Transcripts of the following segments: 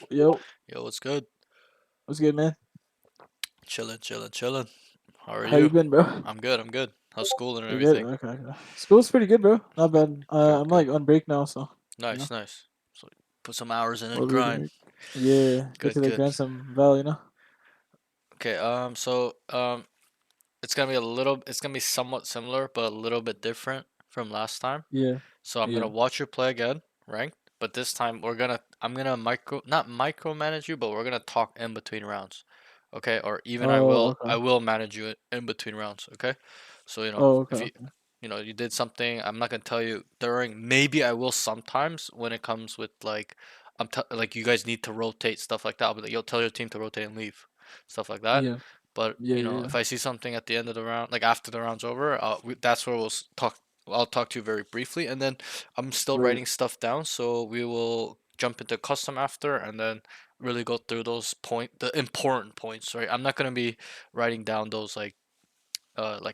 Yo, Yo, what's good? what's good, man? Chilling, chilling, chilling. How are How you you? been, bro? I'm good, I'm good. How's school and Pretty good. everything? Okay, okay. School's pretty good, bro. Not bad. Good, I'm good. like on break now, so you know, Nice, nice. So put some hours in and we'll be grind. break. Yeah, get Good, to like good. grind some value, Okay, it's gonna be somewhat similar, but a little bit different from last time. Yeah, So I'm gonna yeah. watch you play again, ranked, but this time I'm gonna not micromanage you, but we're gonna talk in between rounds. Okay? Or even Oh, I okay. will manage you in between rounds, okay? So, Oh, okay, if okay. you did something, I'm not gonna tell you during, maybe I will sometimes when it comes with like like you guys need to rotate stuff like that. I'll be like, you'll tell your team to rotate and leave, stuff like that. Yeah, But yeah, yeah, if I see something at the end of the round, like after the round's over, that's where talk. I'll talk to you very briefly, and then I'm still right. writing stuff down, so we will jump into custom after, and then really go through the important points, right? I'm not gonna be writing down those like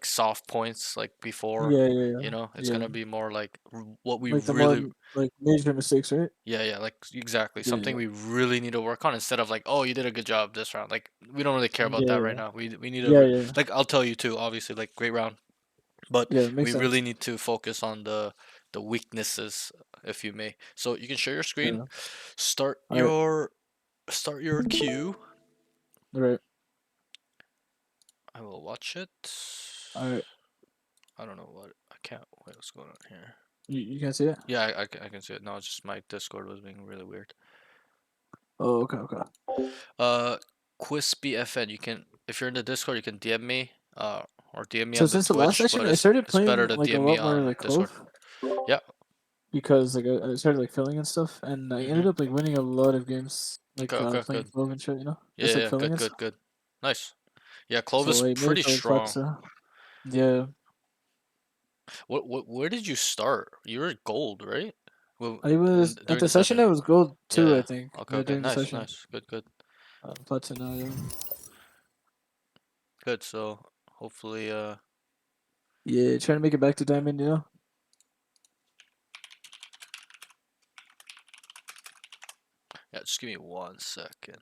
soft points like before, Yeah, yeah, yeah, it's yeah. gonna be more like what we Like the more really, like major mistakes, right? yeah, yeah, like exactly Yeah, something yeah, we really need to work on instead of like, oh, you did a good job this round. Like we don't really care about yeah, that right yeah, now. We need to yeah, yeah, like I'll tell you too, obviously, like great round, but yeah. Makes we really sense. need to focus on the weaknesses, if you may. So you can share your screen, Yeah. start All right, your start your queue. all right, I will watch it. all right. I don't know what I can't. Wait, what's going on here? You can see it. Yeah, I can see it. No, it's just my Discord was being really weird. Oh, okay, okay. Uh, QuizBFN. You can, if you're in the Discord, you can DM me. Or DM me So on the since the last Twitch, session, but I started it's better playing to like a DM me lot more on like Discord. Clove. Yeah. Because like I started like filling and stuff, and I ended Mhm. up like winning a lot of games, Okay. like Okay. playing Good. Clove and shit, Yeah. just like Yeah. filling Good. and Good. stuff. Good. Nice. Yeah. Clove So is I made it pretty to like flex. strong. Yeah, Where did you start? You were gold, right? Well, I was at during the the session. session. I was gold Yeah. too, I Yeah. think. Okay. Yeah, Okay. during the Nice. session, Nice. Good. Good. platinum now. Yeah, Good. So hopefully, yeah, trying to make it back to diamond. yeah. Just give me 1 second.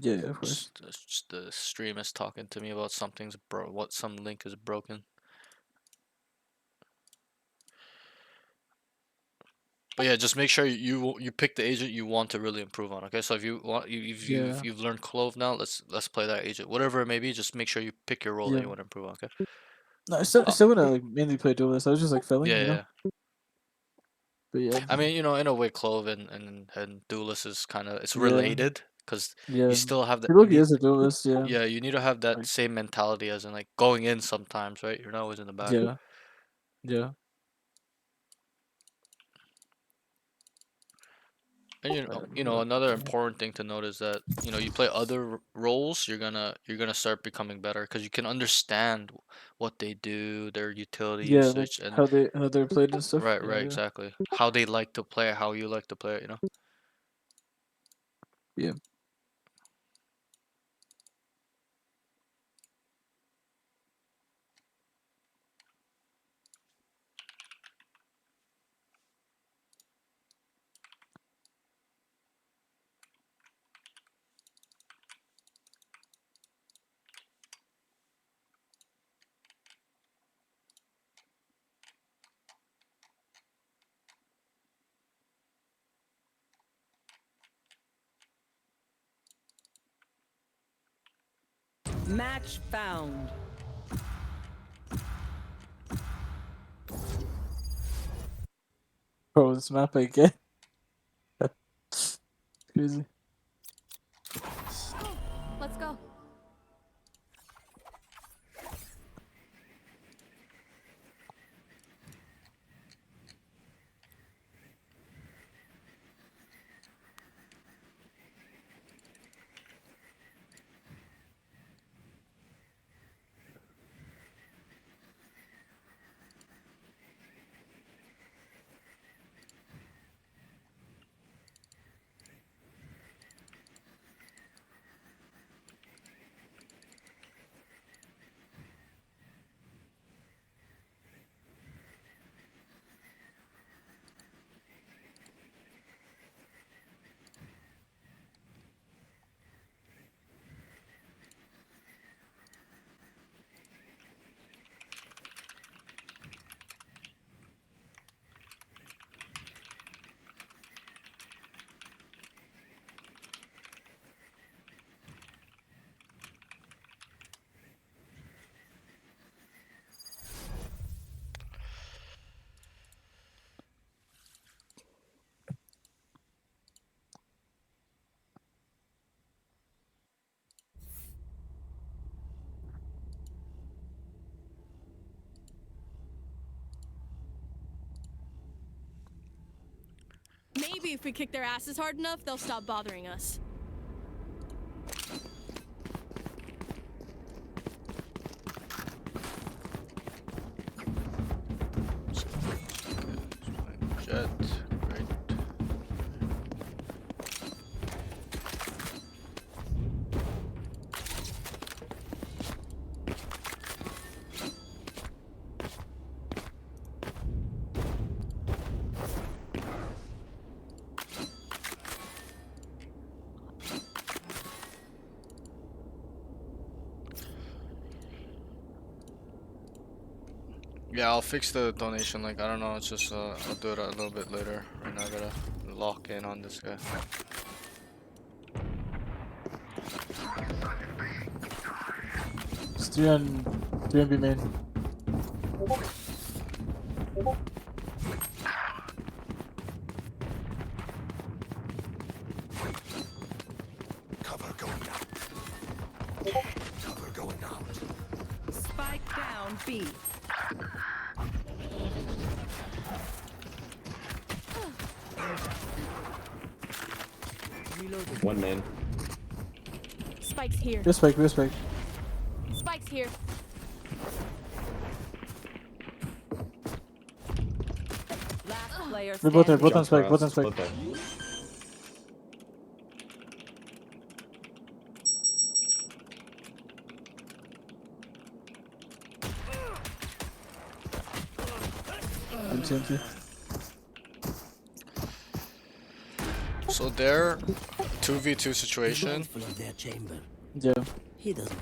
Yeah, yeah, of course. Just the stream is talking to me about some link is broken. But yeah, just make sure you pick the agent you want to really improve on. Okay, so if you want if Yeah, you've learned Clove now, let's play that agent. Whatever it may be, just make sure you pick your role that yeah. you want to improve on. Okay. No, I Uh, still wanna like mainly play duelist. I was just like yeah, filling, yeah, yeah. But yeah, I mean, in a way, Clove and Duelist is kind of it's yeah, related because you yeah. still have He that Loki need. is a duelist. Yeah, Yeah, you need to have that like same mentality as in like going in sometimes, right? You're not always in the back. yeah, yeah. And Alright, move up. another important thing to note is that you play other roles, you're gonna start becoming better because you can understand what they do, their utility Yeah, like usage, and how they're played and stuff. right, Yeah, right, yeah, exactly how they like to play it, how you like to play it. yeah. Match found. Bro, this map I get crazy. Let's go. Maybe if we kick their asses hard enough, they'll stop bothering us. Jet, great. Yeah, I'll fix the donation link. I don't know, it's just I'll do it a little bit later. Right now I gotta lock in on this guy. It's 3 on B main. Cover going out. Cover going out. Spike down B. Reloading. One man. Spike's here. This spike, this spike. Spike's here. Last player They're both there, standing. both on spike, both on spike. Both there. Empty, empty. So there, 2v2 situation. Full of their chamber. Yeah. He doesn't.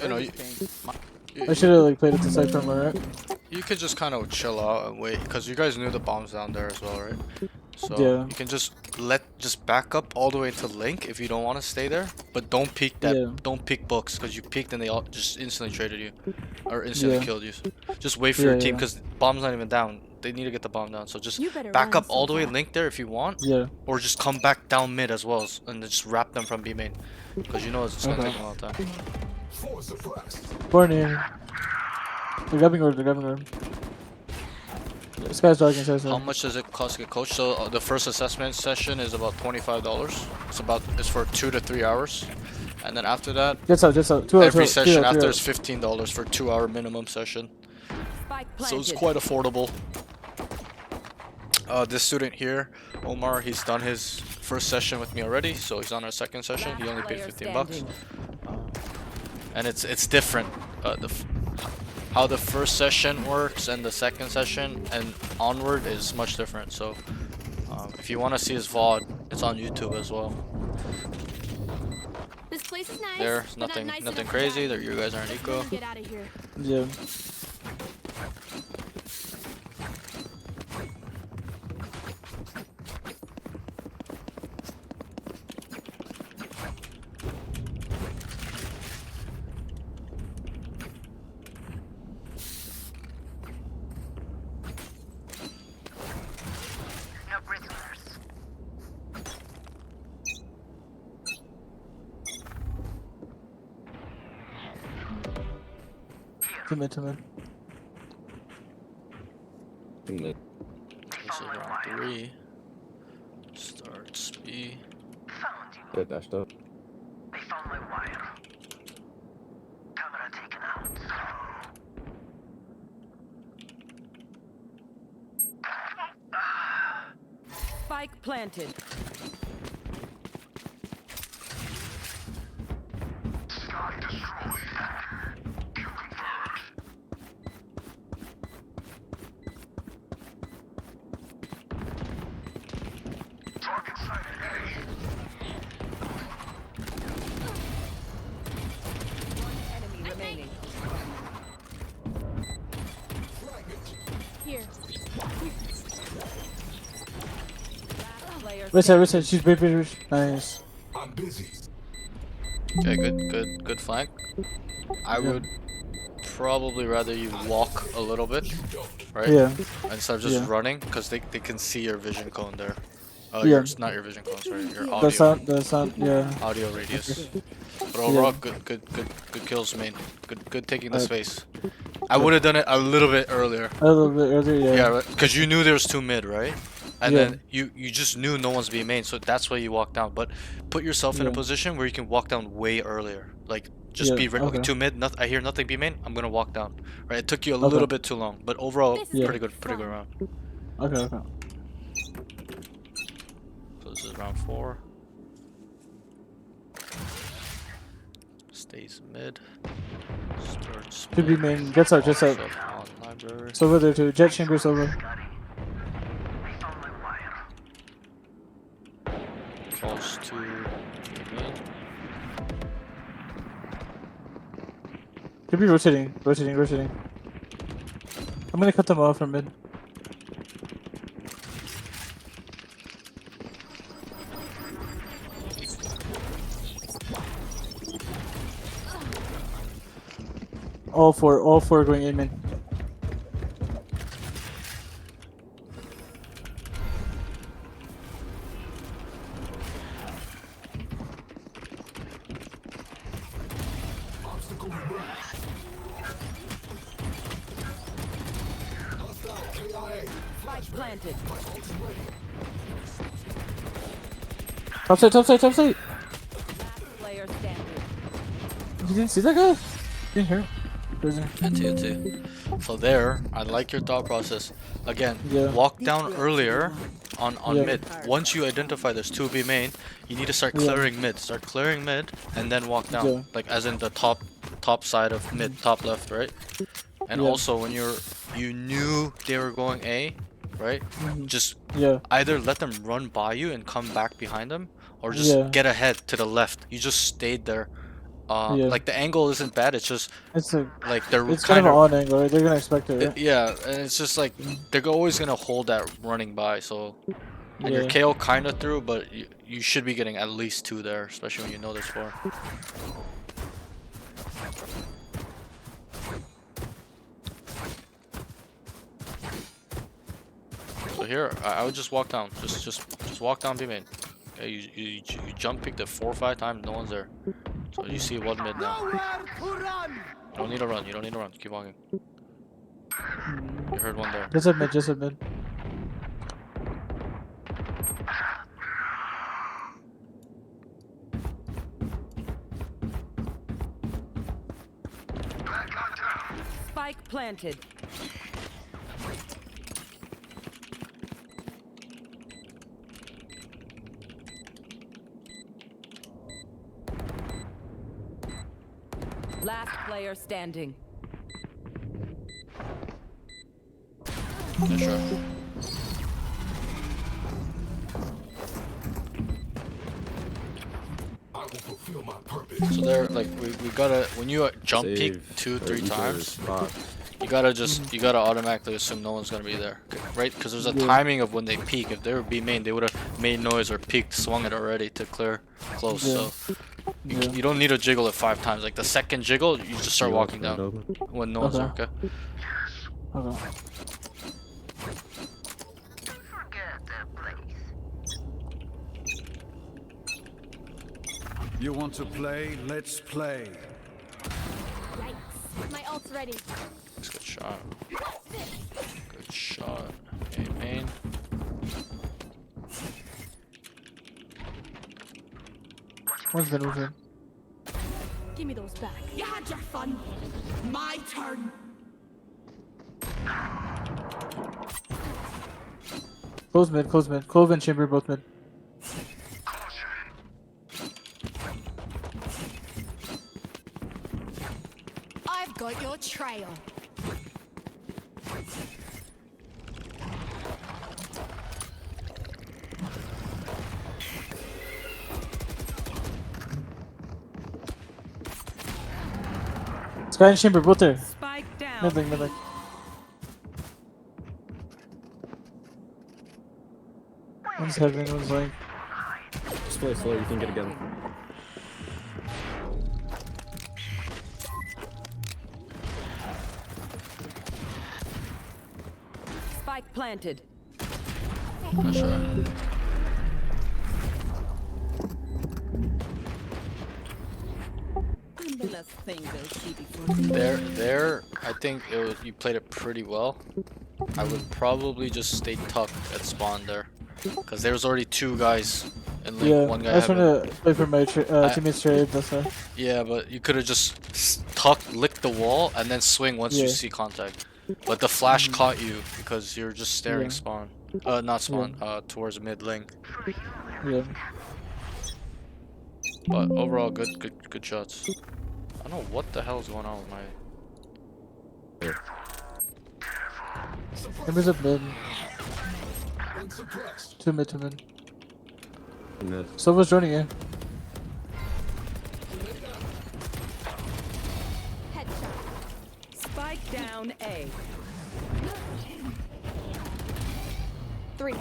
You know, I should have like played it to side from her, right? you could just kind of chill out and wait, because you guys knew the bomb's down there as well, right? So Yeah. you can just back up all the way to Link if you don't want to stay there, but don't peek that. Yeah. Don't peek books, because you peeked and they all just instantly traded you, or instantly Yeah. killed you. Just wait for Yeah, your team, yeah. because bomb's not even down. They need to get the bomb down. So just You better back run, up all the way Sofa. Link there if you want, Yeah. or just come back down mid as well, and then just wrap them from B main, because you know it's gonna Okay. take a long time. Force suppressed. Born here. They're grabbing order, they're grabbing order. This guy's talking, this guy's How talking. much does it cost to get coached? So the first assessment session is about $25. It's for 2 to 3 hours, and then after that, Jets out, 2 out, every 2 out, session 3 out, 3 after out. is $15 for 2-hour minimum session. Spike planted. So it's quite affordable. This student here, Omar, he's done his first session with me already, so he's on our second session. He Last only paid player 15 bucks, standing. and it's different. How the first session works and the second session and onward is much different. So if you want to see his VOD, it's on YouTube as well. This place is nice. There's but not nothing nice nothing enough to crazy. die. There, you guys are in eco. Get out of here. Yeah. Two mid, two mid. In the- This is round 3. Starts B. They're dashed up. They found my wire. Camera taken out. Spike planted. Sky destroyed. Kill confirmed. Target sighted Enemy remaining. Here. Last player Right side, standing. right side. She's big, big, rich. Nice. I'm busy. Okay, good flank. I would probably rather you walk a little bit, right? Yeah. Instead of just Yeah. running, because they can see your vision cone there. Yeah. Not your vision cone, sorry, your The audio sound, yeah. audio radius. But overall, good kills, main. Good taking the space. I would have done it a little bit earlier. A little bit earlier, yeah. Yeah, right. Because you knew there was 2 mid, right? and Yeah. then you just knew no one's being main, so that's why you walk down. But put yourself in a Yeah. position where you can walk down way earlier. Like just Yeah, be ready. Okay, okay. two mid. I hear nothing be main. I'm gonna walk down. Right. It took you a Okay. little bit too long, but overall, This is Yeah. pretty good. Pretty good round. Okay, okay. So this is round 4. Stays mid. Starts Could be main. Jets out, jets out. walks up on library. Silver there too. Jet chamber silver. On my wire. Falls to mid. Could be rotating. Rotating. I'm gonna cut them off from mid. All four going in mid. Obstacle removed. Hostile KIA. Spike planted. Top side. Last player standing. You didn't see that guy? Didn't hear him. Prisoner. NT. So there, I like your thought process. Again, Yeah. walk down earlier on Yeah. mid. Once you identify there's 2B main, you need to start Yeah. clearing mid. Start clearing mid and then walk down. Yeah. Like as in the top side of mid, top left, right? And Yeah. also when you knew they were going A, right? Mhm. Just Yeah. either let them run by you and come back behind them, or just Yeah. get ahead to the left. You just stayed there. Yeah. Like the angle isn't bad. It's just It's a like they're it's kind of an odd angle, right? They're gonna expect it, right? yeah, and it's just like they're always gonna hold that running by. So and your Yeah. KO kind of through, but you should be getting at least 2 there, especially when you know there's 4. So here, I would just walk down. Just walk down B main. Okay, you jump pick the 4 or 5 times, no one's there. So you see one mid now. You don't need to run. You don't need to run. Keep walking. You heard one there. Just admit. Spike planted. Last player standing. Yeah, sure. I will fulfill my purpose. So there, like we gotta when you jump peek Save 2, or 3 either times, spot. you gotta automatically assume no one's gonna be there, right? Because there's a Yeah. timing of when they peek. If they were B main, they would have made noise or peeked, swung it already to clear close. Yeah. So Yeah. you don't need to jiggle it 5 times. Like the second jiggle, you just start You walking open it down open. when no one's there. Okay. Okay. Okay. Forget that place. You want to play? Let's play. Yikes. My ult's ready. That's a good shot. Good shot. Okay, main. One's been. Give me those back. You had your fun. My turn. Close mid. Clove and chamber both mid. I've got your trail. Sky and chamber both there. Spike down. Mid. One's heaven, one's like. Just play slow, you can get again. Spike planted. That's right. I'm the last thing they'll see before they There, I think you played it pretty well. I would probably just stay tucked at spawn there. Because there's already 2 guys and like Yeah, one guy I was trying having... to wait for my teammates trade, that's why. Yeah, but you could have just tucked, lick the wall, and then swing once you Yeah. see contact. But the flash caught you because you're just staring Yeah. spawn. Not spawn, towards mid lane. Yeah. But overall, good shots. I don't know what the hell is going on with my... Ember's up mid. One suppressed. 2 mid, 2 mid. Mid. Silva's joining you. Headshot. Spike down A. 3.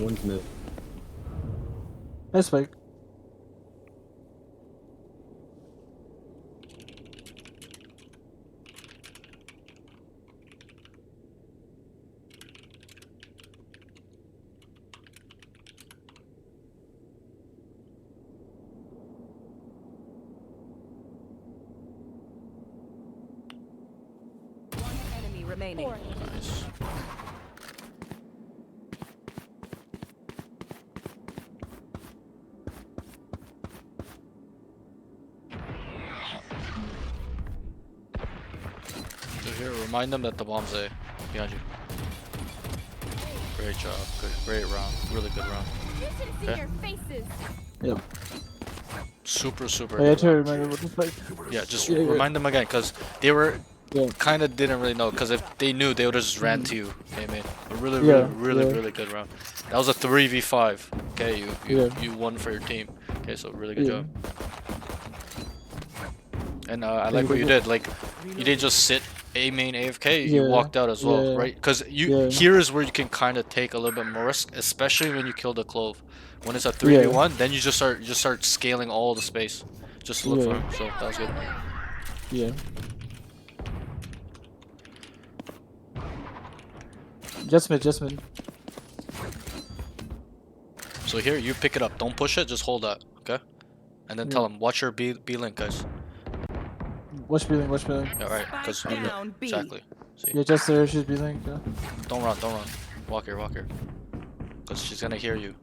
One's mid. Nice spike. One enemy remaining. 4. Nice. So here, remind them that the bomb's A. Behind you. Great job. Great round. Really good round. You should see Okay. your faces. Yep. Super I had good to round. remember what the fight. Yeah, just Yeah, yeah. remind them again, because they were Yeah. kind of didn't really know, because if they knew, they would have just ran to you. Okay, man. A really Yeah, yeah. really good round. That was a 3v5. Okay, you Yeah. won for your team. Okay, so really good Yeah. job. And I like what you did. Like, you didn't just sit A main AFK. You Yeah, walked out as well, yeah. right? Because Yeah. here is where you can kind of take a little bit more risk, especially when you kill the clove. When it's a 3v1, then you just start scaling all the space. Just look for Yeah. him. So that was good. Yeah. Just mid. So here, you pick it up. Don't push it. Just hold that. Okay. And then tell him, watch your B link, guys. Watch B link. Yeah, right. Because Spike down B. exactly. See. Yeah, just there, she's B link. Yeah. Don't run. Walk here. Because she's gonna hear you.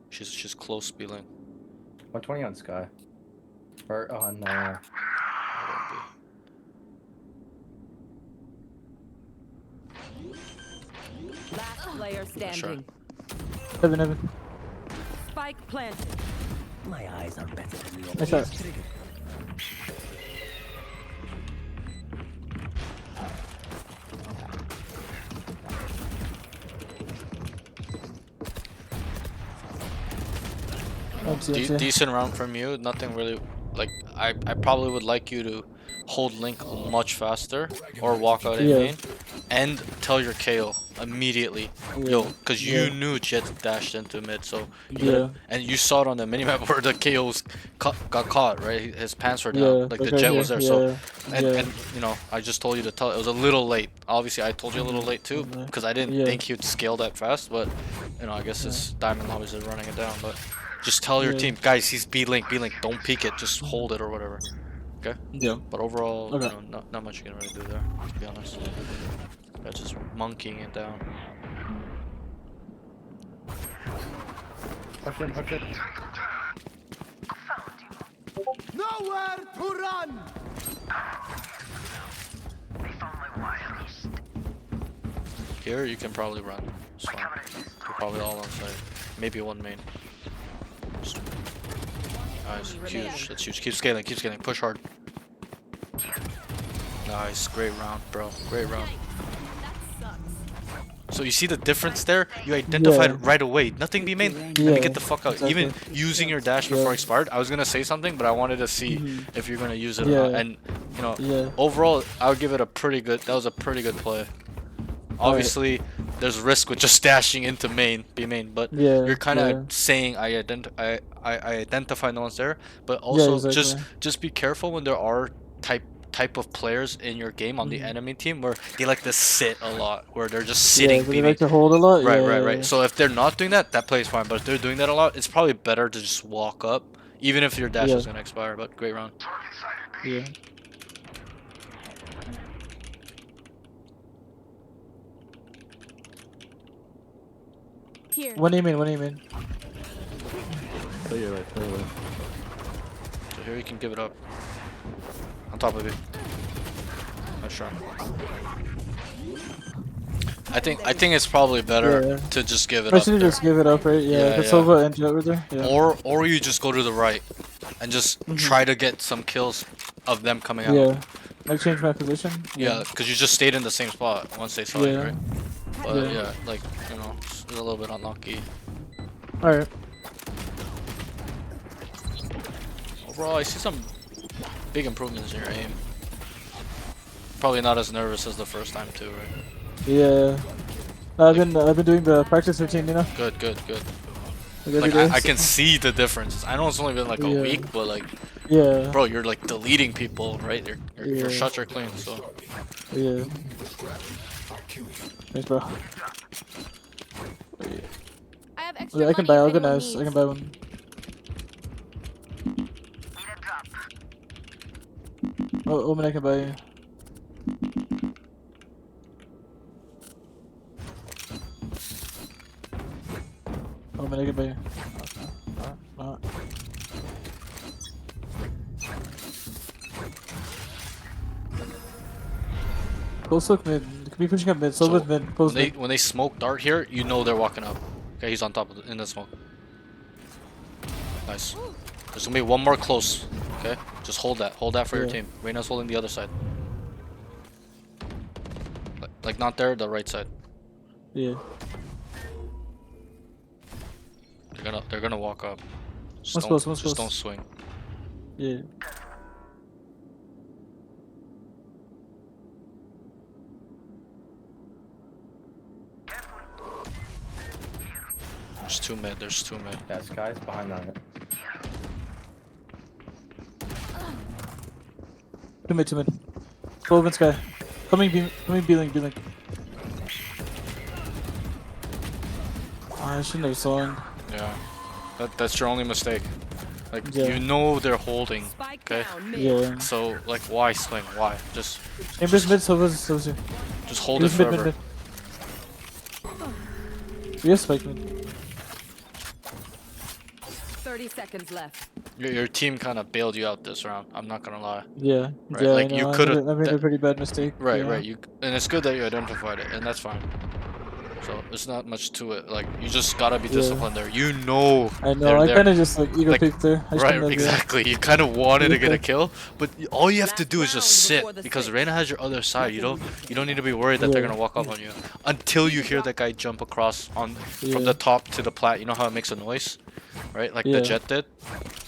She's close B link. 120 on Sky. Or on Last player standing. Heaven. Spike planted. My eyes are better than yours. Nice shot. Decent round from you. Nothing really. Like, I probably would like you to hold link much faster or walk out in Yeah. main and tell your KO immediately. Yo, because you Yeah. knew Jet dashed into mid, so Yeah. and you saw it on the minimap where the KOs got caught, right? His pants were down, Yeah, like the okay, Jet yeah, was there. So yeah, and yeah. and you know, I just told you to tell. It was a little late. Obviously, I told you a little late too because I didn't Yeah. think he'd scale that fast. But you know, I guess it's Diamond Lobbies is running it down. But just tell your Yeah. team, guys, he's B link. Don't peek it. Just hold it or whatever. Okay. Yeah. But overall, Okay. you know, not much you can really do there. To be honest, that's just monkeying it down. push it. Nowhere to run! They found my wire. Here you can probably run. It's fine. You're probably all on site. Maybe one main. Just- Nice, huge. That's huge. Keep scaling. Push hard. Nice, great round, bro. Great round. That sucks. So you see the difference there? You identified Yeah. it right away. Nothing be main. Let me Yeah, get the fuck out. exactly. Even using your dash before expired, I was gonna say something, but I wanted to see if you're gonna use it or not. Yeah. And you know, Yeah. overall, I would give it a pretty good. That was a pretty good play. Obviously, there's risk with just dashing into B main, but Yeah, you're kind of yeah. saying I identify no one's there, but also exactly. just be careful when there are type of players in your game on the enemy team where they like to sit a lot, where they're just sitting. Yeah, but they BB. like to hold a lot. Right, yeah, right, yeah, right. So if they're not doing that, that plays fine. But if they're doing that a lot, it's probably better to just walk up, even if your dash Yeah. is gonna expire. But great round. Yeah. Here. One aim in, one aim in. Play your right, play your right. So here you can give it up. On top of you. Nice try. I think it's probably better Yeah. to just give it I up should there. just give it up, right? Yeah, Yeah, because yeah. Silva and Jet over there. Yeah. Or you just go to the right and just try to get some kills of them coming out. Yeah. Like change my position. Yeah, because you just stayed in the same spot once they saw you, Yeah. right? But Yeah. yeah, like, you know, it's a little bit unlucky. Alright. Overall, I see some big improvements in your aim. Probably not as nervous as the first time too, right? Yeah. I've been doing the practice routine, you know. Good. Like every Like day, I so- can see the difference. I know it's only been like a Yeah. week, but like, Yeah. bro, you're like deleting people, right? Your Yeah. shots are clean, so Yeah. Thanks, bro. I have extra I can money buy if anyone organize. I needs. can buy one. Oh, Omen, I can buy you. Omen, I can buy you. Not. Close look mid. Could be pushing up mid. Silva's mid. Close mid. when they smoke dart here, you know they're walking up. Okay, he's on top of in the smoke. Nice. There's gonna be one more close. Okay, just hold that. Hold that for your Yeah. team. Reyna's holding the other side. Like not there, the right side. Yeah. They're gonna walk up. Just One's don't, close, one's just close. don't swing. Yeah. There's two mid. There's two mid. Yeah, Sky's behind that. Two mid, two mid. Cloven Sky. Coming B-Link. I shouldn't have swung. Yeah. That's your only mistake. Like Yeah. you know they're holding. Spike Okay. down mid. Yeah. So like why swing? Why? Just Chambers mid, Silva's here. hold it Mid, mid, forever. mid. We have spike mid. 30 seconds left. Your team kind of bailed you out this round. I'm not gonna lie. Yeah. Right, Yeah, like, I you know. could've- I made a pretty bad mistake. Right, yeah. right. And it's good that you identified it, and that's fine. So there's not much to it. Like you just gotta be Yeah. disciplined there. You know. I know. they're I there. kind of just like ego Like, peeked there. I Right, shouldn't have, exactly. You kind of wanted to get a Yeah. kill, but all you have to Last do is just round sit before the because switch. Reyna has your other side. You don't need to be worried that they're Yeah. gonna walk up on you until you hear that guy jump across from Yeah. the top to the plat. You know how it makes a noise, right? Like the Yeah. jet did.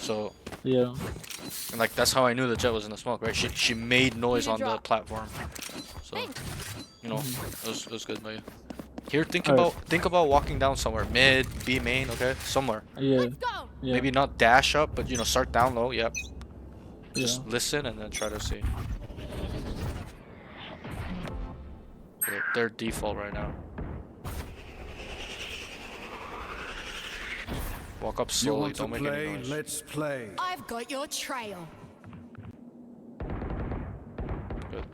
So Yeah. and like that's how I knew the jet was in the smoke, right? She made noise Need a on the drop. platform. So Thanks. you know it was good by you. Here, think Alright. about walking down somewhere, mid, B main, okay, somewhere. Yeah. Let's go. Yeah. Maybe not dash up, but you know, start down low. Yep. Yeah. Just listen and then try to see. They're default right now. Walk up You slowly. want to Don't make any play? noise. Let's play. I've got your trail. Good.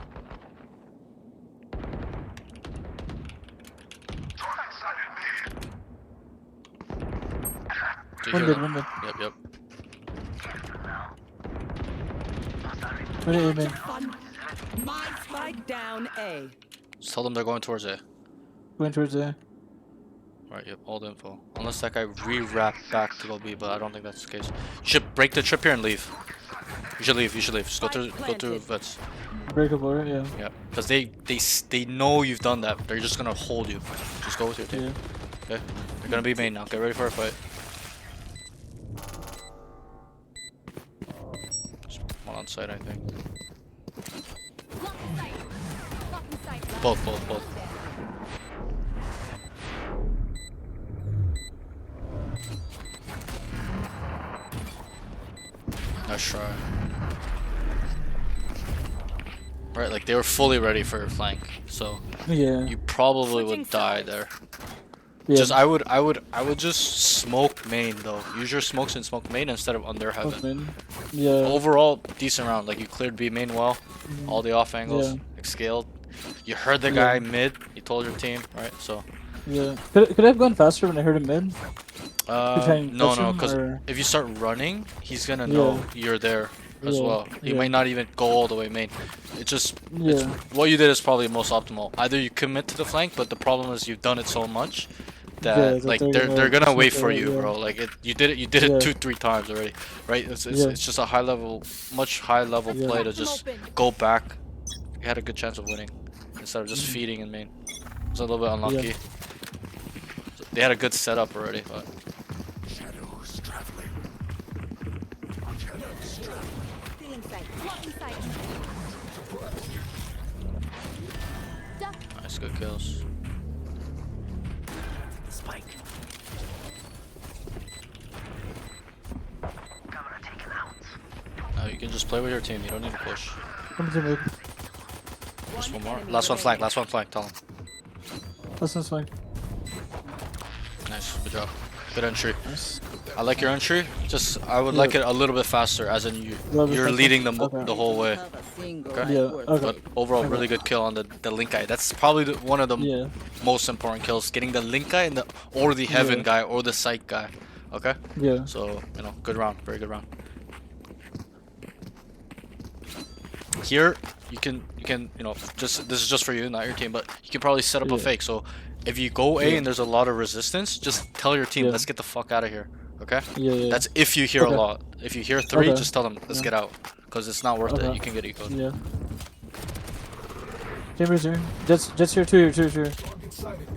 Do you One hear mid, them? one mid. Yep. One aim in. Spike down A. Just tell them they're going towards A. Going towards there. Right, yep, all the info. Unless that guy re-wrapped back to go B, but I don't think that's the case. You should break the trip here and leave. You should leave. Just go through vets. Breakable, right? Yeah. Yeah, because they know you've done that. They're just gonna hold you. Just go with your team. Yeah. Okay, they're gonna be main now. Get ready for a fight. Just one on site, I think. Lock in sight. Lock in sight. Both. Nice try. Right, like they were fully ready for your flank, so Yeah. you probably Switching would die sides. there. Yeah. Just I would just smoke main though. Use your smokes and smoke main instead of under heaven. Open. Yeah. Overall, decent round. Like you cleared B main well, all the off angles, Yeah. like scaled. You heard the Yeah. guy mid. You told your team, right? So Yeah. Could I have gone faster when I heard him mid? try and No, catch no, him, because or- if you start running, he's gonna Yeah. know you're there as Yeah, well. He yeah. might not even go all the way main. It's just, it's, Yeah. what you did is probably most optimal. Either you commit to the flank, but the problem is you've done it so much that Yeah, that like they're they're gonna sneak wait for away, you, yeah. bro. Like you did it Yeah. 2-3 times already, right? Yeah. It's just a high level, much high level Yeah. play to Crack them just open. go back. You had a good chance of winning instead of just Mhm. feeding in main. It was a little bit unlucky. They had a good setup already, but Shadows traveling. Shadows traveling. Feeling sight. Blocking sight. Duck. nice, good kills. Spike. Camera taken out. You can just play with your team. You don't need to push. Come to mid. Just one more. Last one flank. Last one flank. Tell him. That's this fine. Nice. Good job. Good entry. Nice. I like your entry. Just I would Yeah. like it a little bit faster, as in Little bit you're faster? leading Okay. the whole way. Okay. Yeah. Okay. But overall, Okay. really good kill on the link guy. That's probably one of the Yeah. most important kills. Getting the link guy and or the heaven Yeah. guy or the sight guy. Okay. Yeah. So good round. Very good round. Here you can just this is just for you, not your team, but you can probably set up a Yeah. fake. So if you go A Yeah. and there's a lot of resistance, just tell your team, Yeah. let's get the fuck out of here. Okay? Yeah. Yeah. That's if you hear Okay. a lot. If you hear 3, Okay. just tell them, let's Yeah. get out. Because it's not worth it. Okay. You can get ecoed. Yeah. Chambers here. Jets here. Two here.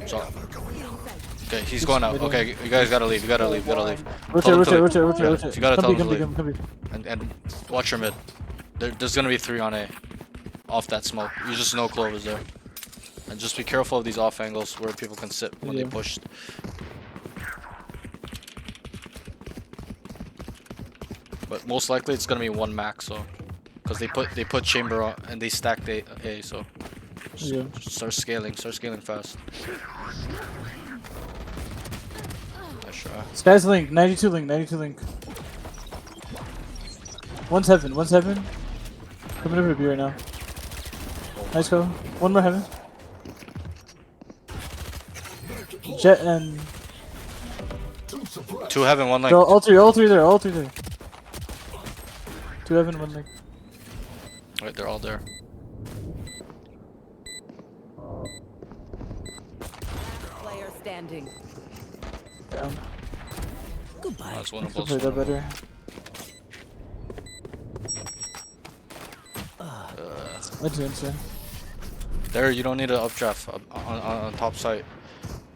So, okay, he's going out. Okay, you guys gotta leave. You gotta leave. Rotate. Tell them to leave. Rotate. You gotta tell them to Come leave. be. And watch your mid. There's gonna be 3 on A. Off that smoke. You just know Clove is there. And just be careful of these off angles where people can sit when they Yeah. push. But most likely it's gonna be 1 max, so because they put chamber on and they stacked A, so Yeah. just start scaling fast. Nice try. Sky's link. 92 link. One's heaven. Coming over to B right now. Nice go. One more heaven. Jet and 2 heaven, 1 link. they're all three there. 2 heaven, 1 link. Right, they're all there. Player standing. Down. Oh, that's one of Should those. play that better. My team's here. There, you don't need an updraft on top site.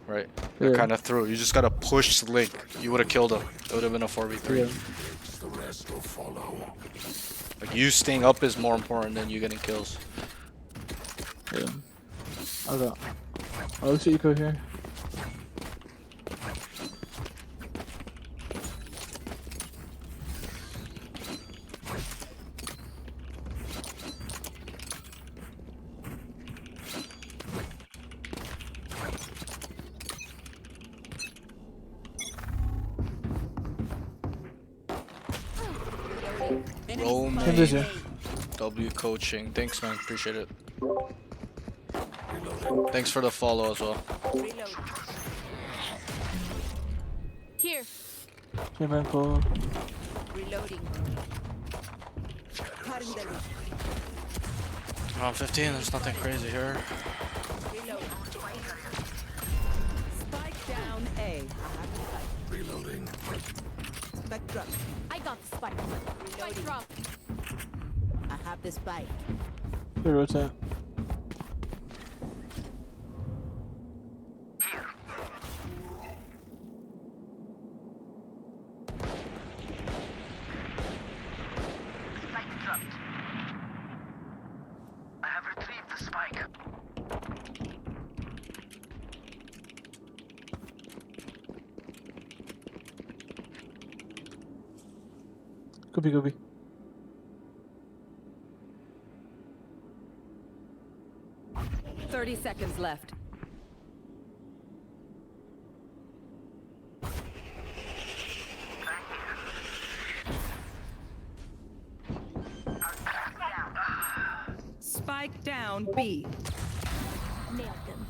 Right. They're Yeah. kind of through. You just gotta push Link. You would have killed him. It would have been a 4v3. Yeah. The rest will follow. Like, you staying up is more important than you getting kills. Yeah. Okay. Oh, let's see eco here. Chambers here. W coaching. Thanks, man. Appreciate it. Thanks for the follow as well. Here. Chamber and pull. Reloading. Cutting the loop. Round 15. There's nothing crazy here. Reloading. Spike down A. Reloading. Spike drop. I got the spike. Spike drop. I have the spike. They rotate. Spike dropped. I have retrieved the spike. Go B. 30 seconds left. Spike down B. Nailed them.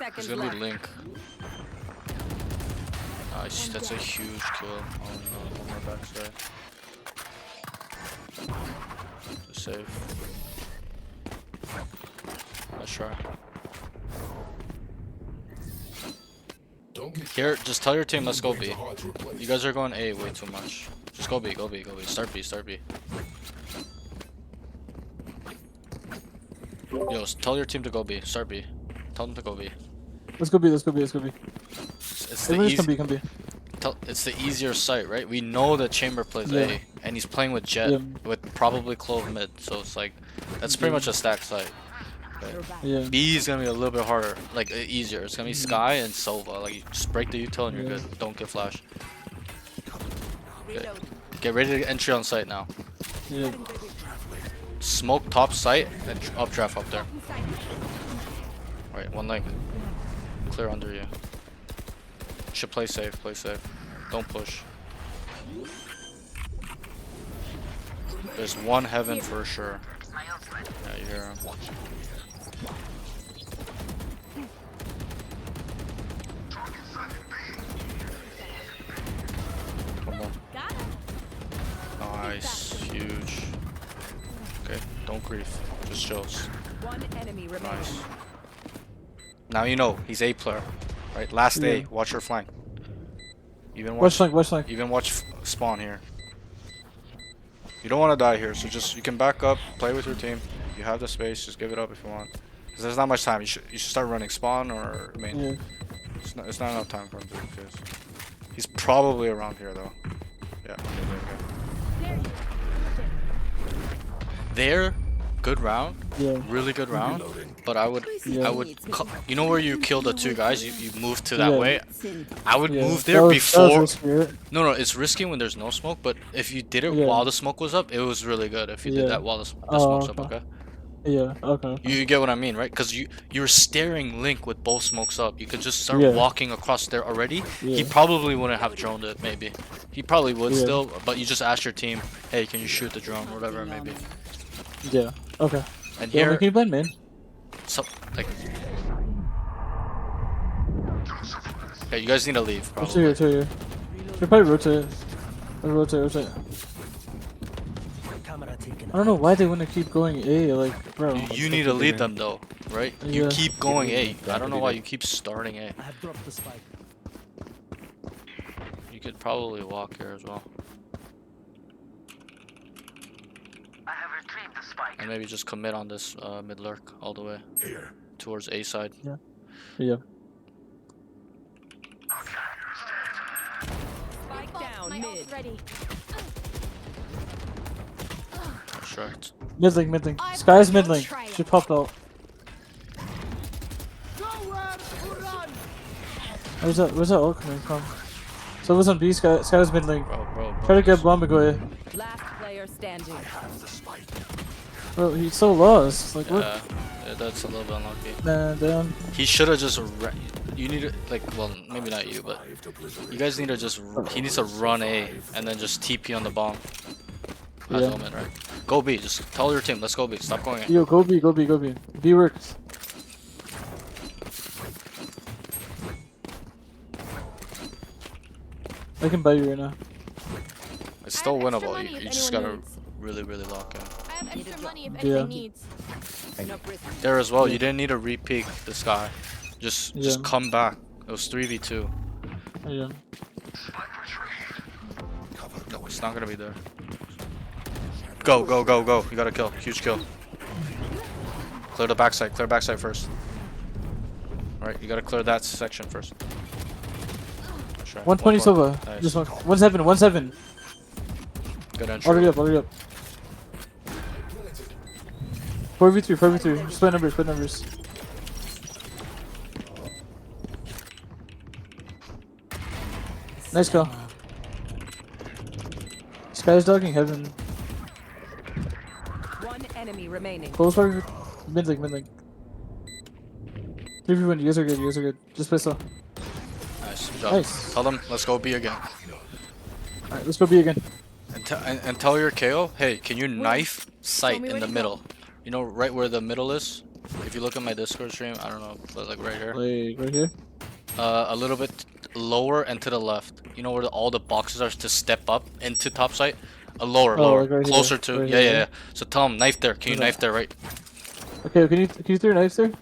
seconds gonna left. be Link. Nice, that's a huge kill. Oh no, one more backside. Safe. Let's try. Don't get Here, just tell your team, let's go B. hard to replace. You guys are going A way too much. Just go B, go B, go B. Start B, start B. Yo, tell your team to go B. Start B. Tell them to go B. Let's go B. Let's go B. Let's go B. It's the Everyone just easy. come B. Come B. It's the easier site, right? We know that Chamber plays Yeah. A, and he's playing with Jet Yeah. with probably Clove mid. So it's like that's pretty much a stack site. Yeah. B is gonna be a little bit harder, like easier. It's gonna be Sky and Sova. Like you just break the util and you're Yeah. good. Don't get flash. Reload. Get ready to entry on site now. Yeah. Smoke top site and updraft up there. Right, one leg. Clear under you. Should play safe, play safe. Don't push. There's one heaven for sure. Yeah, you hear him. Come on. Got him. Nice. Huge. Okay, don't grief. Just chills. One enemy remaining. Nice. Now you know he's A player, right? Last Yeah. A. Watch your flank. Even Watch watch. flank. Watch flank. Even watch spawn here. You don't want to die here, so just you can back up, play with your team. You have the space, just give it up if you want. 'Cause there's not much time. You should start running spawn or main. Yeah. It's not enough time for him to do this. He's probably around here though. Yeah. Okay. There you go. There, good round, Yeah. really good round. But I would, Yeah. you know where you kill the two guys, you move to that Yeah. way. I would Yeah. move That there was before. risky, right? No, it's risky when there's no smoke. But if you did it Yeah. while the smoke was up, it was really good. If you did Yeah. that while the Oh, smoke's up, okay. okay. Yeah. Okay. You get what I mean, right? Because you're staring Link with both smokes up. You could just start Yeah. walking across there already. He Yeah. probably wouldn't have droned it, maybe. He probably would Yeah. still, but you just ask your team, hey, can you shoot the drone, or whatever it may be. Yeah. Okay. And Yeah. here, Can you blend man? so, like, okay, you guys need to leave, Two probably. here. Two here. Should probably rotate. Rotate. I don't know why they want to keep going A. Like, bro. You need to lead them though, right? You Yeah. keep going A. I don't know why Yeah. you keep starting A. I have dropped the spike. You could probably walk here as well, I have retrieved the spike. and maybe just commit on this mid lurk all the way Here. towards A side. Yeah. Spike down My ult's mid. ready. Correct. Mid link. I Sky's will mid link. try it. She popped out. Where's that ult coming from? So it was on B. Sky's mid link. Bro. Try to get bomb and go A. Last player standing. Have the spike. Bro, he's so lost. Like, what? Yeah, that's a little bit unlucky. Nah, damn. He should have just. You need to like, well, maybe not you, but If the blizzard you guys need to just. He needs to run A and then just TP on the bomb. Has Yeah. element, right? Go B. Just tell your team. Let's go B. Stop going A. Yo, go B. B works. I can buy you right now. It's still I have extra winnable. money You if just anyone gotta needs. really lock in. I have Need a extra drop. money if Yeah. anyone needs. No risk. There as well. You didn't need to re-peek the sky. Just Yeah. come back. It was 3v2. Yeah. cover going. It's not gonna be there. Go. You gotta kill. Huge kill. Clear the backside. Clear backside first. Alright, you gotta clear that section first. Sure. 120 Sova. Nice. Just one. 1-7. Good entry. Already up. 4v3. Split numbers. Nice call. Sky's dogging heaven. One enemy remaining. Close fire. Mid link. 3v1. You guys are good. Just play slow. Nice. Good job. Nice. Tell them, let's go B again. Alright, let's go B again. And tell your KO, hey, can you knife Show sight me in where the to go. middle? You know, right where the middle is? If you look at my Discord stream, I don't know, but like right here, Like right here. a little bit lower and to the left. You know where all the boxes are to step up into top site? Lower, Oh, lower, like right closer here. to. Right Yeah, here, yeah, yeah. yeah. So tell him knife there. Can you Okay. knife there, right? Okay, can you throw knives there? Like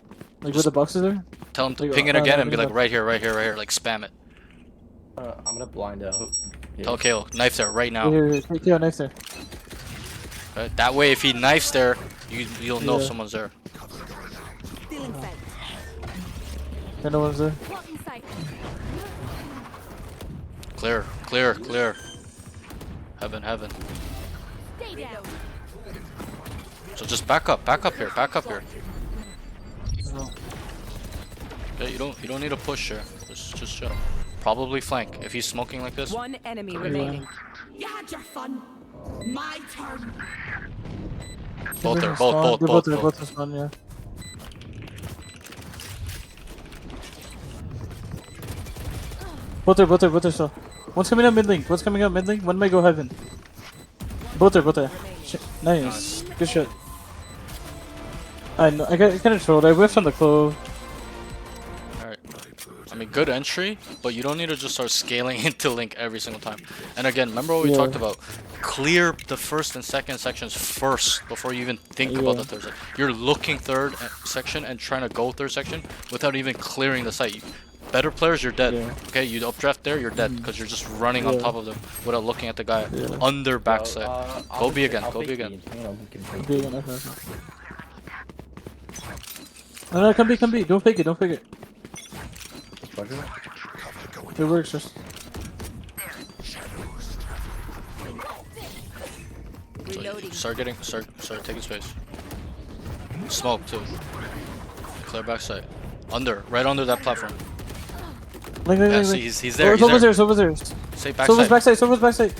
where Just- the boxes are? Tell him to Like, ping it no, again no, and be no, like no. right here, right here, right here. Like spam it. I'm gonna blind out. Yeah. Tell KO, knife there right now. Here, yeah, knives there. Right? That way, if he knifes there, you'll know Yeah. someone's there. Stealing sight. Yeah, no one's there. Blocking sight. Clear, clear, clear. Heaven, heaven. Stay down. So just back up here, back up here. No. Okay, you don't need to push here. Just chill. Probably flank if he's smoking like this. One enemy remaining. You had your fun. My turn. Both there, They're both, there, both. both are spawn, yeah. Both there still. One's coming up mid link, one might go heaven. Both there. Nice. Good shot. I know, I got kinda trolled, I whiffed on the clove. Alright. I mean, good entry, but you don't need to just start scaling into link every single time. And again, remember what we Yeah. talked about? Clear the first and second sections first before you even think about the Yeah. third section. You're looking third section and trying to go third section without even clearing the site. Better players, you're dead. Yeah. Okay, you updraft there, you're dead because you're just running on Yeah. top of them without looking at the guy Yeah. under backside. I'll Go just B say- again, I'll go B fake again. B, you know, we can fake Okay, yeah, okay. No, come B, don't fake it. this budget. It works just. Reloading. Start taking space. Smoke too. Clear backside. Right under that platform. Like, Yeah, see, he's there. Oh, He's there. Sova's there. Say Sova's backside. backside.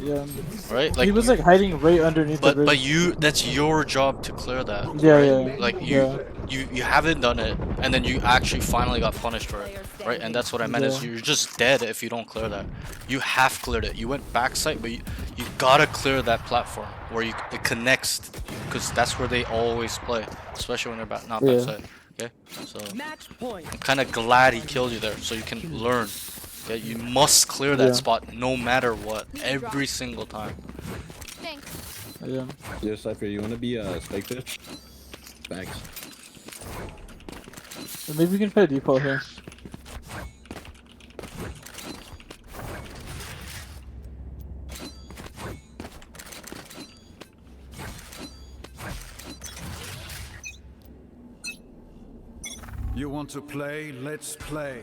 Yeah. Right? He was like hiding right underneath the bridge. but that's your job to clear that. Yeah, right? yeah. Like Yeah. you haven't done it, and then you actually finally got punished for it, right? And that's what I meant is Yeah. you're just dead if you don't clear that. You have cleared it. You went backside, but you gotta clear that platform where it connects, because that's where they always play, especially when they're not Yeah. backside. Okay, so Match point. I'm kind of glad he killed you there, so you can learn. Okay, you must clear that Yeah. spot no matter what, every single time. Thanks. Yeah. Yeah, Cypher, you wanna be a spike fish? Thanks. So maybe we can try default here. You want to play? Let's play.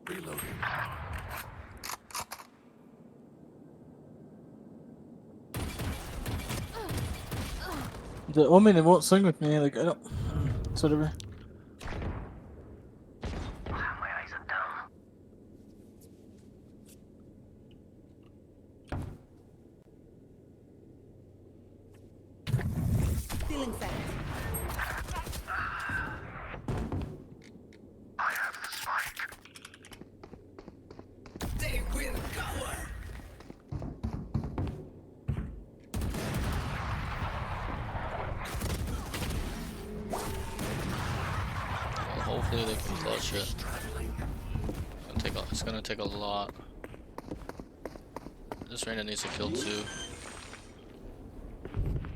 Reloading. The Omen, it won't swing with me. Like I don't. It's whatever. My eyes are down. Stealing sight. I have the spike. They will cower. Well, hopefully they can clutch it. It's gonna take a lot. This Reyna needs to kill too.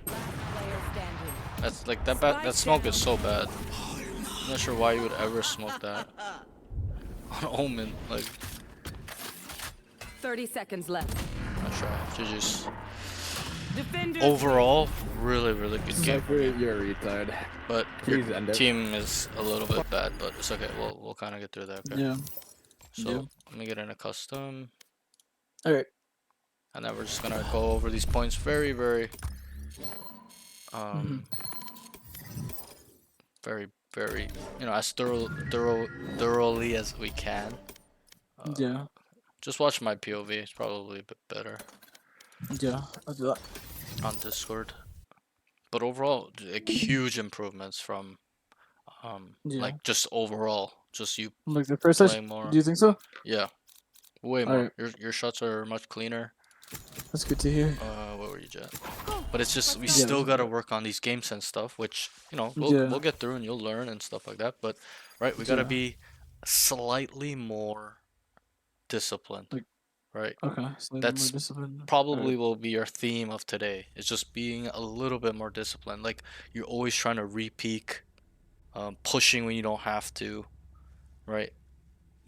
Player standing. That's like that smoke is so bad. I'm not sure why you would ever smoke that. On Omen, like 30 seconds left. not sure. GG's. Defenders. Overall, really good game. Cypher, you're a retard. But Please your end it. team is a little bit bad, but it's okay. We'll kind of get through that. Okay. Yeah. So Yeah. let me get in a custom, All right. and then we're just gonna go over these points very very as thoroughly as we can. Yeah. Just watch my POV. It's probably a bit better Yeah. I'll do that. on Discord. But overall, like huge improvements from Yeah. like just overall, just you Like the first playing session. more. Do you think so? Yeah, way more. Alright. Your shots are much cleaner. That's good to hear. What were you, Jet? But it's just we Yeah. still gotta work on these game sense stuff, which Yeah. we'll get through and you'll learn and stuff like that. But right, we gotta Yeah. be slightly more disciplined, Like, right? okay, slightly more That's discipline. probably Alright. will be our theme of today. It's just being a little bit more disciplined. Like you're always trying to re-peak, pushing when you don't have to, right?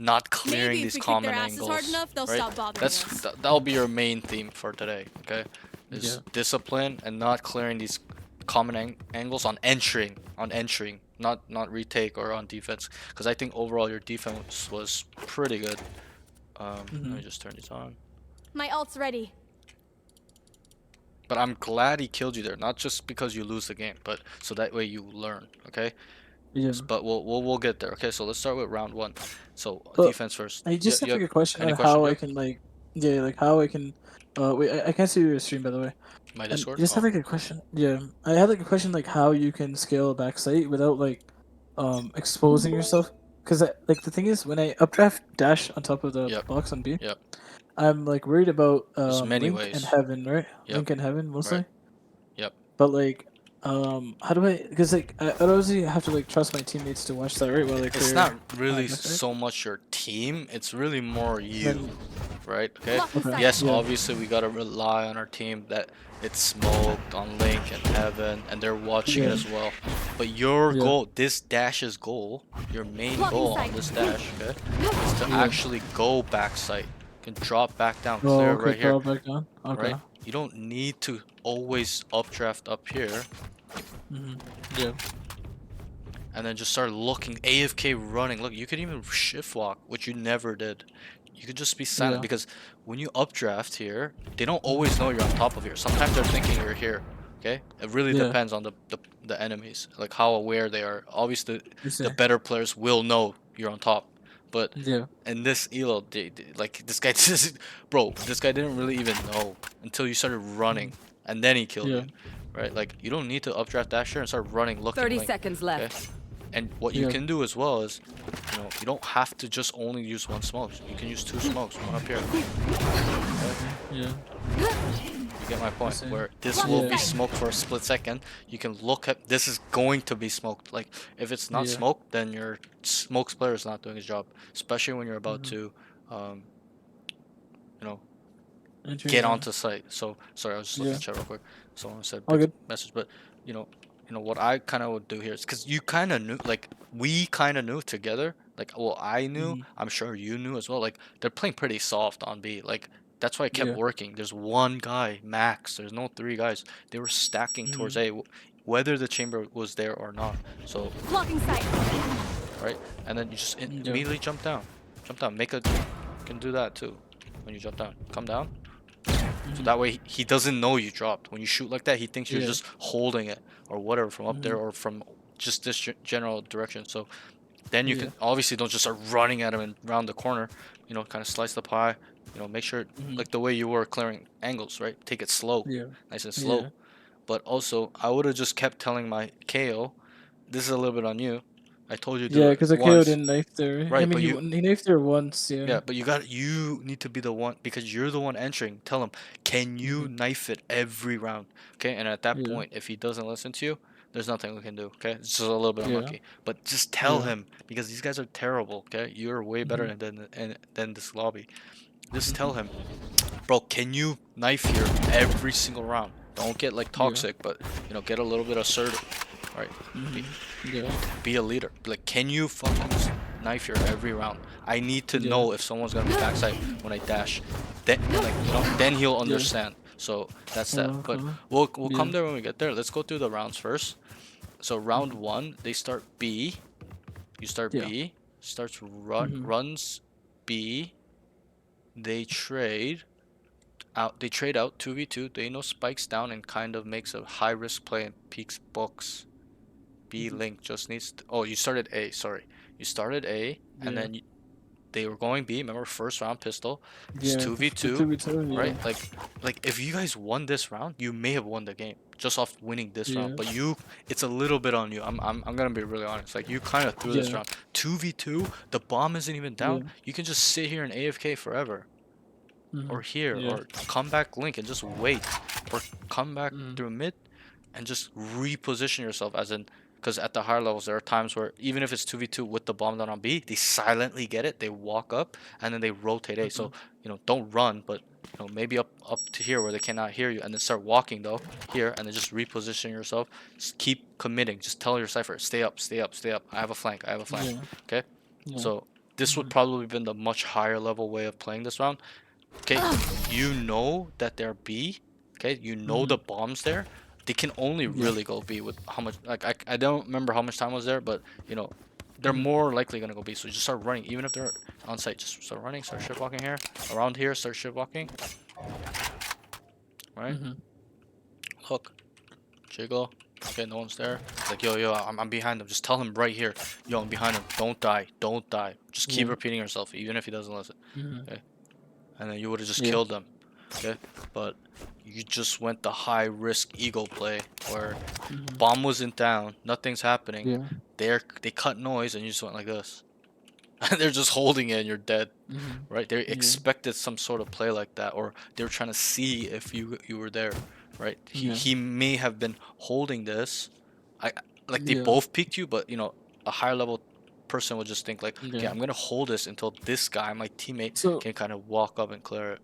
Not clearing Maybe if these we kick their common asses hard angles, enough, they'll right? stop bothering us. That'll be your main theme for today, okay? Yeah. Is discipline and not clearing these common angles on entering, not retake or on defense. Because I think overall your defense was pretty good. Let me just turn these on. My ult's ready. But I'm glad he killed you there, not just because you lose the game, but so that way you learn, okay? Yeah. But we'll get there, okay? So let's start with round one. So But defense first. I just have like a question any on question, how I Joe? can like, yeah, like how I can. Wait, I can't see your stream by the way. My And Discord? just have Oh, like a question. Yeah, I had like a question like how you can scale a backside without like, exposing yourself. Cause like the thing is when I updraft dash on top of the yep, box on B, yep. I'm like worried about There's many Link and ways. Heaven, right? Yep. Link and Heaven mostly. Right. Yep. But like, how do I? Because like I obviously have to like trust my teammates to watch that right while they It's clear. not really backside. so much your team, it's really more you, Then right? Okay? okay, Yes, yeah, obviously we gotta rely on our team that it's smoked on Link and Heaven and they're watching it yeah, as well. But your yeah, goal, this dash's goal, your main Blocking goal on sight. this dash, okay, is to yeah. actually go backside. You can drop back down, Oh, clear okay, right here, draw back down. Okay. right? You don't need to always updraft up here Yeah. and then just start looking AFK running. Look, you could even shift walk, which you never did. You could just be silent Yeah. because when you updraft here, they don't always know you're on top of here. Sometimes they're thinking you're here. Okay, it really Yeah. depends on the enemies, like how aware they are. Obviously, You see. the better players will know you're on top, but Yeah. in this elo, like this guy, bro, this guy didn't really even know until you started running, and then he killed Yeah. you, right? Like you don't need to updraft dash here and start running, looking. 30 like, seconds okay? left. And what you Yeah. can do as well is, you don't have to just only use one smoke. You can use two smokes, one up here. Yeah. You get my point. see. Where this will Yeah. be smoked for a split second. You can look at this is going to be smoked. Like if it's not Yeah. smoked, then your smokes player is not doing his job. Especially when you're about to, you know, Entering get zone. onto site. So sorry, I was just looking Yeah. at chat real quick. Someone said All big good. message, but you know, what I kind of would do here is because you kind of knew, like we kind of knew together. Like, well, I knew. I'm sure you knew as well. Like they're playing pretty soft on B. Like that's why I kept Yeah. working. There's one guy max. There's no three guys. They were stacking towards A, whether the chamber was there or not. So Blocking sight. right, and then you just Yeah. immediately jump down. Jump down. You can do that too. When you jump down, come down. So that way he doesn't know you dropped. When you shoot like that, he thinks you're Yeah. just holding it or whatever from up there or from just this general direction. So then you can obviously don't just start running at him and round the corner. Kind of slice the pie. Make sure like the way you were clearing angles, right? Take it slow, Yeah. nice and slow. Yeah. But also, I would have just kept telling my KO. This is a little bit on you. I told you to do Yeah, it because the KO once. didn't knife there. I Right, mean, but he knifed there once. Yeah. yeah, but you need to be the one because you're the one entering. Tell him, can you knife it every round? Okay, and at that Yeah. point, if he doesn't listen to you, there's nothing we can do. Okay, it's just a little bit Yeah. unlucky. But just tell Yeah. him because these guys are terrible. Okay, you're way better than this lobby. Just tell him, bro, can you knife here every single round? Don't get like toxic, but get a little bit assertive. All right, Yeah. be a leader. Like, can you fucking knife here every round? I need to Yeah. know if someone's gonna be backside when I dash. Then, like, then he'll understand. So that's that. But Okay. we'll come Yeah. there when we get there. Let's go through the rounds first. So round one, they start B. You start Yeah. B. Starts runs B. They trade out. They trade out 2v2. They know spikes down and kind of makes a high risk play and peaks books. B link just needs oh, you started A, sorry. You started A and Yeah. then they were going B, remember first round pistol. It's Yeah. 2v2, 2v2. Yeah. right? Like if you guys won this round, you may have won the game just off winning this round. Yeah. But it's a little bit on you. I'm gonna be really honest. Like you kind of threw this Yeah. round. 2v2, the bomb isn't even down. Yeah. You can just sit here and AFK forever. or here, Yeah. or come back link and just wait, or come back Mhm. through mid and just reposition yourself, as in, because at the higher levels there are times where even if it's 2v2 with the bomb down on B, they silently get it, they walk up and then they rotate A. So don't run, but maybe up to here where they cannot hear you, and then start walking though here, and then just reposition yourself. Just keep committing, just tell your cipher, stay up, stay up, stay up, I have a flank, I have a flank. Yeah. Okay, Yeah. so this would probably been the much higher level way of playing this round. Okay, you know that they're B. Okay, you know the bomb's there. They can only really go B with how much. Like I don't remember how much time was there, but they're more likely gonna go B. So just start running, even if they're on site. Just start running, start ship walking here, around here, start ship walking. Right. Hook, jiggle. Okay, no one's there. Like yo, I'm behind them. Just tell him right here. Yo, I'm behind him. Don't die. Don't die. Just keep Yeah. repeating yourself, even if he doesn't listen. Okay. And then you would have just Yeah. killed them. Okay, but you just went the high risk ego play where bomb wasn't down, nothing's happening. Yeah. They cut noise and you just went like this. They're just holding it and you're dead. Right? They expected some sort of play like that, or they were trying to see if you were there. Right? He may have been holding this. Like they both peeked you, but a higher level person would just think like, okay, I'm gonna hold this until this guy, my teammate, So, can kind of walk up and clear it.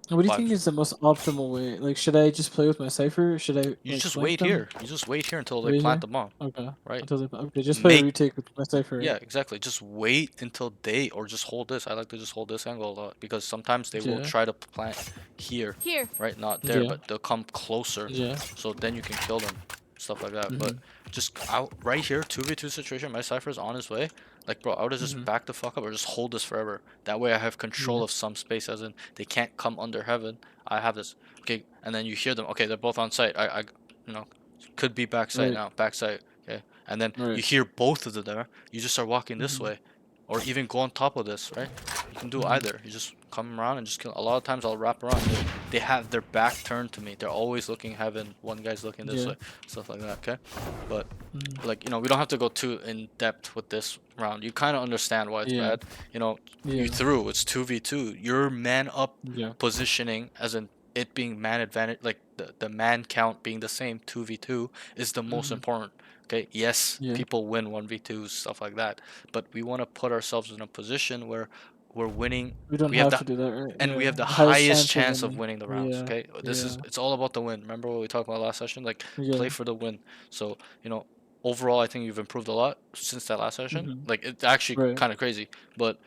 what do you But think is the most optimal way? Like, should I just play with my cipher? Should I you like just flank wait them? here. You just wait here until they Wait plant here? the bomb. Okay. Right? Until they, okay, just play a Make retake with my cipher, Yeah, right? exactly. Just wait until they, or just hold this. I like to just hold this angle a lot because sometimes they will Yeah. try to plant here, Here. right? Not there, Yeah. but they'll come closer. Yeah. So then you can kill them, stuff like that. But just out right here, 2v2 situation, my cipher's on his way. Like, bro, I would have just back the fuck up or just hold this forever. That way I have control of some space, as in they can't come under heaven. I have this. Okay, and then you hear them. Okay, they're both on site. You know, could be backside Right. now. Backside. Okay, and then you Right. hear both of them there. You just start walking this way, or even go on top of this, right? You can do either. You just come around and just kill. A lot of times I'll wrap around. They have their back turned to me. They're always looking heaven. One guy's looking this Yeah. way, stuff like that. Okay, but like we don't have to go too in depth with this round. You kind of understand why it's Yeah. bad. You Yeah. threw. It's 2v2. Your man up Yeah. positioning, as in it being man advantage, like the man count being the same, 2v2 is the most important. Okay, yes, Yeah. people win 1v2s, stuff like that, but we want to put ourselves in a position where we're winning. We don't We have have the to do that, right? and we Yeah. have the Highest highest chance of winning. winning the rounds. Yeah. Okay, Yeah. it's all about the win. Remember what we talked about last session? Like, Yeah. play for the win. So overall, I think you've improved a lot since that last session. Like, it's actually Right. kind of crazy, but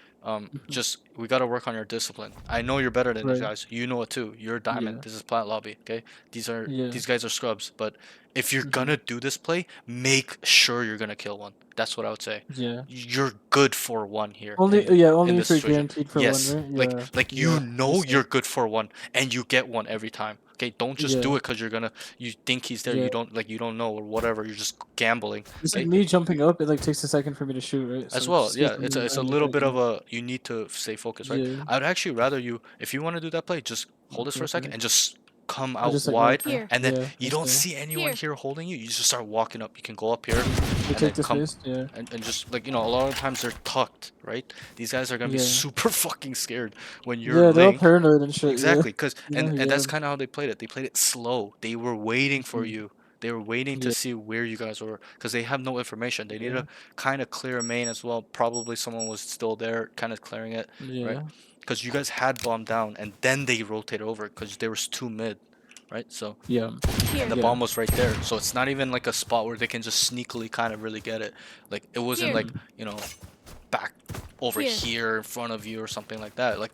just we got to work on your discipline. I know you're better than these Right. guys. You know it too. You're a diamond. Yeah. This is plant lobby. Okay, Yeah. these guys are scrubs. But if you're gonna do this play, make sure you're gonna kill one. That's what I would say. Yeah. You're good for one here. Only in only this if you're situation. guaranteed for Yes, one, right? Yeah. like Yeah. you're good for one, and you get one every time. Okay, don't just do Yeah. it because you think he's there. Yeah. You don't know or whatever. You're just gambling. It's Okay? like me jumping up. It like takes a second for me to shoot, right? As So well, just yeah, give it's me a any little bit of second. a, you need to stay focused, right? Yeah. I'd actually rather you, if you want to do that play, just hold this for a second Okay. and just come I out just like wide, walk Here. and then Yeah. you I don't see. see anyone Here. here holding you. You just start walking up. You can go up here You and then take the come space. Yeah. and just like a lot of times they're tucked, right? These guys are gonna be Yeah. super fucking scared when Yeah. you're They're all linked. paranoid and shit. Yeah. Exactly, cause You know. and that's Yeah. kind of how they played it. They played it slow. They were waiting for Mhm. you. They were waiting to Yeah. see where you guys were, cause they have no information. They need Yeah. to kind of clear a main as well. Probably someone was still there, kind of clearing it, right? Yeah. Cause you guys had bomb down, and then they rotated over, cause there was two mid, right? So Yeah. Here. the Yeah. bomb was right there. So it's not even like a spot where they can just sneakily kind of really get it. Like, it wasn't Here. like back over Here. here in front of you or something like that. Like,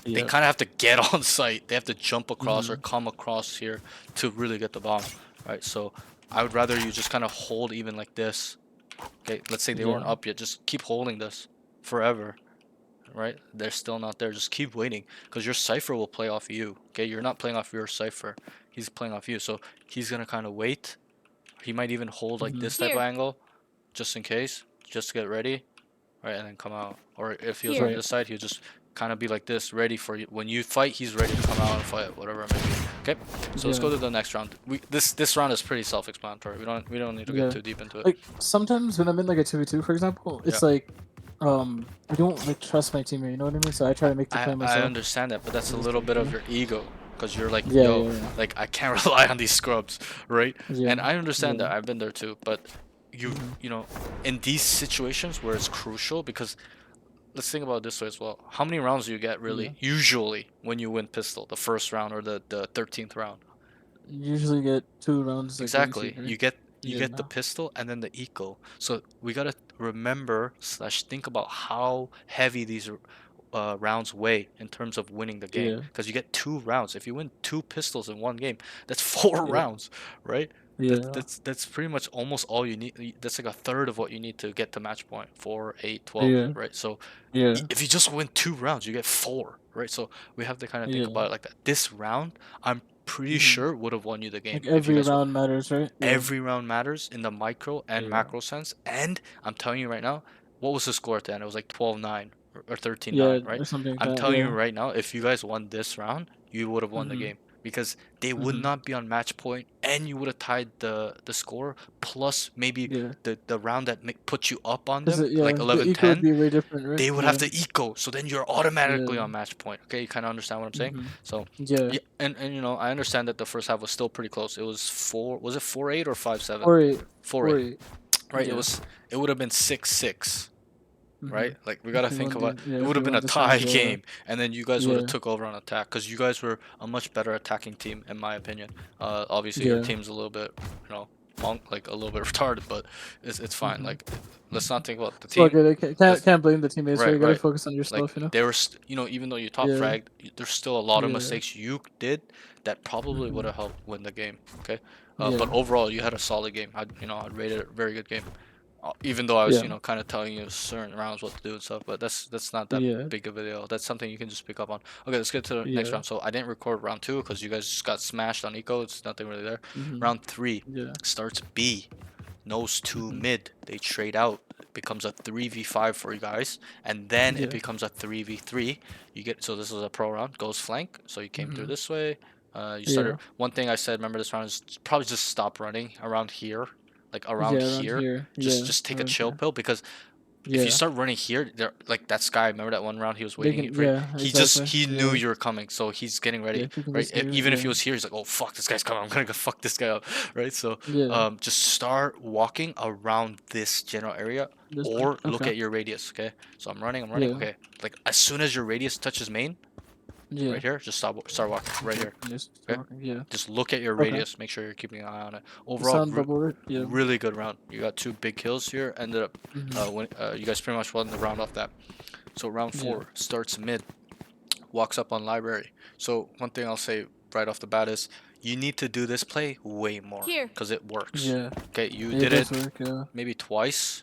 they Yeah. kind of have to get on site. They have to jump across or come across here to really get the bomb, right? So I would rather you just kind of hold even like this. Okay, let's say they weren't Yeah. up yet. Just keep holding this forever, right? They're still not there. Just keep waiting, because your cipher will play off you. Okay, you're not playing off your cipher. He's playing off you. So he's gonna kind of wait. He might even hold like this type of Here. angle, just in case, just to get ready, right? And then come out. Or if he was Here. on this side, he'll just kind of be like this, ready for you. When you fight, he's ready to come out and fight, whatever it may be. Okay, so let's go Yeah. to the next round. This round is pretty self-explanatory. We don't need to Yeah. get too deep into it. Like sometimes when I'm in like a 2v2, for example, it's Yeah. like I don't like trust my teammate. You know what I mean? So I try to make the play I myself. understand that, but that's a Just little like, bit you of know? your ego, because you're like, Yeah, yo, yeah, yeah. like I can't rely on these scrubs, right? Yeah. And I understand that. Yeah. I've been there too, but Mhm. you know, in these situations where it's crucial, because let's think about it this way as well. How many rounds do you get Yeah. really usually when you win pistol? The first round or the 13th round? Usually get 2 rounds like Exactly. guaranteed, right? You Yeah. get the pistol and then the eco. So we gotta remember slash think about how heavy these rounds weigh in terms of winning the game. Yeah. Because you get 2 rounds. If you win 2 pistols in one game, that's 4 rounds, right? Yeah. That's pretty much almost all you need. That's like a third of what you need to get to match point. 4, 8, 12, Yeah. right? So Yeah. if you just win 2 rounds, you get four, right? So we have to kind of think Yeah. about it like that. This round, I'm pretty Mhm. sure would have won you the game Like if you every guys would. round matters, right? Yeah. Every round matters in the micro and Yeah. macro sense. And I'm telling you right now, what was the score at the end? It was like 12-9 or 13-9, Yeah, right? or something like I'm that. telling you Yeah. right now, if you guys won this round, you would have won the Mhm. game because they would Mhm. not be on match point and you would have tied the score plus maybe Yeah. the round that put you up on Cause them, like yeah, the eco would 11-10, be way different, right? they would have Yeah. the eco, so then you're automatically Yeah. on match point. Okay, you kind of understand what I'm saying? Mhm. So, Yeah. yeah, and you know, I understand that the first half was still pretty close. It was was it 4-8 or 5-7? 4-8. 4-8, 4-8. right? Yeah. It would have been 6-6, Mhm. right? Like we If gotta we think won about, the yeah, it if would we have been won a this round, tie yeah. game, and then you guys would have Yeah. took over on attack because you guys were a much better attacking team in my opinion. Obviously your Yeah. team's a little bit, like a little bit retarded, but it's fine. Mhm. Like let's not think about the It's all team. good. I can't Let's can't blame the teammates, right? Right, You gotta right. focus on Like yourself, you know? there was, even though you top Yeah. fragged, there's still a lot of Yeah. mistakes you did that probably would Mhm. have helped win the game. Okay, but Yeah. overall you had a solid game. I'd rate it a very good game. Even though I was, Yeah. kind of telling you certain rounds what to do and stuff, but that's not that Yeah. big of a deal. That's something you can just pick up on. Okay, let's get to the next Yeah. round. So I didn't record round two because you guys just got smashed on eco. It's nothing really there. Mhm. Round three Yeah. starts B. Nose to Mhm. mid. They trade out. It becomes a 3v5 for you guys, and then it Yeah. becomes a 3v3. You get, so this is a pro round. Goes flank. So you came through Mhm. this way. You started. Yeah. One thing I said, remember this round is probably just stop running around here, like around Yeah, around here. here. Just Yeah, just take a around chill here. pill because if you Yeah. start running here, there, like that Sky. Remember that one round he was They waiting can for you? yeah, exactly. He knew Yeah. you were coming, so he's getting Yeah, ready, if you can right? just do Even if yeah. he was here, he's like, oh fuck, this guy's coming. I'm gonna go fuck this guy up, right? So Yeah. just start walking around this general area This one. or look Okay. at your radius. Okay, so I'm running. Yeah. Okay, like as soon as your radius touches main, Yeah. right here, just start walking right Okay. here. Just Okay, talking. Yeah. just look at your Okay. radius. Make sure you're keeping an eye on it. The Overall, sound bubble, right? Yeah. really good round. You got 2 big kills here. Ended up Mhm. you guys pretty much won the round off that. So round Yeah. 4 starts mid, walks up on library. So one thing I'll say right off the bat is you need to do this play way more Here. because it works. Yeah. Okay, you It did it does work, yeah. maybe twice,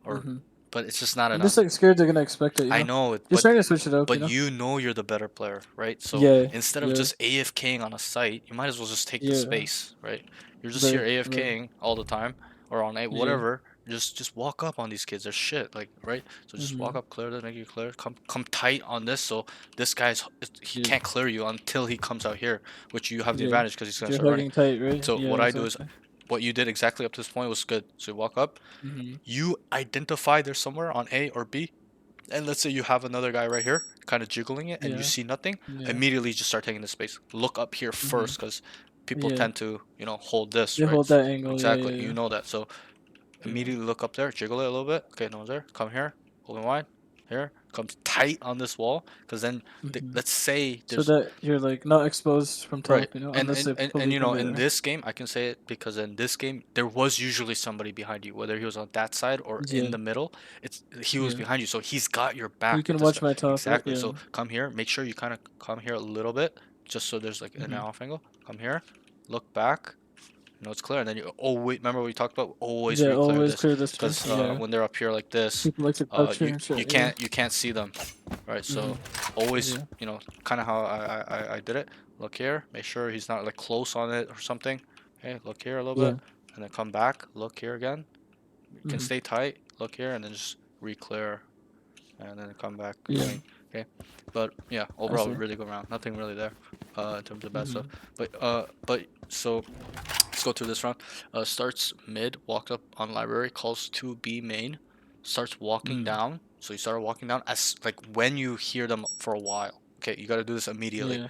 or Mhm. but it's just not I'm just enough. like scared they're gonna expect it, you I know? know it, Just trying to switch it up, you know? you know you're the better player, right? So Yeah. instead of Yeah. just AFKing on a site, you might as well just take the Yeah. space, right? You're just here Right. Right. AFKing all the time or on A Yeah. whatever. Just walk up on these kids. They're shit, like right. So just walk Mhm. up, clear this, make you clear. Come tight on this. So this guy's he Yeah. can't clear you until he comes out here, which you have the Yeah. advantage because he's gonna You're start running. hugging tight, right? So Yeah, what I do is exactly. what you did exactly up to this point was good. So you walk up, Mhm. you identify there's somewhere on A or B, and let's say you have another guy right here kind of jiggling it and you Yeah. see nothing, Yeah. immediately just start taking the space. Look up here Mhm. first because people Yeah. tend to, hold this, They right? hold that angle, yeah, Exactly, yeah, you yeah. know that. So Yeah. immediately look up there, jiggle it a little bit. Okay, no one's there. Come here, open wide. Here, come tight on this wall because then Mhm. let's say So there's that you're like not exposed from right. top, you know, And unless and, they and, fully and commit, in right? this game, I can say it because in this game there was usually somebody behind you, whether he was on that side or in Yeah. the middle. He was Yeah. behind you, so he's got your You back can at this watch time. my top, right? Exactly. Yeah. So come here, make sure you kind of come here a little bit, just so there's like an Mhm. off angle. Come here, look back. It's clear, and then you wait. Remember we talked about always Yeah, re-clear always this, clear this too. because Yeah. when they're up here like this, People like to crouch here you and shit. Yeah. you can't see them, right? So Mhm. always, Yeah. kind of how I did it. Look here, make sure he's not like close on it or something. Okay, look here a little bit, Yeah. and then come back. Look here again. You can Mhm. stay tight. Look here, and then just re-clear, and then come back Yeah. going. Okay, but yeah, I overall see. really good round. Nothing really there, in terms of bad stuff. Mhm. But so let's go through this round. Starts mid, walked up on library, calls to B main. starts walking down. So you start walking down as like when you hear them for a while. Okay, you got to do this immediately. Yeah.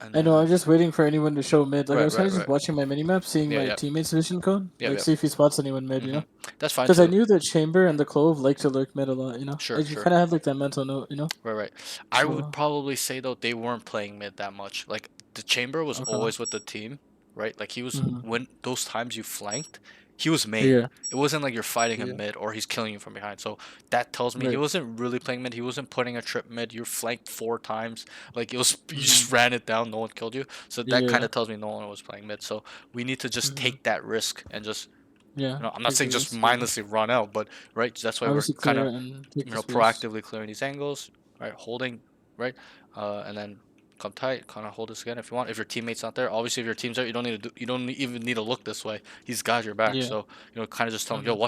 And I know. I'm then just waiting for anyone to show mid. Like I right, was kind right, of just right. watching my minimap, seeing Yeah, my yeah, teammates' vision code, yeah, like yeah. see if he spots anyone mid. You know, That's fine because I too. knew the chamber and the clove like to lurk mid a lot. You know, Sure, like you sure. kind of have like that mental note. You know. Right, right. I would So probably say though they weren't playing mid that much. Like the chamber was okay. always with the team, right? Like he was Mhm. when those times you flanked, he was main. Yeah. It wasn't like you're fighting him Yeah. mid or he's killing you from behind. So that tells me he Right. wasn't really playing mid. He wasn't putting a trip mid. You flanked 4 times. Like it was you Mhm. just ran it down. No one killed you. So that kind Yeah. of tells me no one was playing mid. So we need to just Mhm. take that risk and just Yeah. I'm not Take the saying just risk. Yeah. mindlessly run out, but right, that's why we're Obviously, kind clear of it and take the space. proactively clearing these angles, right? Holding, right? And then come tight, kind of hold this again if you want. If your teammate's not there, obviously if your team's there, you don't even need to look this way. He's got your back, Yeah. so kind of just tell him, yo, Mhm.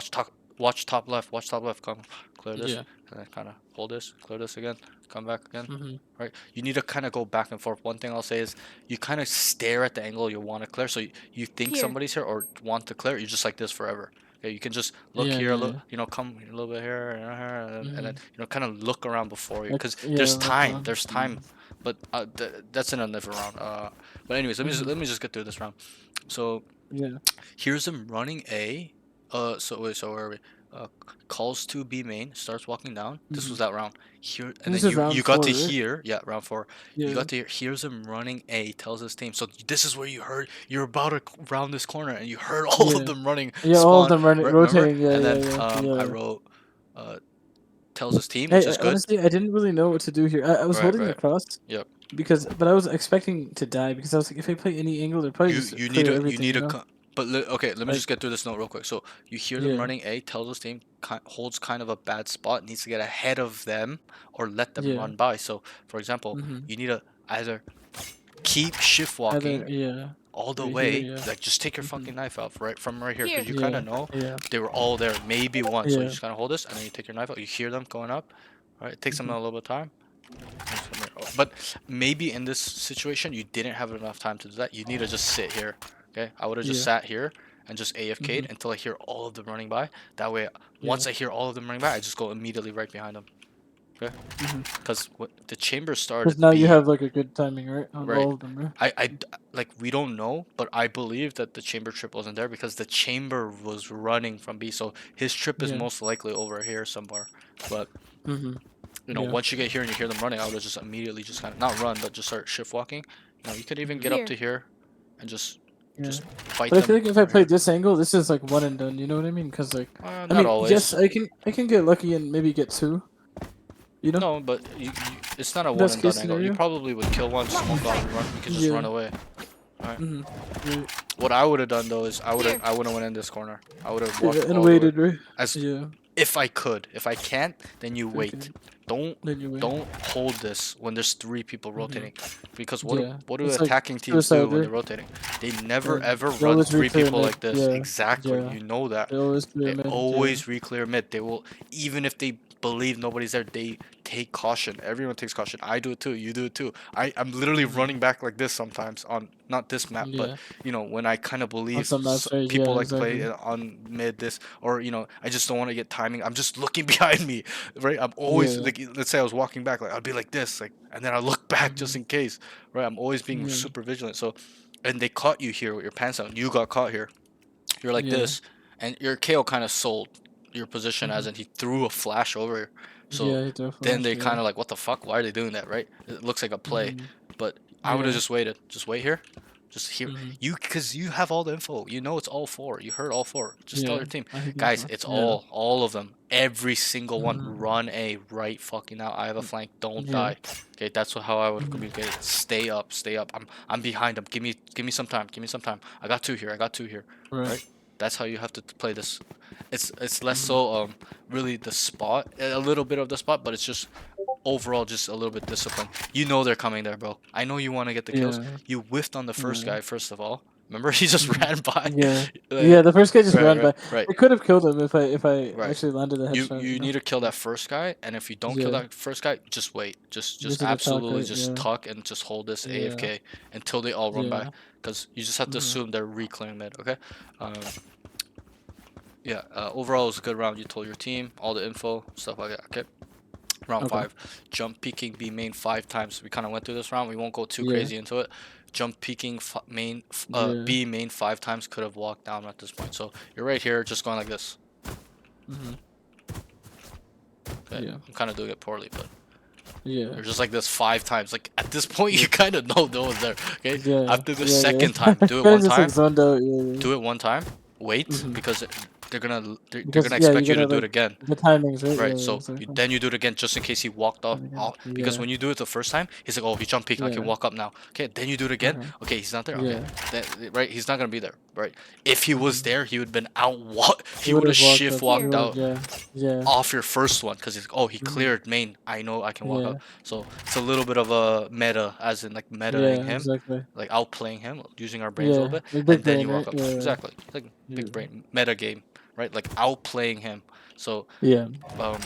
watch top left, watch top left, come clear this, Yeah. and then kind of hold this, clear this again, come back again. Mhm. Right, you need to kind of go back and forth. One thing I'll say is you kind of stare at the angle you want to clear. So you think Here. somebody's here or want to clear, you're just like this forever. Okay, you can just look Yeah. here a Yeah. little, Yeah. come a little bit here and then Mhm. kind of look around before you, Like because yeah. there's Like time. around. There's time, but that's in another round. But anyways, Mhm. let me just get through this round. So Yeah. here's him running A. So wait, so where are we? Uh, calls to B main, starts walking down. This was Mhm. that round. Here and And this then is you round got four, to right? hear, yeah, round 4. You Yeah. got to hear. Here's him running A. Tells his team. So this is where you heard you're about to round this corner, and you heard all of Yeah. them running Yeah. All of spawn. them running, Right, remember? rotating. Yeah. And Yeah. then Yeah. I Yeah. wrote tells his team, which Hey, is good. honestly, I didn't really know what to do here. I was Right, holding the right. cross Yep. but I was expecting to die because I was like, if I play any angle, they'll probably just You need clear to everything, you know? but okay, let me Like, just get through this note real quick. So you hear them yeah, running A, tells his team holds kind of a bad spot, needs to get ahead of them or let them yeah, run by. So for example, mm-hmm. you need to either keep shift walking Either, yeah, all the right here, way, yeah, like just take your mm-hmm. fucking knife out right from right here, Here. because you kind Yeah, of know yeah, they were all there, maybe one. So you yeah, just kind of hold this, and then you take your knife out. You hear them going up, right? It takes them mm-hmm. a little bit of time. But maybe in this situation, you didn't have enough time to do that. You need to just sit here. Okay, I would have just Yeah, sat here and just mm-hmm. AFK'd until I hear all of them running by. That way, Yeah, once I hear all of them running by, I just go immediately right behind them. Okay, mm-hmm. because the chamber Because started now you B. have like a good timing, right, on Right. all of them, right? Like we don't know, but I believe that the chamber trip wasn't there because the chamber was running from B. So his trip is Yeah, most likely over here somewhere. But mm-hmm. Yeah, once you get here and you hear them running, I would just immediately just kind of not run, but just start shift walking. You could even mm-hmm. get up Here. to here and Yeah. just fight But I feel them like if I from play here. this angle, this is like one and done. You know what I mean? Because like, I Not mean, yes, always. I can get lucky and maybe get two. You know, No, but it's not a one best and done case angle. You scenario. probably would kill one, smoke out, and run. You can just run Yeah. away. Alright. Mm-hmm. Right. What I would have done though is I Here. wouldn't went in this corner. I would have Yeah, walked and all the way. waited, right? As Yeah. if I could. If I can't, then you wait. Okay. Don't Then you wait. don't hold this when there's 3 people Mm-hmm. rotating. Because Yeah. what do It's like attacking teams do suicide, when they're right? rotating? They never And ever they run always 3 people mid. like this. Yeah. Exactly. Yeah. You know that. They always clear They mid. Yeah. always re-clear mid. They will, even if they believe nobody's there, they take caution. Everyone takes caution. I do it too. You do it too. I'm literally Mm-hmm. running back like this sometimes on not this map, but Yeah. when I kind of On believe some maps, right? people Yeah. like to play Exactly. on mid this, or I just don't want to get timing. I'm just looking behind me, right? I'm always Yeah. like, let's say I was walking back, like I'd be like this, like, and then I look back just Mm-hmm. in case, right? I'm always being Yeah. super vigilant. So, and they caught you here with your pants down. You got caught here. You're like Yeah. this, and your KO kind of sold your position, as Mm-hmm. in he threw a flash over. So Yeah. He threw a then flash. they kind Yeah. of like, what the fuck? Why are they doing that, right? It looks like a play, Mm-hmm. but I would have Yeah. just waited. Just wait here. Just here. Mm-hmm. Because you have all the info. You know it's all 4. You heard all 4. Just tell Yeah. your team, I think guys, so. it's Yeah. all of them. Every single one. Mm-hmm. Run A right fucking now. I have a flank. Don't Yeah. die. Okay, that's how I would have Mm-hmm. communicated. Stay up. Stay up. I'm behind them. Give me some time. Give me some time. I got 2 here. I got 2 here. Right. Right? That's how you have to play this. It's less Mm-hmm. so really the spot, a little bit of the spot, but it's just overall just a little bit disciplined. You know they're coming there, bro. I know you want to get the kills. Yeah. You whiffed on the first Yeah. guy first of all. Remember, he just Mhm. ran by. Yeah. Like, Yeah, the first guy just ran by. right. I could have killed him if I Right. actually landed a You headshot, you you know? need to kill that first guy, and if you don't kill Yeah. that first guy, just wait. Just Just need to talk, absolutely right? just Yeah. tuck and just hold this Yeah. AFK until they all run by, Yeah. because you just have to Mhm. assume they're reclearing mid. Okay. Um, Yeah. Overall, it was a good round. You told your team all the info, stuff like that. Okay. Round Okay. 5, jump peeking B main 5 times. We kind of went through this round. We won't go too Yeah. crazy into it. Jump peeking Yeah. B main 5 times. Could have walked down at this point. So you're right here, just going like this. Mhm. Okay. Yeah. I'm kind of doing it poorly, but Yeah. you're just like this 5 times. Like at this point, you kind of know no one's there. Okay. Yeah. After the yeah, second yeah. time, do it Kinda one just time. like zoned out. Yeah. Do it one time. Wait, Mhm. because they're gonna Because yeah, expect you you to gotta do it like again. the timings, right? Right, Yeah. so Exactly. then you do it again just in case he walked off. And again. Because Yeah. when you do it the first time, he's like, "Oh, he jumped peek, I can Yeah. walk up now." Okay, then you do it again. Okay. Okay, he's not there. Okay, Yeah. then, right, he's not gonna be there. Right, if he was Mhm. there, he would have been out. He He would would have have walked shift up. He walked would have. out Yeah. Yeah. off your first one because he's oh he Mhm. cleared main. I know I can walk Yeah. up. So it's a little bit of a meta, as in like metaing Yeah. him, Exactly. like outplaying him, using our brains a little Yeah. bit, Like and big then brain, you walk right? up. Yeah. Exactly, like Yeah. big brain meta game, right? Like outplaying him. So Yeah. um,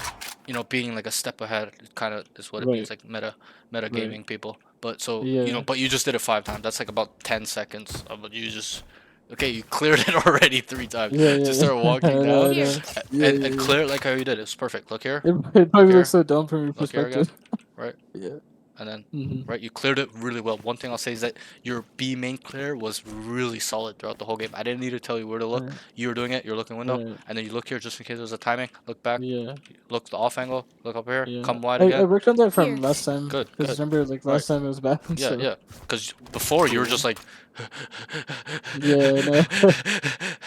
being like a step ahead kind of is what it means, Right. like meta Right. gaming people. But so Yeah. but you just did it 5 times. That's like about 10 seconds of it. You just okay, you cleared it already 3 times. Yeah. Yeah. Just start I walking know. down I Here. know. Yeah. Yeah. and Yeah. clear it like how you did. It's perfect. Look here, It probably here, looks so dumb from your look here again, perspective. right? Yeah. And then Mhm. right, you cleared it really well. One thing I'll say is that your B main clear was really solid throughout the whole game. I didn't need to tell you where to look. Right. You were doing it. You're looking window, Right. and then you look here just in case there's a timing. Look back. Yeah. Look the off angle. Look up here. Yeah. Come wide I again. worked on that from Here. last time. Good, Because good. remember, like Right. last time it was bad. Yeah, So yeah. Because before you were yeah. just like, Yeah. I know.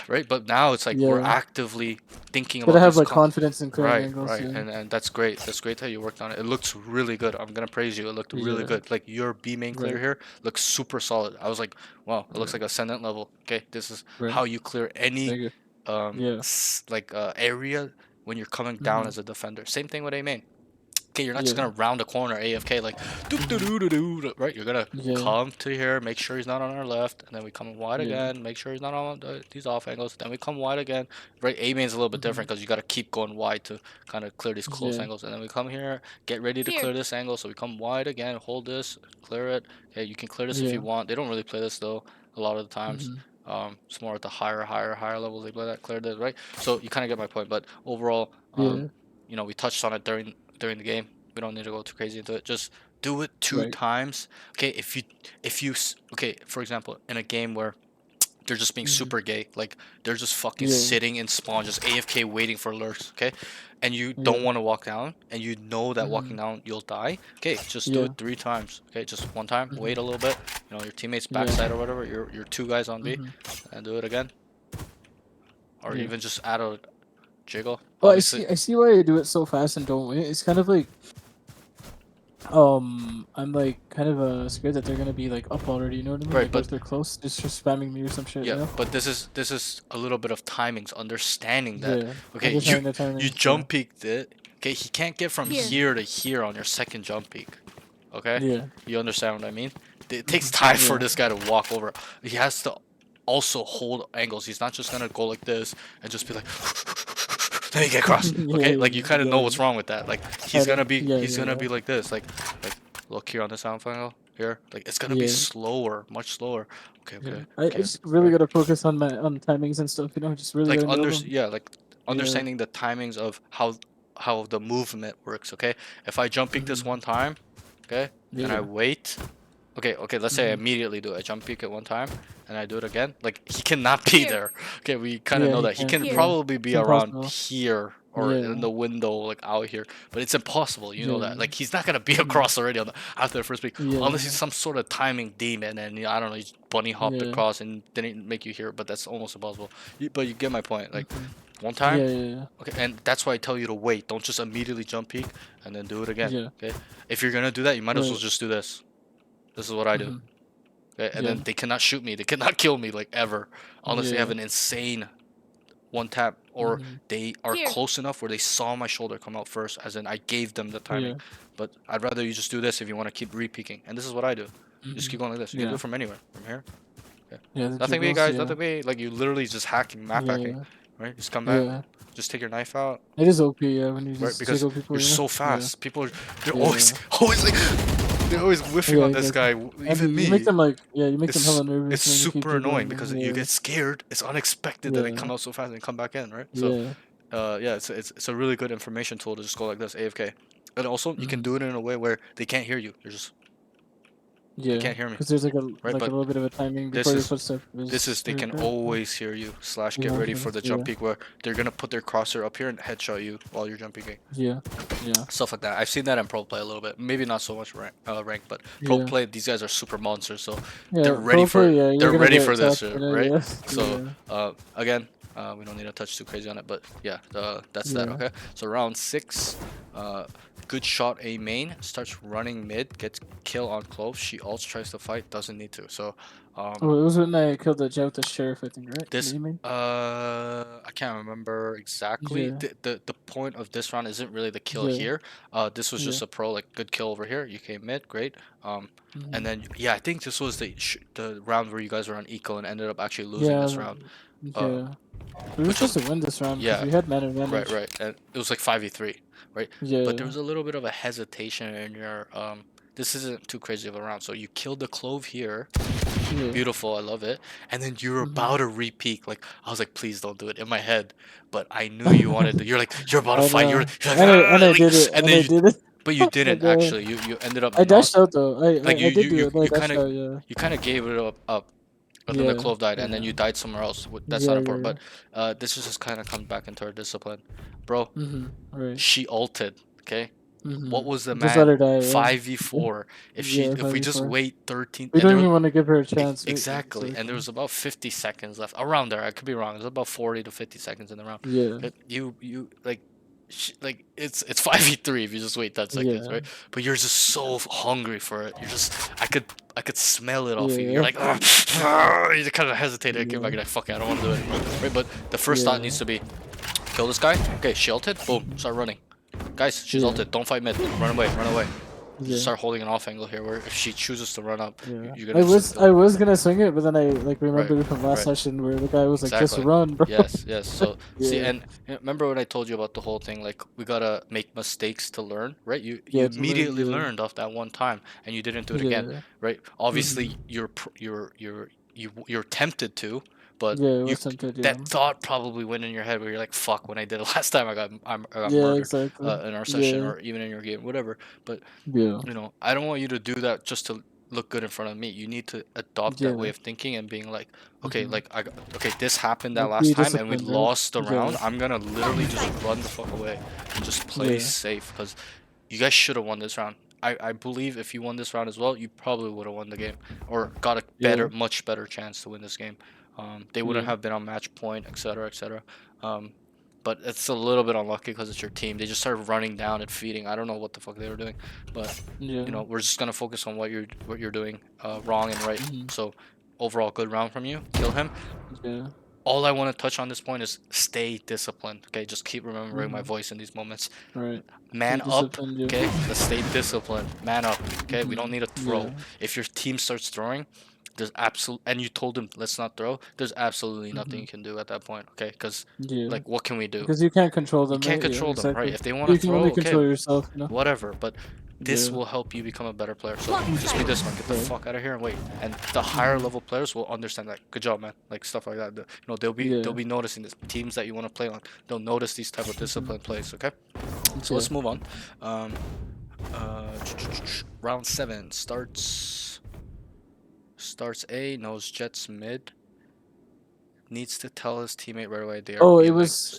right. But now it's like we're Yeah. actively thinking Gotta about have these. like confidence in clearing Right, angles. right, Yeah. and that's great. That's great that you worked on it. It looks really good. I'm gonna praise you. It looked really Yeah. good. Like your B main clear Right. here looks super solid. I was like, wow, it looks Right. like ascendant level. Okay, this is Right. how you clear any Thank you. Yeah. area when you're coming down Mhm. as a defender. Same thing with A main. Okay, you're not just Yeah. gonna round a corner AFK like doo doo doo doo doo, right? You're gonna Yeah. come to here, make sure he's not on our left, and then we come wide Yeah. again, make sure he's not on these off angles, then we come wide again. Right, A main's a little bit Mhm. different because you gotta keep going wide to kind of clear these close Yeah. angles, and then we come here, get ready to Here. clear this angle, so we come wide again, hold this, clear it. Okay, you can clear this if you Yeah. want. They don't really play this though a lot of the times. Mhm. It's more at the higher levels they play that clear this, right? So you kind of get my point. But overall, Yeah. we touched on it during the game. We don't need to go too crazy into it. Just do it two Right. times. Okay, okay, for example, in a game where they're just being Mhm. super gay, like they're just fucking Yeah. sitting in spawn, just AFK waiting for lurks. Okay, and you don't Yeah. want to walk down, and you know that walking Mhm. down you'll die. Okay, just do Yeah. it 3 times. Okay, just one time, wait a Mhm. little bit. Your teammate's Yeah. backside or whatever. Your 2 guys on B, Mhm. and do it again, or Yeah. even just add a jiggle. Well, Obviously, I see why you do it so fast and don't wait. It's kind of like I'm like kind of scared that they're gonna be like up already. You know what I mean? right, Like, but if they're close, it's just spamming me or some shit. yeah, You know? but this is a little bit of timings, understanding that. Yeah. Okay, Understanding the you timings, jump peeked it. Okay, he can't get from Here. here to here on your second jump peak. Okay, Yeah. you understand what I mean? It takes time for Yeah. this guy to walk over. He has to also hold angles. He's not just gonna go like this and just be like, let me get across. Okay, like you kind of know what's wrong with that. Like he's know. gonna be Yeah, he's yeah, gonna yeah. be like this. Like look here on the sound file here. Like it's gonna be Yeah. slower, much slower. Okay, Yeah. okay. I okay. just really right. gotta focus on my timings and stuff. You know, just really Like gotta nail them. like Yeah. understanding the timings of how the movement works. Okay, if I jump peek this Mhm. one time, okay, and I Yeah. wait. Okay, let's say I Mhm. immediately do it. I jump peek it one time and I do it again. Like he cannot be Here. there. Okay, we kind of Yeah, know he that. He can't. can Here. probably It's be around impossible. here or in Yeah. the window, like out here, but it's impossible. You know that. Yeah. Like he's not gonna be Mhm. across already after the first peek, unless he's Yeah. some sort of timing demon and I don't know, he's bunny hopped Yeah. across and didn't make you hear. But that's almost impossible. But you get my point. Like Mhm. one time. Yeah. Yeah. Okay, and that's why I tell you to wait. Don't just immediately jump peek and then do it again. Yeah. Okay, if you're gonna do that, you might as well Right. just do this. This is what I do. Mhm. Okay, and Yeah. then they cannot shoot me. They cannot kill me like ever, unless they have Yeah. an insane one tap or Mhm. they are Here. close enough where they saw my shoulder come out first, as in I gave them the timing. Yeah. But I'd rather you just do this if you want to keep re-peeking. And this is what I do. You just Mhm. keep going like this. You can do Yeah. it from anywhere, from here. Yeah. The Nothing me, jiggles, guys. yeah. Nothing me. Like you literally just hacking, map hacking, Yeah. right? Just come back. Yeah. Just take your knife out. It is OP, yeah, when you Right, just because jiggle people, you're you know? so Yeah. fast. People are they're Yeah. always like they're always whiffing Yeah, on this guy. And Even you make me. them like, yeah, you make them It's hella nervous. it's and then you keep super annoying dribbling them, because you yeah. get scared. It's unexpected that they Yeah. come out so fast and come back in, right? So Yeah. yeah, it's a really good information tool to just go like this, AFK. And also you can Mhm. do it in a way where they can't hear you. You're just they Yeah. can't hear me, Because there's like a right? But little bit of a timing this before your is footstep this is they heard, can right? always hear you. Slash get Yeah, ready okay, for the yeah. jump peek where they're gonna put their crosshair up here and headshot you while you're jumping. Yeah. Yeah. Stuff like that. I've seen that in pro play a little bit. Maybe not so much rank, but pro Yeah. play. These guys are super monsters, so Yeah. Probably, yeah, you're they're gonna ready get for this, attacked, you know, right? yeah. So Yeah. again, we don't need to touch too crazy on it, but yeah, that's that. Yeah. Okay, so round 6, good shot A main starts running mid, gets kill on close. She ults, tries to fight, doesn't need to. So Oh, it was when I killed the jet with the sheriff, I think, right? this You mean? I can't remember exactly. Yeah. The point of this round isn't really the kill Yeah. here. This was Yeah. just a pro like good kill over here. You came mid, great. Mhm. And then yeah, I think this was the round where you guys were on eco and ended up actually losing this round. Yeah. We were Which was supposed to win this round because yeah, we had man right, advantage. right. And it was like 5v3, right? But there Yeah. was a little bit of a hesitation in your this isn't too crazy of a round. So you killed the clove here. Yeah. Beautiful, I love it. And then you were about to re-peek. Like I was like, please don't do it in my head. But I knew you wanted to. You're like, you're about to I fight. know. You're like, And I like, did it. and And then I you, did it. but you And didn't then actually. You ended up I not dashed out though. like I did do it. I you dashed out. Yeah. kind of gave it up. And then the Yeah. clove died, and then Yeah. you died somewhere else. That's not Yeah. important. Yeah. But this is just kind of comes back into our discipline, bro. Right. She ulted. Okay. What was the Just let man her die. Yeah. 5v4? Yeah. If we just 5v4. wait 13 We and don't there even want to give her a chance, right? exactly, and there was about 50 seconds left around there. I could be wrong. It was about 40 to 50 seconds in the round. Yeah. You like like it's 5v3 if you just wait 10 seconds, Yeah. right? But you're just so hungry for it. You're just I could smell it off you. Yeah. You're like you kind of hesitated. I came back Yeah. and like fuck it, I don't want to do it anymore, right? But the first thought Yeah. needs to be kill this guy. Okay, she ulted. Boom, start running. Guys, she's Yeah. ulted. Don't fight mid. Run away. Run away. Yeah. Just start holding an off angle here where if she chooses to run up, Yeah. you're gonna just I was gonna swing it, but then I like remembered Right, from last right. session where the guy was like, "Just Exactly. run, bro." Yes, yes. So see, Yeah. and remember when I told you about the whole thing? Like we gotta make mistakes to learn, right? You Yeah, you to learn, immediately yeah. learned off that one time, and you didn't do it again, Yeah. right? Obviously, you're tempted to, but Yeah, it you was tempted. Yeah. that thought probably went in your head where you're like, "Fuck!" When I did it last time, I got Yeah, murdered exactly. in our session Yeah. or even in your game, whatever. But Yeah. you know, I don't want you to do that just to look good in front of me. You need to adopt that way Yeah. of thinking and being like, okay, Mhm. like okay, this happened that Like, last be time and we disciplined, right? lost the round. Yeah. I'm gonna literally just run the fuck away and just play Yeah. safe because you guys should have won this round. I believe if you won this round as well, you probably would have won the game or got a Yeah. much better chance to win this game. They wouldn't Yeah. have been on match point, etc., etc. But it's a little bit unlucky because it's your team. They just started running down and feeding. I don't know what the fuck they were doing, but Yeah. you know we're just gonna focus on what you're doing wrong and right. Mhm. So overall, good round from you. Kill him. Yeah. All I want to touch on this point is stay disciplined. Okay, just keep remembering my Mhm. voice in these moments. Right. Man Stay up. disciplined, yeah. Okay, let's stay disciplined. Man up. Okay, we don't Mhm. need to throw. Yeah. If your team starts throwing, there's absolute and you told him let's not throw. There's absolutely nothing Mhm. you can do at that point. Okay, because Yeah. like what can we do? Because you can't control You them, can't right? Yeah, control them, right? exactly. If they want to You can throw, only okay, control yourself, you know? whatever. But this Yeah. will help you become a better player. So Blocking just be sight. this one. Get the Okay. fuck out of here and wait. And the higher level players will understand that. Good job, man. Like stuff like that. You know, Yeah. they'll be noticing this. Teams that you want to play on, they'll notice these type of disciplined plays. Okay. So let's Okay. move on. Um, round 7 starts A, knows Jets mid. Needs to tell his teammate right away they are Oh, B-Link.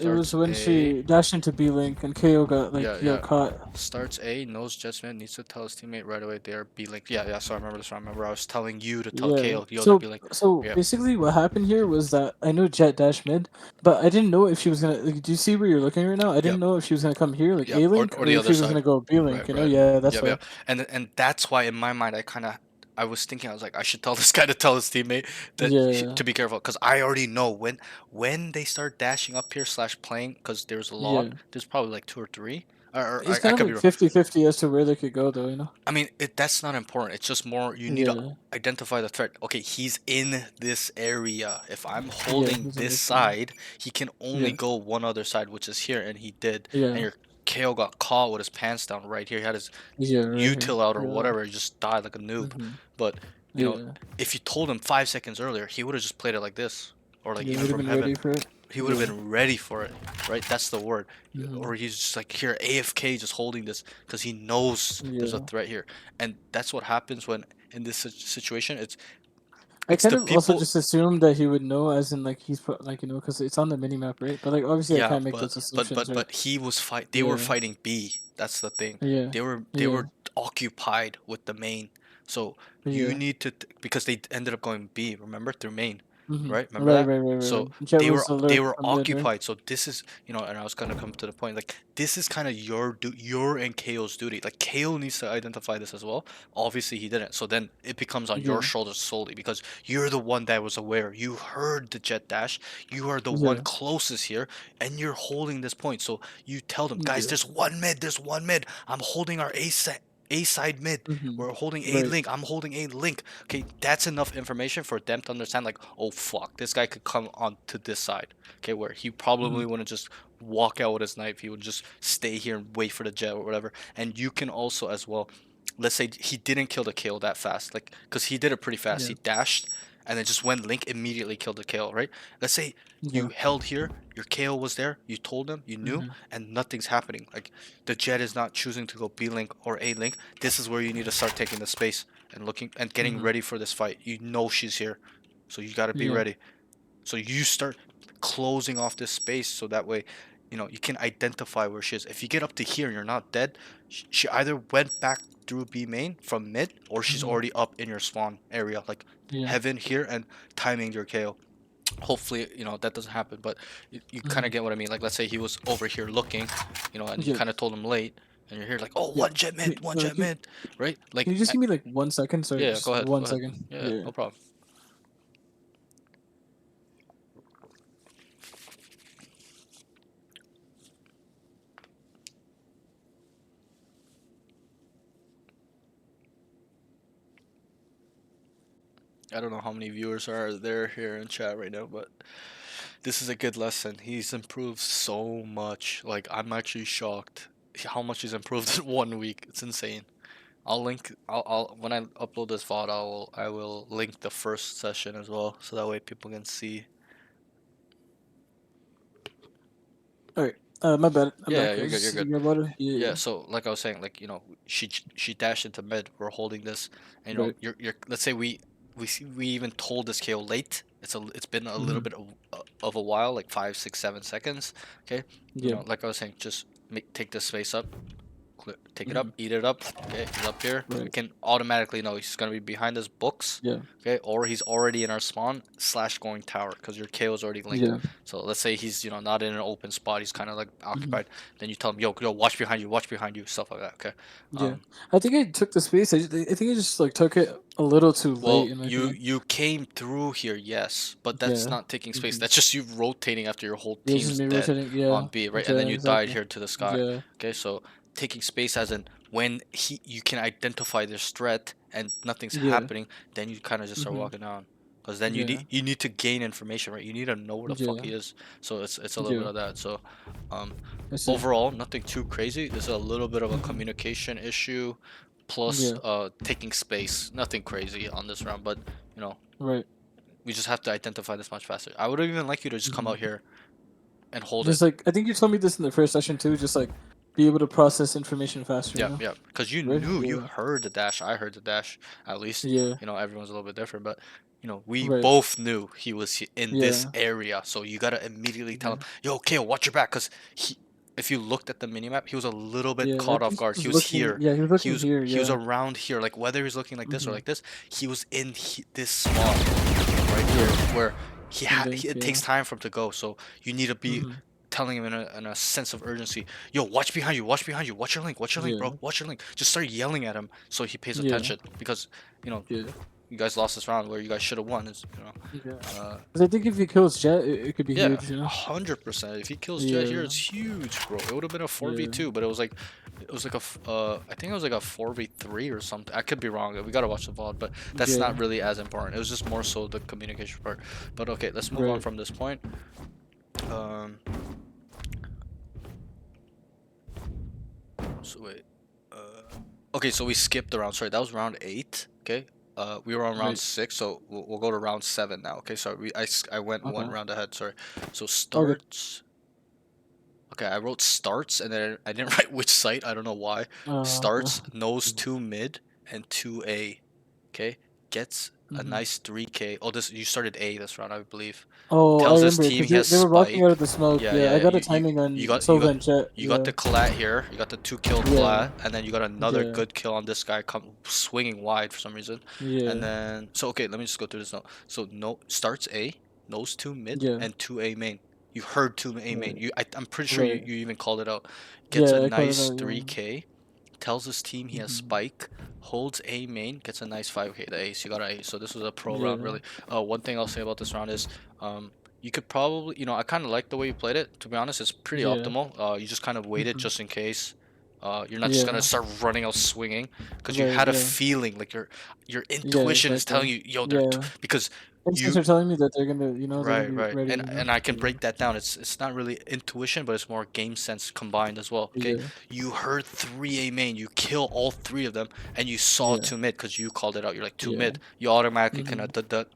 it was when she dashed into B Link and KO got like Yeah, he got yeah. caught. Starts A, knows Jets mid, needs to tell his teammate right away they are B-Link. Yeah, yeah, so I remember this. I remember I was telling you to tell Yeah. KO, yo, they're B-Link. So Yeah. basically, what happened here was that I knew Jet dash mid, but I didn't know if she was gonna. Like, do you see where you're looking right now? I didn't Yep. know if she was gonna come here like Yep, A Link or or the if other she was side. gonna go B Link. Right, You know? right. Yeah, that's Yep, why. yep. And that's why in my mind I was thinking I was like I should tell this guy to tell his teammate that Yeah. to be careful because I already know when they start dashing up here / playing because there's a lot. Yeah. There's probably like 2 or 3. Or It's I kind of could be like wrong. 50-50 as to where they could go, though. You know? I mean, that's not important. It's just more you need to Yeah. identify the threat. Okay, he's in this area. If I'm Yeah. holding he's in this this area. side, he can only Yeah. go one other side, which is here, and he did. Yeah. And you're KO got caught with his pants down right here. He had his Yeah, right here. util out or Yeah. whatever. He just died like a noob. Mhm. But you know, Yeah. if you told him 5 seconds earlier, he would have just played it like this, or like You even would have from been heaven. ready for it. He would have Yeah. been ready for it, right? That's the word. Mhm. Or he's just like here AFK, just holding this because he knows there's a Yeah. threat here, and that's what happens when in this situation. I It's kind the of also people. just assumed that he would know, as in like he's like because it's on the mini map, right? But like obviously I Yeah, can't make but those assumptions, right? but he was fight. They were Yeah. fighting B. That's the thing. Yeah. They Yeah. were occupied with the main. So you Yeah. need to because they ended up going B. Remember through main, Mhm. right? Remember Right. that. Right. Right. Right. So Right. Jet they was they alert were on mid, right? occupied. So this is and I was gonna come to the point like this is kind of your and KO's duty. Like KO needs to identify this as well. Obviously he didn't. So then it becomes on your Yeah. shoulders solely because you're the one that was aware. You heard the jet dash. You are the one Yeah. closest here and you're holding this point. So you tell them, guys, Yeah. there's one mid. I'm holding our A side mid. Mhm. We're holding A Right. link. I'm holding A link. Okay, that's enough information for them to understand, like, oh fuck, this guy could come on to this side. Okay, where he probably Mhm. wouldn't just walk out with his knife. He would just stay here and wait for the jet or whatever. And you can also as well, let's say he didn't kill the KO that fast, like, cause he did it pretty fast. Yeah. He dashed and then just went link, immediately killed the KO, right? Let's say you Yeah. held here, your KO was there, you told him, you knew, Mhm. and nothing's happening. Like the jet is not choosing to go B link or A link. This is where you need to start taking the space and looking and getting Mhm. ready for this fight. You know she's here, so you gotta be Yeah. ready. So you start closing off this space so that way, you can identify where she is. If you get up to here and you're not dead, she either went back through B main from mid or she's Mhm. already up in your spawn area, like Yeah. heaven here and timing your KO. Hopefully, that doesn't happen, but you kind Mhm. of get what I mean. Like, let's say he was over here looking, and you Yeah. kind of told him late, and you're here like, oh, Yeah. one jet mid, right? Like, Can you just give me like 1 second? Sorry, yeah, just go ahead, go one ahead. second. Yeah, Yeah. no problem. I don't know how many viewers are there here in chat right now, but this is a good lesson. He's improved so much. Like, I'm actually shocked how much he's improved in 1 week. It's insane. I'll when I upload this VOD, I will link the first session as well, so that way people can see. All right. My bad. I'm Yeah, back. I you're was good. You're just good. thinking about it. Yeah. Yeah, so like I was saying, like she dashed into mid. We're holding this, and Right. you're. Let's say we even told this KO late. It's been a little Mhm. bit of a while, like 5, 6, 7 seconds. Okay, Yeah. like I was saying, just take this space up, take it up, Mhm. eat it up. Okay, he's up here. We Right. can automatically know he's gonna be behind his books. Yeah. Okay, or he's already in our spawn / going tower because your KO is already linked. Yeah. So let's say he's not in an open spot. He's kind of like Mhm. occupied. Then you tell him, yo, watch behind you, stuff like that. Okay. Yeah. I think I took the space. I think I just like took it a little too late Well, in my you opinion. you came through here, yes, but that's Yeah. not taking space. Mhm. That's just you rotating after your whole Yeah, it's just team's me dead rotating. Yeah. on B, right? And Yeah. then you died Exactly. here to the sky. Yeah. Okay, so taking space as in when you can identify this threat and nothing's Yeah. happening, then you kind of just start Mhm. walking down. Because then Yeah. you need to gain information, right? You need to know where the fuck Yeah. he is. So it's a little bit Yeah. of that. So, um, I see. overall, nothing too crazy. There's a little bit of a Mhm. communication issue, plus Yeah. taking space. Nothing crazy on this round, but you know Right. we just have to identify this much faster. I would even like you to just come Mhm. out here and hold it. Just like I think you told me this in the first session too. Just like be able to process information faster. You Yeah, know. yeah. Because you Right. knew, you Yeah. heard the dash. I heard the dash. At least, Yeah. everyone's a little bit different, but we Right. both knew he was in this Yeah. area. So you gotta immediately tell him, Yeah. "Yo, Kale, watch your back," because if you looked at the minimap, he was a little bit Yeah. I caught off think he guard. was He was looking. here. Yeah, he was He looking was here. he was Yeah. around here. Like whether he's looking like this or Mhm. like this, he was in this spot right here where And then it takes yeah. time for him to go. So you need to be Mhm. telling him in a sense of urgency. Yo, watch behind you. Watch behind you. Watch your link. Watch your link, Yeah. bro. Watch your link. Just start yelling at him so he pays Yeah. attention because Yeah. you guys lost this round where you guys should have won. Yeah. Uh, 'Cause I think if he kills Jet, it could be yeah, huge. You know. 100%. If he kills Jet here, Yeah. it's huge, bro. It would have been a Yeah. 4v2, but it was like I think it was like a 4v3 or something. I could be wrong. We gotta watch the VOD, but that's Yeah. not really as important. It was just more so the communication part. But okay, let's move on Right. from this point. Um, So wait. Okay, so we skipped the round. Sorry, that was round 8. Okay. We were on round Right. 6, so we'll go to round 7 now. Okay, sorry. I went one Okay. round ahead. Sorry. So All good. starts. Okay, I wrote starts and then I didn't write which site. I don't know why. Okay. Starts nose 2 mid and 2A. Okay, gets a Mhm. nice 3K. Oh, this you started A this round, I believe. Oh, I Tells his remember team because he has they were walking spike. out of the smoke. Yeah, Yeah, yeah, I yeah. got a You timing you on got you got Sova and Chet. you got Yeah. the collat here. You got the 2 kill Yeah. collat, and then you got another Yeah. good kill on this guy come swinging wide for some reason. Yeah. And then so okay, let me just go through this now. So no starts A, nose 2 mid, Yeah. and 2A main. You heard 2A main. Right. I'm pretty sure Right. you even called it out. Gets a Yeah, I called it nice out. Yeah. 3K. Tells his team he has Mhm. spike. Holds A main. Gets a nice 5K. The ace. You got an ace. So this was a pro round, Yeah. really. One thing I'll say about this round is, you could probably, I kind of like the way you played it. To be honest, it's pretty Yeah. optimal. You just kind of waited Mhm. just in case. You're not just gonna Yeah. start running out swinging because you Right. had a Yeah. feeling like your Yeah. intuition is telling Exactly. you, yo, Yeah. because Instincts you are telling me that they're gonna, they're gonna right, be right. ready. And I can break that down. It's not really intuition, but it's more game sense combined as well. Okay. Yeah. You heard 3A main, you kill all 3 of them, and you saw Yeah. 2 mid because you called it out. You're like 2 Yeah. mid. You automatically can Mhm.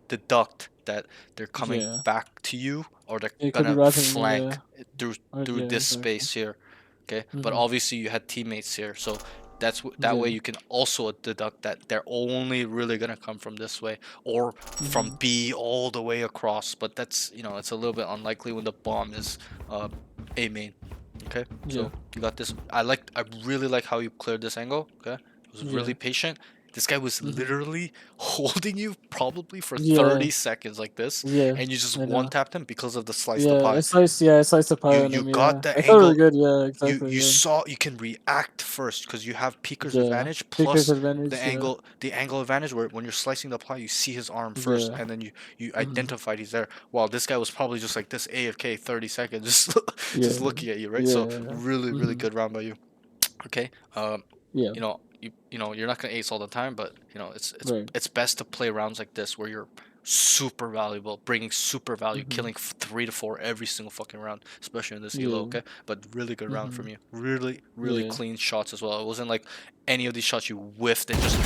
deduct that they're coming Yeah. back to you or they're It could be gonna wrapping. flank Yeah. through Yeah. this Exactly. space here. Okay. But Mhm. obviously you had teammates here, so that way Yeah. you can also deduct that they're only really gonna come from this way or from Mhm. B all the way across. But that's it's a little bit unlikely when the bomb is uh, A main. Okay, Yeah. so you got this. I really like how you cleared this angle. Okay, it was really Yeah. patient. This guy was Mhm. literally holding you probably for Yeah. 30 seconds like this, Yeah. and you just I one know. tapped him because of the slice the Yeah. pie. I sliced the pie on You him. got Yeah. the I felt really angle. good. Yeah. you Exactly. you Yeah. saw you can react first because you have peeker's Yeah. advantage Pickers plus advantage. Yeah. the angle advantage where when you're slicing the pie you see his arm first Yeah. and then you Mhm. identified he's there while this guy was probably just like this AFK 30 seconds just Yeah. looking at you, right? So Yeah. really Mhm. good round by you. Okay. Yeah. You're not gonna ace all the time, but Right. it's best to play rounds like this where you're super valuable, bringing super value, Mhm. killing 3 to 4 every single fucking round, especially in this elo. Yeah. Okay, but really good round from Mhm. you. Really Yeah. clean shots as well. It wasn't like any of these shots you whiffed and just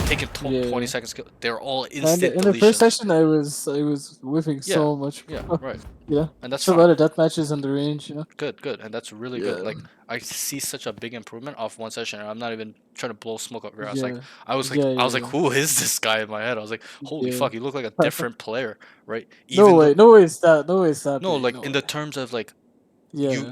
taking 20 Yeah. seconds. They're all And instant in the first deletions. session, I was whiffing Yeah, so much. yeah, right, Yeah. and that's Just a fine. lot of death matches on the range. Good, and that's really good. Yeah. Like I see such a big improvement off one session, and I'm not even trying to blow smoke up your ass. Like Yeah. I Yeah. was like, Yeah. who is this guy in my head? I was like, holy Yeah. fuck, you look like a different player, right? No Even though way. No way. It's that. No way. It's that no, big. like No in way. the terms of like Yeah.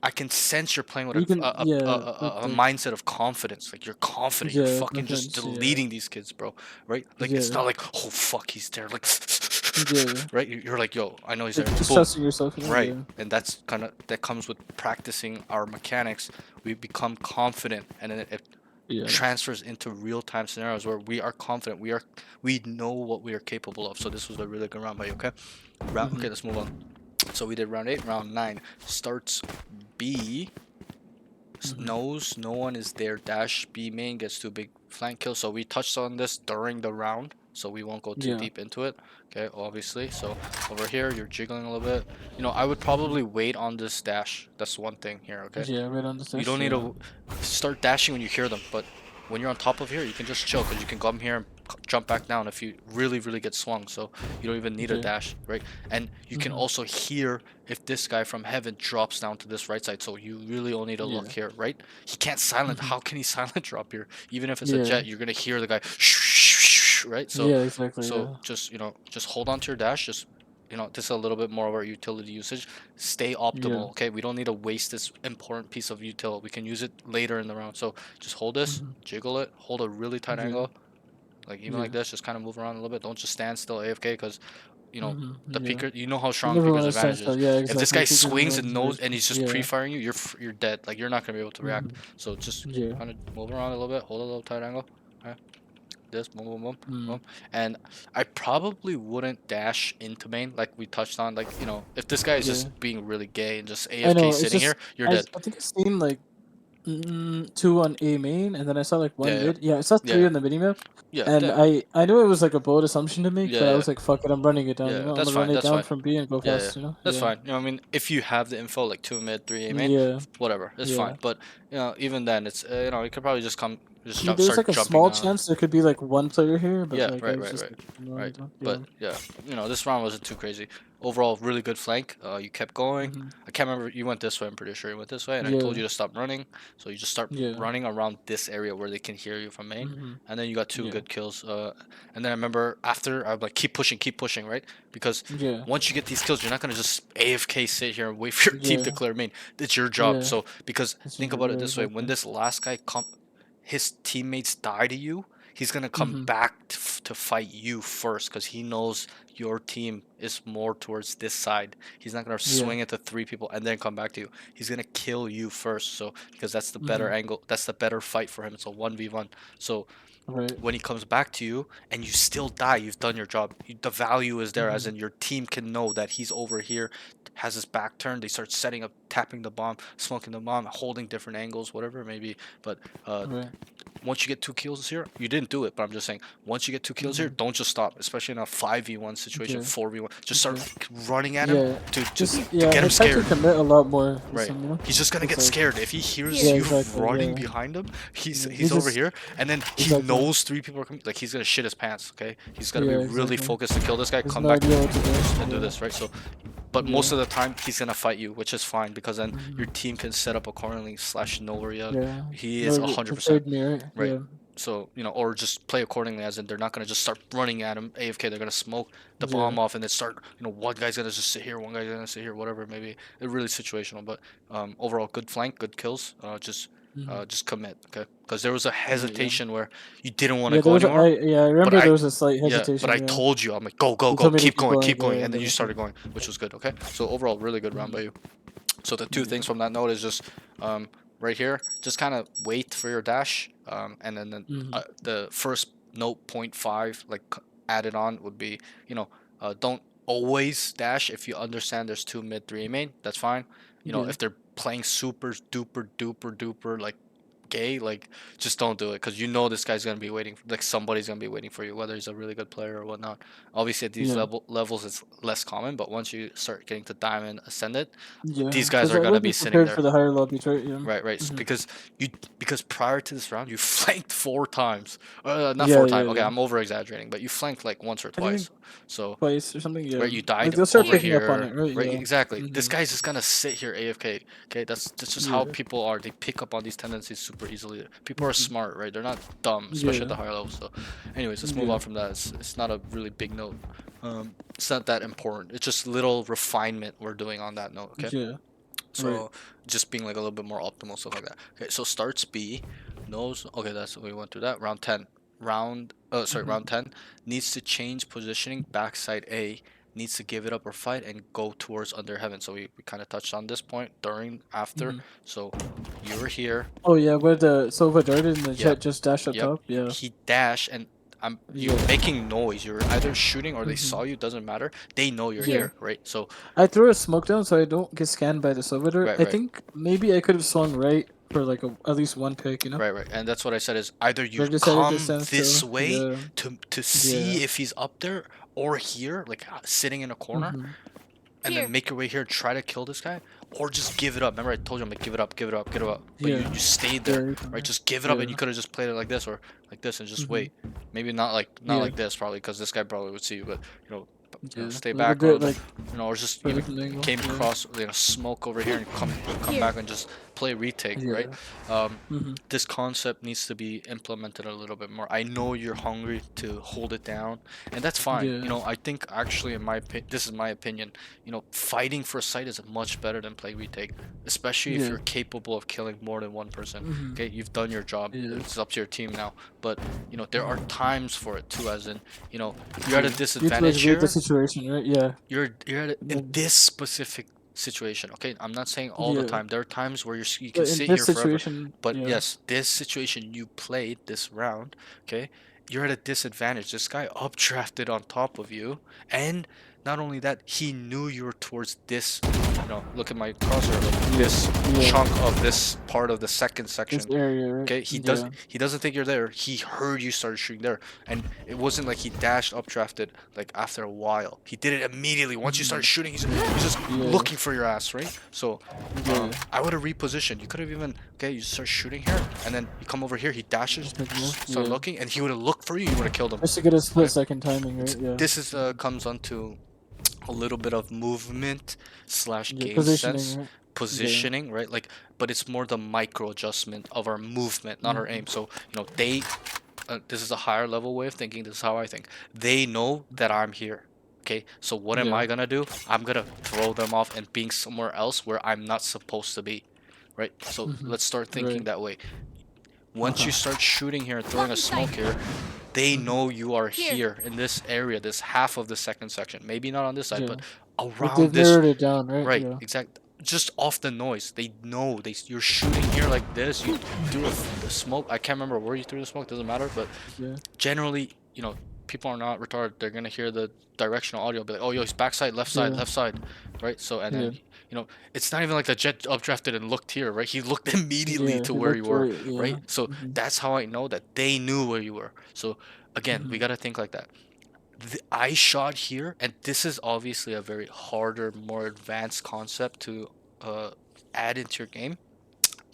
I can sense you're playing with You can. Yeah. a mindset of confidence. Like you're confident. You're Yeah. fucking just Confidence. Yeah. deleting these kids, bro. Right? Like it's Yeah. not like oh fuck he's there. Like Yeah. right? You're like yo, I know he's there. Like just Boom. trusting yourself. Right, Yeah. and that comes with practicing our mechanics. We become confident, and then it Yeah. transfers into real time scenarios where we are confident. We know what we are capable of. So this was a really good round by you. Okay, okay, Mhm. let's move on. So we did round 8, round 9 starts B. Mhm. Knows no one is there. Dash B main gets 2 big flank kills. So we touched on this during the round, so we won't go too Yeah. deep into it. Okay, obviously. So over here, you're jiggling a little bit. I would Mhm. probably wait on this dash. That's one thing here. Okay, Yeah. Right on the you dash. don't need Yeah. to start dashing when you hear them, but when you're on top of here, you can just chill because you can come here and jump back down if you really get swung. So you don't even need a Yeah. dash, right? And you can Mhm. also hear if this guy from heaven drops down to this right side. So you really only need to look Yeah. here, right? He can't silent. Mhm. How can he silent drop here? Even if it's a Yeah. jet, you're gonna hear the guy, right? So Yeah. Exactly. so Yeah. just hold on to your dash. Just this is a little bit more of our utility usage. Stay optimal, Yeah. okay? We don't need to waste this important piece of util. We can use it later in the round. So just hold this, Mhm. jiggle it, hold a really tight Yeah. angle, like even like Yeah. this. Just kind of move around a little bit. Don't just stand still AFK because Mhm. the Yeah. peeker. You know how You strong never peeker's want to stand advantage still. is. Yeah. If this Exactly. guy Pickers swings advantage and is knows very and he's strong. just Yeah. pre-firing you, you're dead. Like you're not gonna be able to react. Mhm. So just Yeah. kind of move around a little bit, hold a little tight angle. Okay? This boom boom boom Mm. boom, and I probably wouldn't dash into main like we touched on. Like if this guy is Yeah. just being really gay and just I AFK know. It's sitting just here, you're dead. I think I've seen like 2 on A main, and then I saw like one Yeah, yeah. mid. Yeah, I saw 3 Yeah, on the minimap. yeah, And yeah, I knew it was like a bold assumption to make, but yeah, I yeah. was like, fuck it, I'm running it down, you Yeah, know? I'm that's gonna run fine. it That's down fine. from B and go Yeah, yeah, fast, you know? that's Yeah. fine. You know, what I mean, if you have the info, like 2 mid, 3 A main, Yeah. whatever, it's Yeah. fine. But you know, even then, it's you know, you could probably just I mean, there's start like a jumping small down. chance there could be like one player here, but Yeah, like I right, was right, just right, like, I'm running right. it down. Yeah. But yeah, you know, this round wasn't too crazy. Overall, really good flank. You kept going. Mm-hmm. I can't remember. You went this way. I'm pretty sure you went this way, and I told Yeah. you to stop running. So you just start Yeah. running around this area where they can hear you from main, Mm-hmm. and then you got 2 Yeah. good kills. And then I remember after I'm like, keep pushing, right? Because Yeah. once you get these kills, you're not gonna just AFK sit here and wait for your team to Yeah. clear main. It's your job. Yeah. So because That's think your about it yeah, this way: when exactly. this last guy his teammates die to you, he's gonna come Mm-hmm. back to fight you first because he knows your team is more towards this side. He's not gonna Yeah. swing it to 3 people and then come back to you. He's gonna kill you first. So because that's the better Mm-hmm. angle, that's the better fight for him. It's a 1v1. So Right. when he comes back to you and you still die, you've done your job. The value is there, as Mm-hmm. in your team can know that he's over here, has his back turned. They start setting up, tapping the bomb, smoking the bomb, holding different angles, whatever it may be. But Right. once you get 2 kills here, you didn't do it, but I'm just saying, once you get 2 kills here, Mm-hmm. don't just stop, especially in a 5v1 situation, Okay. 4v1. Just start Okay. running at him Yeah. Just to yeah, get I him tried to scared. commit a lot more this Right. time, you know? He's just gonna It's get like scared. If he hears yeah, you exactly. running Yeah. behind him, Yeah. he's over just here, and then he exactly. knows 3 people are coming. Like he's gonna shit his pants. Okay, he's gotta be Yeah, really exactly. focused to kill this guy, There's come no back idea what to do. and do Yeah. this, right? So, but most Yeah. of the time he's gonna fight you, which is fine because then your Mm-hmm. team can set up accordingly slash know where you. Yeah. He is No, 100%. prepared me, right? Right. Yeah. So, you know, or just play accordingly, as in they're not gonna just start running at him AFK. They're gonna smoke the Yeah. bomb off and then start, you know, one guy's gonna just sit here, one guy's gonna sit here, whatever it may be. It's really situational, but overall, good flank, good kills. Mm-hmm. Just commit, okay? Because there was a Yeah, yeah. hesitation where you didn't want to Yeah, there go was anymore, I but remember there was a slight yeah, but hesitation, I yeah. told you, I'm like, go, go, You go, told me to keep going, keep going, yeah, and then but you okay. started going, which was good, okay? So overall, really good round by you. So the two things from that note is just right here, just kind of wait for your dash, and then Mm-hmm. the first note 0.5 like added on would be, you know, don't always dash if you understand there's 2 mid, 3 main. That's fine. You know, Yeah. if they're playing super duper like gay, like just don't do it because you know this guy's gonna be waiting, like somebody's gonna be waiting for you, whether he's a really good player or whatnot. Obviously at these Yeah. levels it's less common, but once you start getting to diamond ascended, Yeah. these guys Because are I gonna be wasn't sitting prepared there. for the higher lobbies, right? Yeah. Right, right. Mm-hmm. Because prior to this round, you flanked 4 times. Not Yeah, 4 times. yeah, Okay, yeah. I'm over exaggerating, but you flanked like once or I think twice. So, twice or something, yeah. right, you Like died they'll start over picking up on here. it, right? Right, Yeah. exactly. This Mm-hmm. guy's just gonna sit here AFK. Okay, that's just how Yeah. people are. They pick up on these tendencies super easily. People are Mm-hmm. smart, right? They're not dumb, especially at Yeah. the higher levels. So, anyways, let's move Yeah. on from that. It's not a really big note. It's not that important. It's just little refinement we're doing on that note. Okay. Yeah. Right. So just being like a little bit more optimal, stuff like that. Okay, so starts B, knows. Okay, that's we went through that. Round 10, Mm-hmm. round 10 needs to change positioning. Backside A needs to give it up or fight and go towards under heaven. So we kind of touched on this point during, after. Mm-hmm. So you were here. Oh yeah, where the Sova darted and the Yep. jet just dashed up Yep. top. Yeah. He dashed and you Yeah. making noise. You're either shooting or they Mm-hmm. saw you. Doesn't matter. They know you're Yeah. here, right? So I threw a smoke down so I don't get scanned by the Sova dart. right, I right. think maybe I could have swung right for like at least one pick, you know? Right, right, and that's what I said is either But you I decided to come stand this still. way Yeah. to Yeah. see if he's up there or here, like sitting in a corner, Mm-hmm. and Here. then make your way here, try to kill this guy, or just give it up. Remember I told you I'm like give it up, give it up, give it up. But Yeah. you stayed Yeah. there, You can, right? Just give it up, and yeah. you could have just played it like this or like this and just Mm-hmm. wait. Maybe not Yeah. like this probably because this guy probably would see you, but Yeah. stay Like a back a bit little like bit, or just for a even different angle. came Yeah. across, smoke over here and come Here. back and just play retake, right? Yeah. Mm-hmm. This concept needs to be implemented a little bit more. I know you're hungry to hold it down, and that's fine. Yeah. You know, I think actually, in my this is my opinion. You know, fighting for site is much better than playing retake, especially if Yeah. you're capable of killing more than one person. Mm-hmm. Okay, you've done your job. Yeah. It's up to your team now. But you know, there are times for it too, as in, you know, you're at a You have to disadvantage like read the here. situation, right? Yeah. You're at Yeah. in this specific situation. Okay, I'm not saying all the Yeah. time. There are times where you can But in sit this here forever. situation, But yeah. yes, this situation you played this round, okay, you're at a disadvantage. This guy updrafted on top of you, and not only that, he knew you were towards this look at my crosshair. Like this chunk of this part of the second section. This area, right? Okay, he doesn't think you're there. He heard you started shooting there, and it wasn't like he dashed updrafted like after a while. He did it immediately. Once you started shooting, he's just looking for your ass, right? So I would have repositioned. You could have even you start shooting here, and then you come over here. He dashes, start looking, and he would have looked for you. You would have killed him. Just to get a split second timing, right? Yeah. This is comes onto a little bit of movement / game positioning, sense. right? Positioning, right? Like, but it's more the micro adjustment of our movement, not our aim. So they this is a higher level way of thinking. This is how I think. They know that I'm here. Okay, so what am I gonna do? I'm gonna throw them off and being somewhere else where I'm not supposed to be, right? So let's start thinking that way. Once you start shooting here and throwing a smoke here, they know you are here in this area, this half of the second section. Maybe not on this side, but around they've this. narrowed it down, right? Right, Yeah. exactly. Just off the noise, they know you're shooting here like this. You do the smoke. I can't remember where you threw the smoke. Doesn't matter. But generally, people are not retarded. They're gonna hear the directional audio, be like, "Oh, yo, he's backside, left side," right? So and then it's not even like the jet updrafted and looked here, right? He looked immediately to where you were, right? So that's how I know that they knew where you were. So again, we gotta think like that. I shot here, and this is obviously a very harder, more advanced concept to add into your game.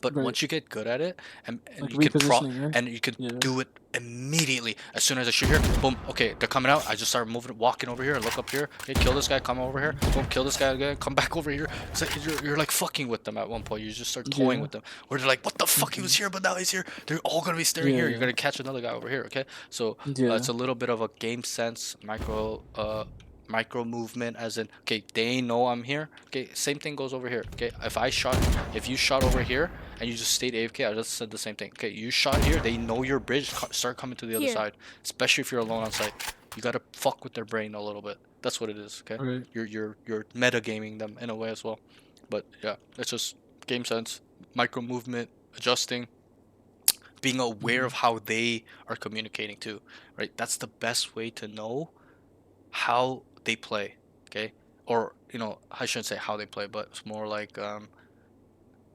But once you get good at it, and Like you can repositioning, right? and you can do it immediately. As soon as I shoot here, boom, okay, they're coming out. I just start moving, walking over here, look up here, okay, kill this guy, come over here, boom, kill this guy again, come back over here. So you're like fucking with them at one point. You just start toying with them. Where they're like, what the fuck, he was here, but now he's here. They're all gonna be staring here. You're gonna catch another guy over here, okay? So it's a little bit of a game sense, micro movement, as in, okay, they know I'm here. Okay, same thing goes over here. Okay, if you shot over here and you just stayed AFK, I just said the same thing. Okay, you shot here, they know your bridge, start coming to the other side, especially if you're alone on site. You gotta fuck with their brain a little bit. That's what it is. Okay, you're metagaming them in a way as well. But yeah, it's just game sense, micro movement, adjusting, being aware of how they are communicating too, right? That's the best way to know how they play, okay? Or I shouldn't say how they play, but it's more like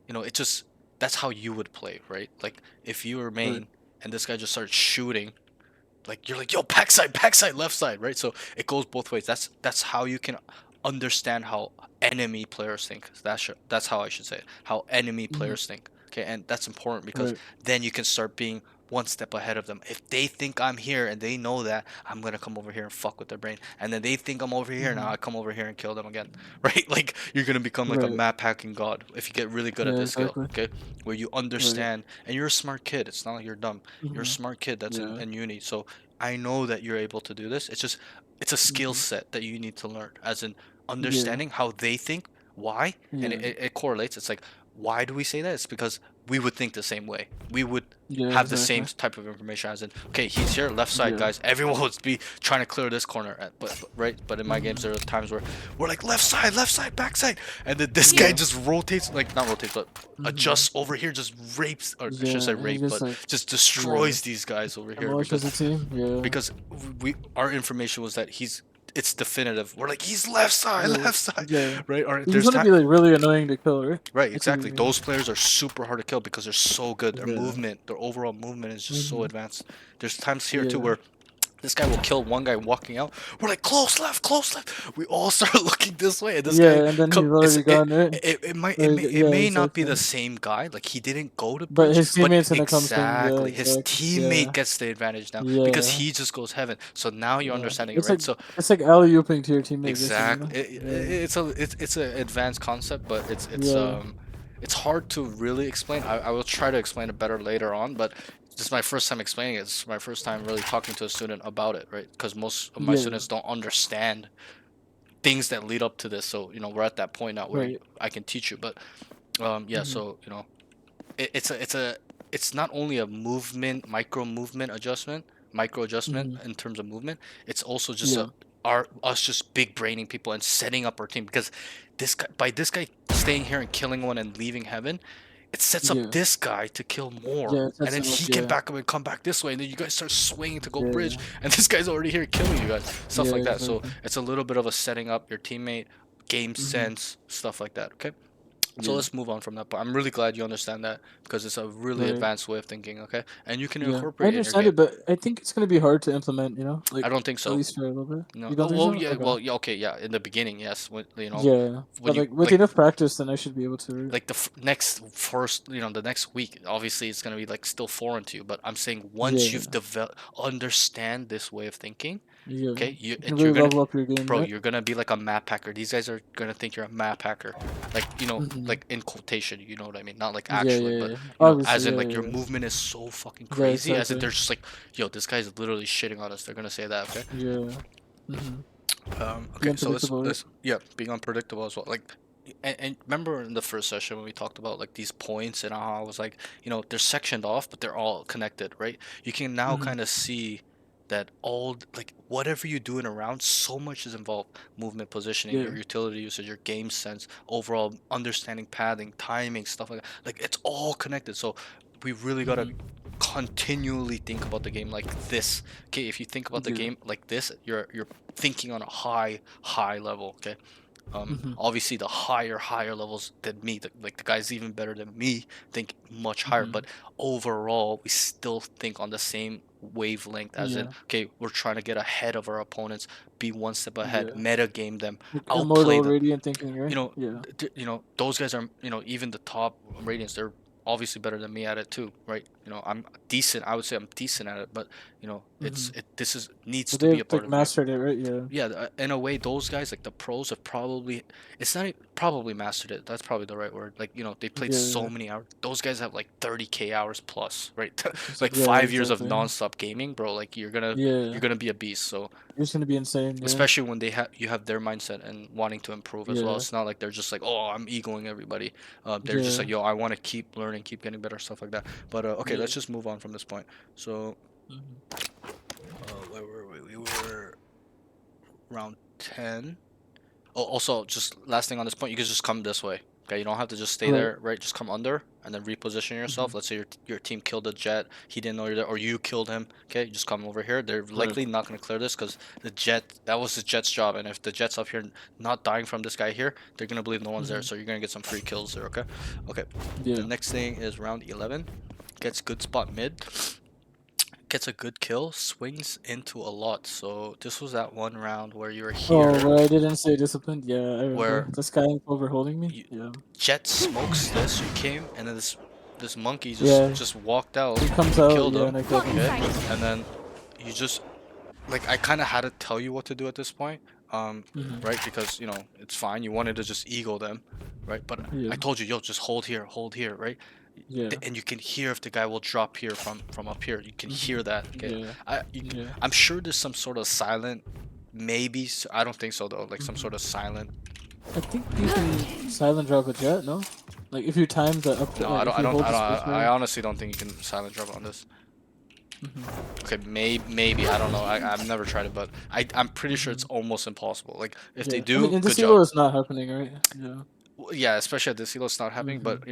it's just, that's how you would play, right? Like if you were main and this guy just starts shooting, like you're like, yo, backside, left side, right? So it goes both ways. That's how you can understand how enemy players think. That's how I should say it. How enemy players think. Okay, and that's important because then you can start being one step ahead of them. If they think I'm here and they know that, I'm gonna come over here and fuck with their brain, and then they think I'm over here, now I come over here and kill them again, right? Like you're gonna become like a map hacking god if you get really good at this skill, okay? Where you understand, and you're a smart kid. It's not like you're dumb. You're a smart kid that's in uni. So I know that you're able to do this. It's just a skill set that you need to learn, as in understanding how they think, why, and it correlates. It's like, why do we say that? It's because we would think the same way. We would have the same type of information, as in, okay, he's here, left side, guys. Everyone would be trying to clear this corner, but in my games there are times where we're like, left side, back side, and then this guy just rotates, like not rotates, but adjusts over here, just rapes, or I should say rape, but just destroys these guys over here because our information was that it's definitive. We're like, he's left side, right? Or He's gonna be like really annoying to kill, right? Right, exactly. Those players are super hard to kill because they're so good. Their movement, their overall movement is just so advanced. There's times here too where this guy will kill one guy walking out. We're like, close left. We all start looking this way, and this guy. And then he's already gone, right? It may not be the same guy. Like he didn't go to but bridge, his teammates gonna come exactly. His teammate gets the advantage now because he just goes heaven. So now you're understanding it, right? So it's like alley-ooping to your teammate. Exactly. It's an advanced concept, but it's hard to really explain. I will try to explain it better later on, but this is my first time explaining it. It's my first time really talking to a student about it, right? Because most of my students don't understand things that lead up to this. So we're at that point now where I can teach you. But so it's not only a micro movement adjustment in terms of movement. It's also just us just big braining people and setting up our team, because this guy staying here and killing one and leaving heaven, it sets up this guy to kill more, and then he can back up and come back this way, and then you guys start swinging to go bridge, and this guy's already here killing you guys, stuff like that. So it's a little bit of a setting up your teammate, game sense, stuff like that. Okay. So let's move on from that. But I'm really glad you understand that because it's a really Right. advanced way of thinking. Okay, and you can Yeah, I incorporate it in your understand game. it, but I think it's gonna be hard to implement. You know, like I don't think at so. least for a little bit. No. You don't think Well, so? yeah. Okay. Well, yeah. Okay. Yeah. In the beginning, yes. When Yeah, when but you like with enough practice, then I should be able to. Right? like the first the next week, obviously it's gonna be like still foreign to you. But I'm saying once Yeah, you've developed understand this way of thinking, yeah. okay, You can you're really gonna level up your game, bro, right? you're gonna be like a map hacker. These guys are gonna think you're a map hacker, like Hmm. like in quotation, you know what I mean? Not like Yeah, actually, yeah, but yeah. as Obviously, in yeah, like yeah, your yeah. movement is so fucking Yeah, crazy, as in exactly. they're just like, yo, this guy's literally shitting on us. They're gonna say that, okay? Yeah. Hmm. Be Okay, so unpredictable, right? let's yeah, being unpredictable as well. Like, and remember in the first session when we talked about like these points and how I was like, they're sectioned off, but they're all connected, right? You can now Hmm. kind of see that all like whatever you do in a round, so much is involved: movement, positioning, Yeah. your utility usage, your game sense, overall understanding, padding, timing, stuff like that. Like it's all connected. So we really gotta Hmm. continually think about the game like this. Okay, if you think about the Yeah. game like this, you're thinking on a high level. Okay, Hmm. obviously the higher levels than me, like the guys even better than me, think much higher. Hmm. But overall, we still think on the same wavelength, as in, Yeah. okay, we're trying to get ahead of our opponents, be one step ahead, Yeah. meta game them, Like outplay immortal, them. radiant thinking, you right? know, Yeah. those guys are, even the top radiants, they're obviously better than me at it too, right? I'm decent. I would say I'm decent at it, but Hmm. this is needs But to be a they've part like of the game. mastered it, right? Yeah. Yeah, in a way, those guys, like the pros, have probably, it's not probably mastered it. That's probably the right word. Like, they played Yeah. so many hours. Those guys have like 30K hours plus, right? Like Yeah. 5 years of Exactly. nonstop gaming, bro. Like you're Yeah. gonna be a beast. So It's gonna be insane. Yeah. especially when you have their mindset and wanting to improve as well. Yeah. It's not like they're just like, oh, I'm egoing everybody. They're just like, Yeah. yo, I want to keep learning, keep getting better, stuff like that. But okay, Yeah. let's just move on from this point. So Hmm. where were we? We were round 10. Oh, also, just last thing on this point, you can just come this way. Okay, you don't have to just stay Right. there, right? Just come under and then reposition Hmm. yourself. Let's say your team killed a jet, he didn't know you're there, or you killed him. Okay, you just come over here. They're Right. likely not gonna clear this because that was the jet's job, and if the jet's up here not dying from this guy here, they're gonna believe no one's there. Hmm. So you're gonna get some free kills there. Okay, okay. The Yeah. next thing is round 11. Gets good spot mid, gets a good kill, swings into a lot. So this was that one round where you were here, Oh, where I didn't say disciplined. Yeah, I remember. where This guy overholding me. you, Yeah. Jet smokes this. You came, and then this monkey Yeah. just walked out. He comes You out. killed Yeah, him, and I killed him. okay? Blocking sight. And then you just like I kind of had to tell you what to do at this point, Hmm. right? Because it's fine. You wanted to just eagle them, right? But Yeah. I told you, yo, just hold here, right? Yeah. And you can hear if the guy will drop here from up here. You can Hmm. hear that. Okay, Yeah. Yeah. I'm sure there's some sort of silent, maybe. I don't think so though. Like some Hmm. sort of silent. I think you can silent drop a jet. No, like if you time the up, No, like if you hold the space I bar. honestly don't think you can silent drop on this. Hmm. Okay, maybe I don't know. I've never tried it, but I'm pretty sure it's Hmm. almost impossible. Like if they Yeah. I mean, do, in good this job. elo, it's not happening, right? Yeah. Yeah, especially at this elo, it's not happening. Hmm. But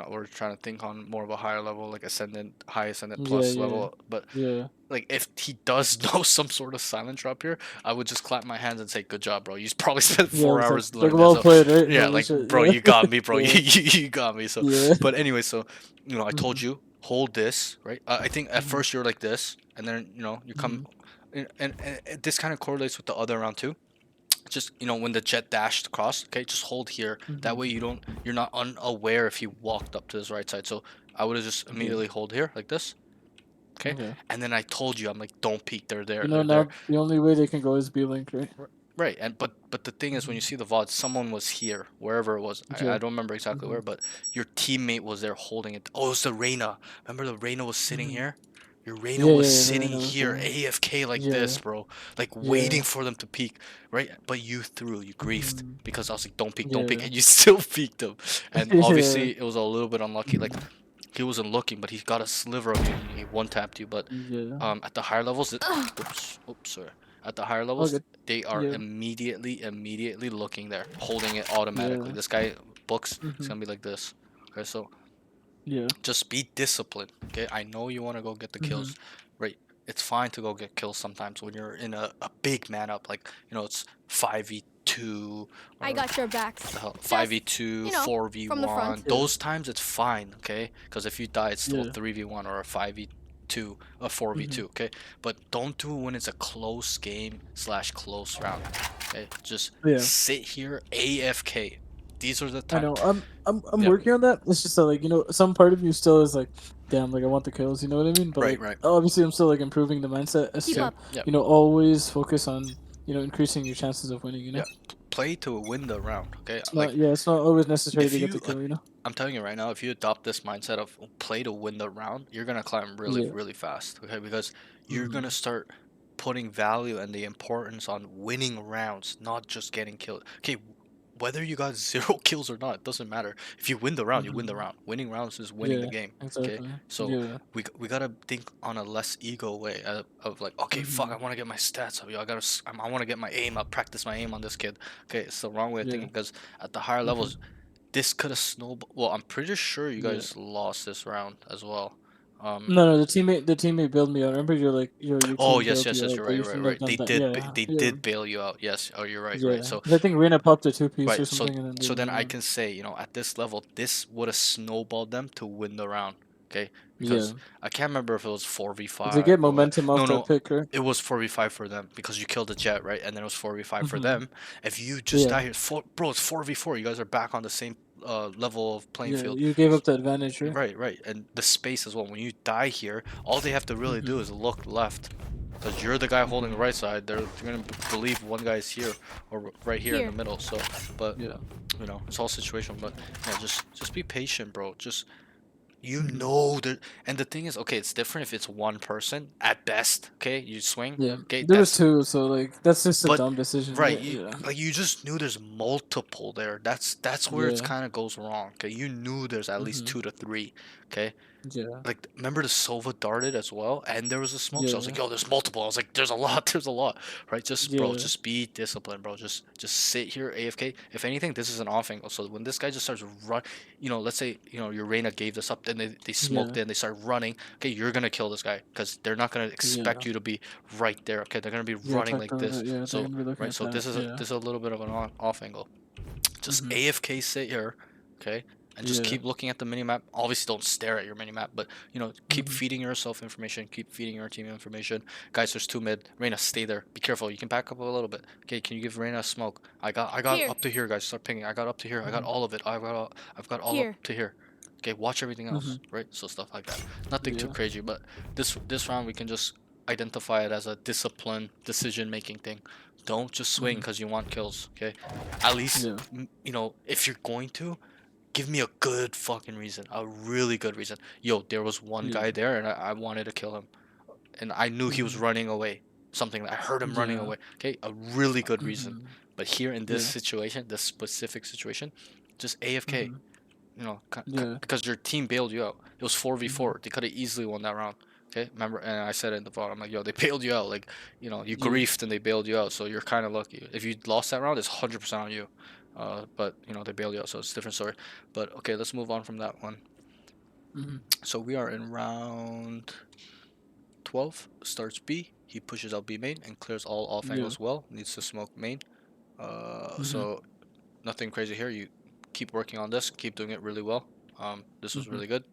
we're trying to think on more of a higher level, like high ascendant Yeah. plus Yeah. level. But Yeah. like if he does know some sort of silent drop here, I would just clap my hands and say, "Good job, bro. You probably spent Yeah. 4 hours to Like learn this." well So played, right? yeah, Holy like shit. bro, Yeah. you got me, bro. Yeah. You got me. So, Yeah. but anyway, so I told Hmm. you hold this, right? I think at Hmm. first you're like this, and then you come, Hmm. and this kind of correlates with the other round too. Just when the jet dashed across, okay, just hold here. That Hmm. way you're not unaware if he walked up to his right side. So I would have just Yeah. immediately hold here like this, okay. Okay. And then I told you, I'm like, don't peek. They're there. You know, They're there. now the only way they can go is B-Link, right? Right, and but the thing is, when you Hmm. see the VOD, someone was here, wherever it was. I Yeah. don't remember exactly Hmm. where, but your teammate was there holding it. Oh, it was the Reina. Remember the Reina was sitting Hmm. here? Your Reina Yeah, was yeah, yeah, the sitting Rhino was here, there. AFK like this, Yeah, bro. Like waiting yeah. for them to peek, right? But you griefed Hmm. because I was like, don't peek, Yeah. and you still peeked them. And Yeah. obviously, it was a little bit unlucky. Like he wasn't looking, but he got a sliver of you. And he one tapped you, but Yeah. at the higher levels, oops, sorry. At the higher All levels, good. they are Yeah. immediately looking there, holding it automatically. Yeah. This guy books, it's Hmm. gonna be like this. Okay, so Yeah. just be disciplined. Okay, I know you want to go get the Hmm. kills, right? It's fine to go get kills sometimes when you're in a big man up, like it's 5v2 2, I or got your backs. 5v2, you know, 4v1. from the front. Those times it's fine, okay? Because if you die, it's still Yeah. 3v1 or a 5v2, a 4v2, okay? But don't do it when it's a close game / close round, okay? Just Yeah. sit here AFK. These are the I times. know. I'm Yeah. working on that. It's just that, like, some part of you still is like, damn, like I want the kills. You know what I mean? But Right, like, right. obviously, I'm still like improving the mindset as Keep to up. Yeah. always focus on increasing your chances of winning. Yeah. Play to win the round, okay? It's Like, not. Yeah, it's not always necessary if to get the you kill. I'm telling you right now, if you adopt this mindset of play to win the round, you're gonna climb really, Yeah. really fast. Okay, because you're Mhm. gonna start putting value and the importance on winning rounds, not just getting killed. Okay, whether you got 0 kills or not, it doesn't matter. If you win the round, you win the Mhm. round. Winning rounds is winning the Yeah. game. Okay, Exactly. so Yeah. we gotta think on a less ego way of like, okay, fuck, I Mhm. want to get my stats up. Yo, I want to get my aim up, practice my aim on this kid. Okay, it's the wrong way of Yeah. thinking because at the higher Mhm. levels this could have snowballed. Well, I'm pretty sure you Yeah. guys lost this round as well. No, no, the teammate bailed me out. Remember, you're like, your Oh team yes, bailed yes, you yes. out, You're but right. you You're right. shouldn't have Right. done that. Yeah. They Yeah. did bail you out. Yes. Oh, you're right. Right. Yeah. So 'Cause I think Reina popped a two-piece or right. something, and then they So then moved I on. can say, at this level, this would have snowballed them to win the round. Okay, because Yeah. I can't remember if it was They 4v5 get or what. momentum off No, that no. pick, right? It was 4v5 for them because you killed the jet, right? And then it was 4v5 for Mm-hmm. them. If you just Yeah. die here, bro, it's 4v4. You guys are back on the same level of playing Yeah. field. You gave up the advantage, right? Right, right, and the space as well. When you die here, all they have to really do Mm-hmm. is look left, because you're the guy holding the Mm-hmm. right side. They're gonna believe one guy's here or right here in the Here. middle. So, but Yeah. it's all situational. But yeah, just be patient, bro. Just Mm-hmm. that, and the thing is, okay, it's different if it's one person at best. Okay, you swing. Yeah. Okay, There was that's two, so like that's just a but dumb decision, right, right? you Yeah. like you just knew there's multiple there. That's where it's Yeah. kind of goes wrong. Okay, you knew there's at least Mm-hmm. 2 to 3. Okay, Yeah. like remember the Sova darted as well, and there was a smoke. So I was like, Yeah. yo, there's multiple. I was like, there's a lot, there's a lot, right? Just bro, Yeah. just be disciplined, bro. Just sit here, AFK. If anything, this is an off angle. So when this guy just starts run, let's say your Reina gave this up, then they smoked Yeah. it and they start running. Okay, you're gonna kill this guy because they're not gonna Yeah. expect you to be right there. Okay, they're gonna be Yeah. running like this. Yeah. They're So gonna be looking right, at so that. Yeah. this is a little bit of an off angle. Just Mm-hmm. AFK sit here, okay, and just Yeah. keep looking at the minimap. Obviously, don't stare at your minimap, but keep Mm-hmm. feeding yourself information. Keep feeding your team information. Guys, there's 2 mid. Reina, stay there. Be careful. You can back up a little bit. Okay, can you give Reina a smoke? I got Here. up to here, guys. Start pinging. I got up to here. I got Mm-hmm. all of it. I've got all Here. up to here. Okay, watch everything else, Mm-hmm. right? So stuff like that. Nothing too Yeah. crazy, but this round we can just identify it as a discipline decision making thing. Don't just swing Mm-hmm. because you want kills. Okay, at least Yeah. if you're going to give me a good fucking reason, a really good reason. Yo, there was one Yeah. guy there and I wanted to kill him, and I knew he was Mm-hmm. running away. Something I heard him running Yeah. away. Okay, a really good reason. Mm-hmm. But here in this Yeah. situation, this specific situation, just AFK. Mm-hmm. Yeah. Because your team bailed you out. It was 4v4. Mm-hmm. They could have easily won that round. Okay, remember? And I said it in the VOD. I'm like, yo, they bailed you out. Like, you Yeah. griefed and they bailed you out. So you're kind of lucky. If you lost that round, it's 100% on you. But they bailed you out, so it's a different story. But okay, let's move on from that one. Mm-hmm. So we are in round 12. Starts B. He pushes out B main and clears all off Yeah. angles well. Needs to smoke main. Mm-hmm. So nothing crazy here. You keep working on this. Keep doing it really well. This was Mm-hmm. really good.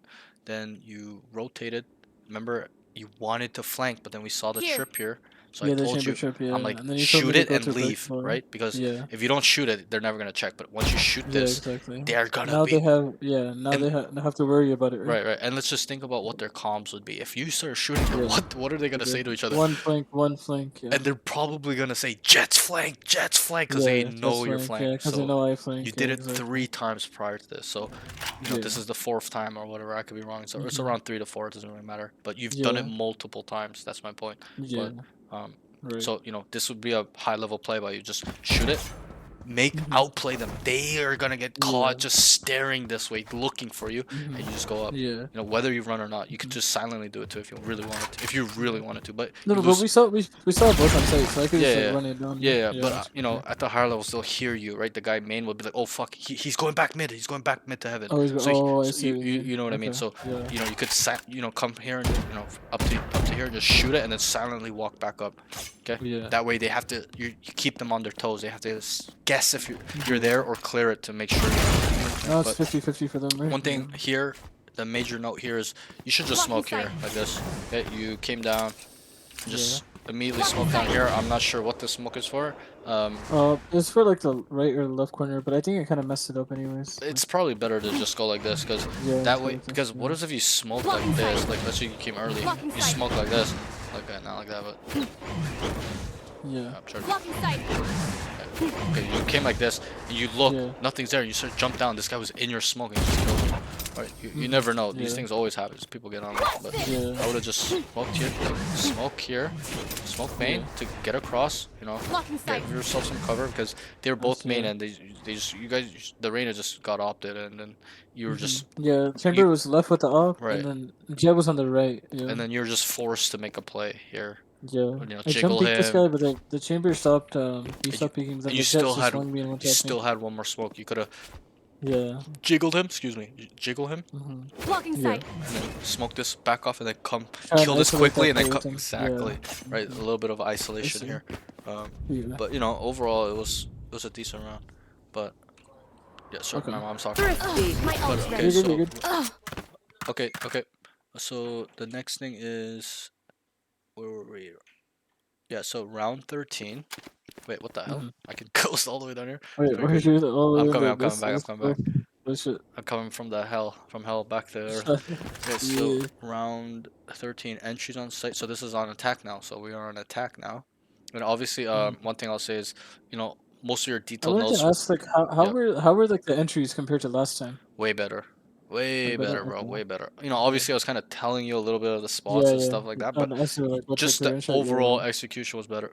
Then you rotated. Remember, you wanted to flank, but then we saw the Here. trip here. So Yeah, I the told chamber you, trip, yeah. I'm like, And then you told me shoot to it go and to leave, backdoor. right? Because Yeah. if you don't shoot it, they're never gonna check. But once you shoot Yeah, this, exactly. they're gonna Now be they have now and they have to worry about it, right? right, right. And let's just think about what their comms would be. If you start shooting, Yeah. what are they gonna say to each other? One flank, yeah. And they're probably gonna say Jets flank, because they Yeah, know just you're flank, yeah, flanked. because they So know I flank. you Yeah, did it exactly. 3 times prior to this. So this Yeah. is the 4th time or whatever. I could be wrong. So it's Mhm. around 3 to 4. It doesn't really matter. But you've done it Yeah. multiple times. That's my point. Yeah. Um, Right. so this would be a high level play by you. Just shoot it. Make Mhm. outplay them. They are gonna get caught Yeah. just staring this way, looking for you, and you just go up. Yeah. Whether you run or not, you could just silently do it too if you really wanted to. If you really wanted to, but No, you but lose. we saw both on site, so I could Yeah, just like yeah, run it down. yeah. But it's okay. at the higher levels, they'll hear you, right? The guy main will be like, "Oh fuck, he's going back mid. He's going back mid to heaven." Oh, I So see what you mean. you know what I mean. Okay. So Yeah. you could come here and up to here and just shoot it and then silently walk back up. Okay. Yeah. That way they have to you keep them on their toes. They have to guess if you're there or clear it to make sure. No, it's But 50-50 for them, right? one thing here, the major note here is you should just smoke here like this. Okay, you came down, just immediately smoke down here. I'm not sure what the smoke is for. It's for like the right or left corner, but I think I kind of messed it up anyways. It's probably better to just go like this, because Yeah, that it's way. like this, Because what yeah. is if you smoke like this? Like let's say you came early, you smoke like this, like that, not like that, but Yeah. I'm trying to. Blocking sight. Okay, you came like this, and you look, Yeah. nothing's there. You sort of jump down. This guy was in your smoke and you just killed him. Right? You never know. These Yeah. things always happen. People get on it. But Yeah. I would have just smoked here, like smoke here, smoke main to get across. You know, Blocking sight. get yourself some cover because they were both main Yeah. and they just you guys the Reina just got opted and then you were just Yeah, Chamber was left with the op, Right. and then Jeb was on the right. Yeah. and then you're just forced to make a play here. Yeah. You know, I jiggle jump peeked this him. guy, but the Chamber stopped. He And stopped peeking. Then and the you Jets still just had swung me and one you tapped still me. had one more smoke. You could have Yeah. jiggled him. Excuse me, jiggle him. Blocking Yeah. sight. And then smoke this back off and then come Try and kill this isolate quickly that and then play come with him. exactly right, a little bit of isolation see. here, Yeah. but you know overall it was a decent round, but yeah, sorry, Okay. my mom's talking. Thrifty. My But ult's okay, ready. You're so good, you're good. okay, so the next thing is where were we? Yeah, so round 13. Wait, what the hell? I can coast all the way down here. Wait, Okay, where good. you all the I'm way coming, into I'm coming this? back, I'm coming back. Oh shit. I'm coming from hell back to earth. Okay, so Yeah. round 13, entries on site. So this is on attack now. So we are on attack now. And obviously, one thing I'll say is, you know, most of your I detailed wanted notes to ask, like, how Yep. were like the entries compared to last time? way better. Way Like better? better, bro. Okay. Way better. You know, Okay. obviously I was kind of telling you a little bit of the spots Yeah, and yeah. stuff like that, On but the SEO, like what's your just the career shot? overall Yeah, execution was better.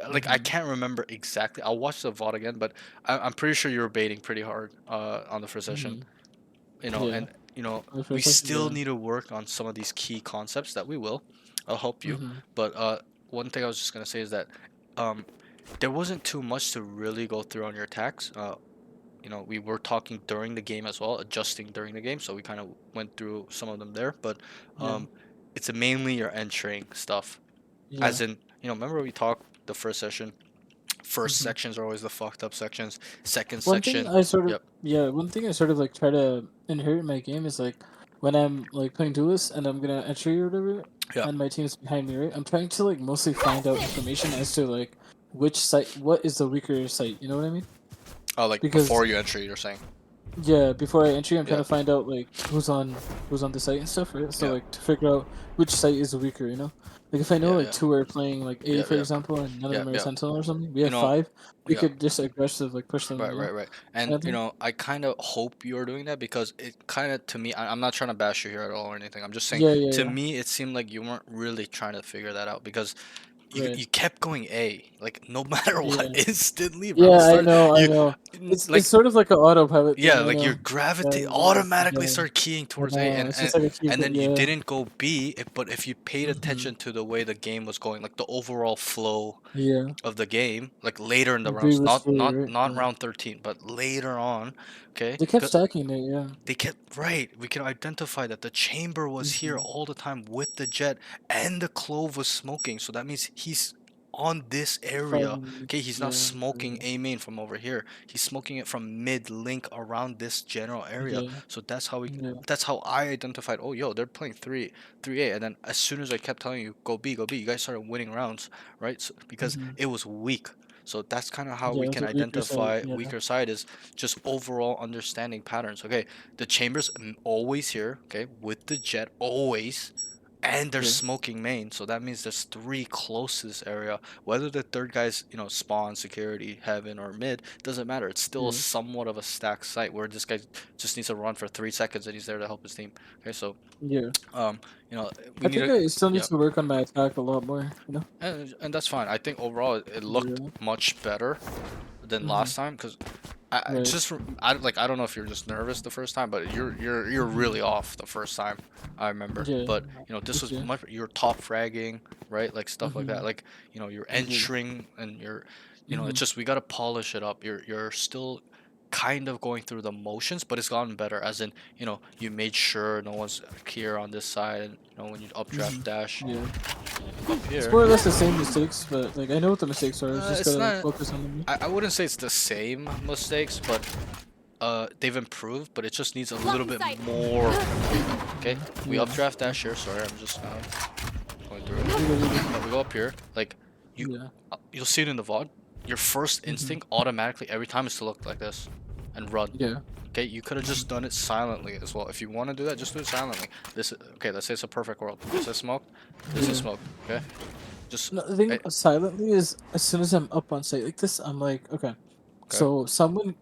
Like I can't remember exactly. I'll watch the VOD again, but I'm pretty sure you were baiting pretty hard on the first session. You know, yeah. and you know On the we first session, still yeah. need to work on some of these key concepts that we will. I'll help you. Mm-hmm. But one thing I was just gonna say is that um, there wasn't too much to really go through on your attacks. You know, we were talking during the game as well, adjusting during the game, so we kind of went through some of them there. But Yeah. it's mainly your entering stuff, Yeah. as in, you know, remember we talked the first session. First Mm-hmm. sections are always the fucked up sections. Second One thing section, I sort of yep, one thing I sort of like try to inherit in my game is like when I'm like playing Duelist and I'm gonna entry or whatever, yeah. and my team is behind me, right? I'm trying to like mostly find out information as to like which site, what is the weaker site. You know what I mean? Oh, like Because before you enter, you're saying. yeah, before I entry, I'm trying Yeah. to find out like who's on the site and stuff, right? So Yeah. like to figure out which site is weaker, you know? Like if I know Yeah, like yeah. two are playing like A Yeah, for yeah. example, and none of Yeah, them are yeah. Sentinel or something, we You have know, five. We yeah. could just aggressive like push them. Right, you know? right, right. Kinda And you thing. know, I kind of hope you're doing that because it kind of to me, I'm not trying to bash you here at all or anything. I'm just saying Yeah, yeah, to yeah. me, it seemed like you weren't really trying to figure that out because Right. you kept going A, like no matter what, Yeah. instantly Yeah, round I start, know, I you know. n- It's like sort of like an autopilot yeah, thing. I like your know. gravity Yeah, automatically yeah. started keying I towards A, know. It's just like a key, and but then you yeah. didn't go B, but if you paid Mm-hmm. attention to the way the game was going, like the overall flow Yeah. of the game, like later in the B rounds, was free, right? not Yeah. round 13, but later on, okay? They kept stacking it. Yeah. They kept right. We can identify that the chamber was here Mm-hmm. all the time with the jet, and the clove was smoking. So that means he's on this area. From Okay, he's not yeah, smoking A main from over here. He's smoking it from mid link around this general area. yeah, So that's how we. yeah. That's how I identified. Oh, yo, they're playing 3A, and then as soon as I kept telling you go B, go B, you guys started winning rounds, right? So, because Mm-hmm. it was weak. So that's kind of how Yeah, we it was can a weaker side. identify Yeah. weaker side is just overall understanding patterns. Okay, the chamber's always here, okay, with the jet always, and they're Yeah. smoking main. So that means there's three closest area. Whether the third guy's spawn, security, heaven, or mid doesn't matter. It's still Yeah. somewhat of a stacked site where this guy just needs to run for 3 seconds and he's there to help his team. Okay, so Yeah. um, we I need think to I still need yeah, to work on my attack a lot more. You know. and that's fine. I think overall it looked Yeah. much better than Mm-hmm. last time because I Right. just I don't know if you're just nervous the first time, but you're really off the first time. I remember, Yeah. but this was Yeah. much you're top fragging, right? Like stuff like that. Mm-hmm. Like you're entering and you're Mm-hmm. it's just we gotta polish it up. You're still kind of going through the motions, but it's gotten better. As in, you know, you made sure no one's here on this side, and you know when you updraft dash Yeah. up It's here. more or less the same mistakes, but like I know what the mistakes are. I just It's gotta like, not. focus on them. I wouldn't say it's the same mistakes, but they've improved, but it just needs a little bit more improvement. Okay, we Yeah. updraft dash here. Sorry, I'm just going through it. But we go up here, like Yeah. you'll see it in the VOD. Your first instinct automatically every time is to look like this and run. Yeah. Okay, you could have just done it silently as well. If you want to do that, just do it silently. This okay. Let's say it's a perfect world. This is smoked. This is smoked. Okay, just No, the thing eh, silently is as soon as I'm up on site like this, I'm like, okay. Okay.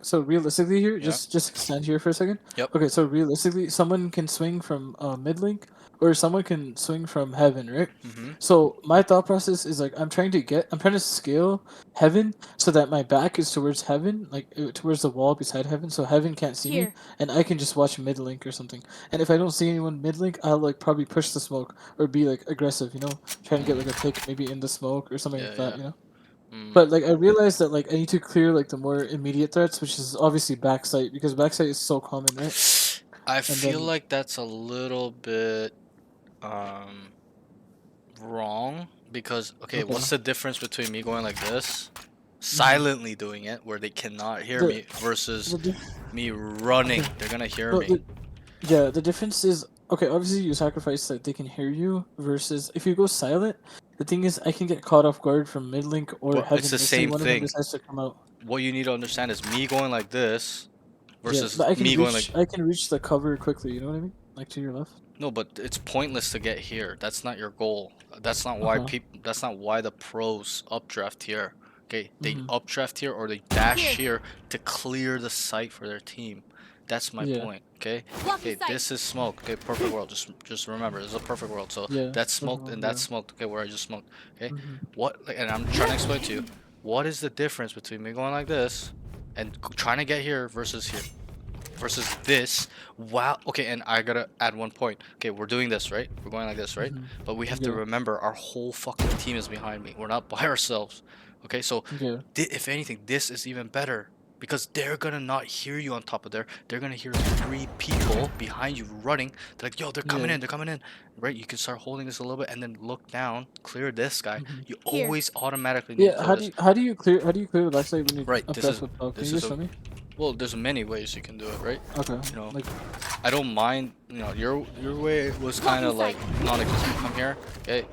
So realistically here, Yeah. just extend here for a second. Yep. Okay, so realistically, someone can swing from mid link, or someone can swing from heaven, right? Mm-hmm. So my thought process is like I'm trying to scale heaven so that my back is towards heaven, like towards the wall beside heaven, so heaven can't see me, Here. and I can just watch mid link or something. And if I don't see anyone mid link, I'll like probably push the smoke or be like aggressive, you know, trying to get like a pick maybe in the smoke or something Yeah. like that, Yeah. you know. Mm. But like I realized that like I need to clear like the more immediate threats, which is obviously backside because backside is so common, right? I And feel then like that's a little bit wrong because okay, okay, what's the difference between me going like this, silently doing it where they cannot hear the me versus the diff- me running? okay. They're gonna hear No, me. yeah, the difference is okay. Obviously, you sacrifice that they can hear you versus if you go silent. The thing is, I can get caught off guard from mid link or But it's heaven. the Let's say same one of them thing. decides to come out. What you need to understand is me going like this Yeah, versus but me going like I can reach the cover quickly. You know what I mean? Like to your left. no, but it's pointless to get here. That's not your goal. That's not why Okay. people. That's not why the pros updraft here. Okay, they Mhm. updraft here or they dash here to clear the site for their team. That's my Yeah. point. Okay. Blocking Okay, sight. this is smoke. Okay, perfect world. Just remember, this is a perfect world. So Yeah. that's smoked and that's Yeah. smoked. Okay, where I just smoked. Okay, Mhm. what? Like, and I'm trying to explain to you, what is the difference between me going like this and trying to get here versus here? Versus this. Wow. Okay, and I gotta add one point. Okay, we're doing this, right? We're going like this, right? But we have to Yeah. remember our whole fucking team is behind me. We're not by ourselves. Okay, so Yeah. if anything, this is even better because they're gonna not hear you on top of there. They're gonna hear 3 people behind you running. They're like, yo, they're coming Yeah. in. They're coming in. Right? You can start holding this a little bit and then look down, clear this guy. You Here. always automatically need to Yeah. clear this. How do you clear the backside when you Right. This updraft is with Can this you is just a show me? well. There's many ways you can do it, right? Okay. You know, Like I don't mind, you know, your way was kind of like non-existent. Come here, okay,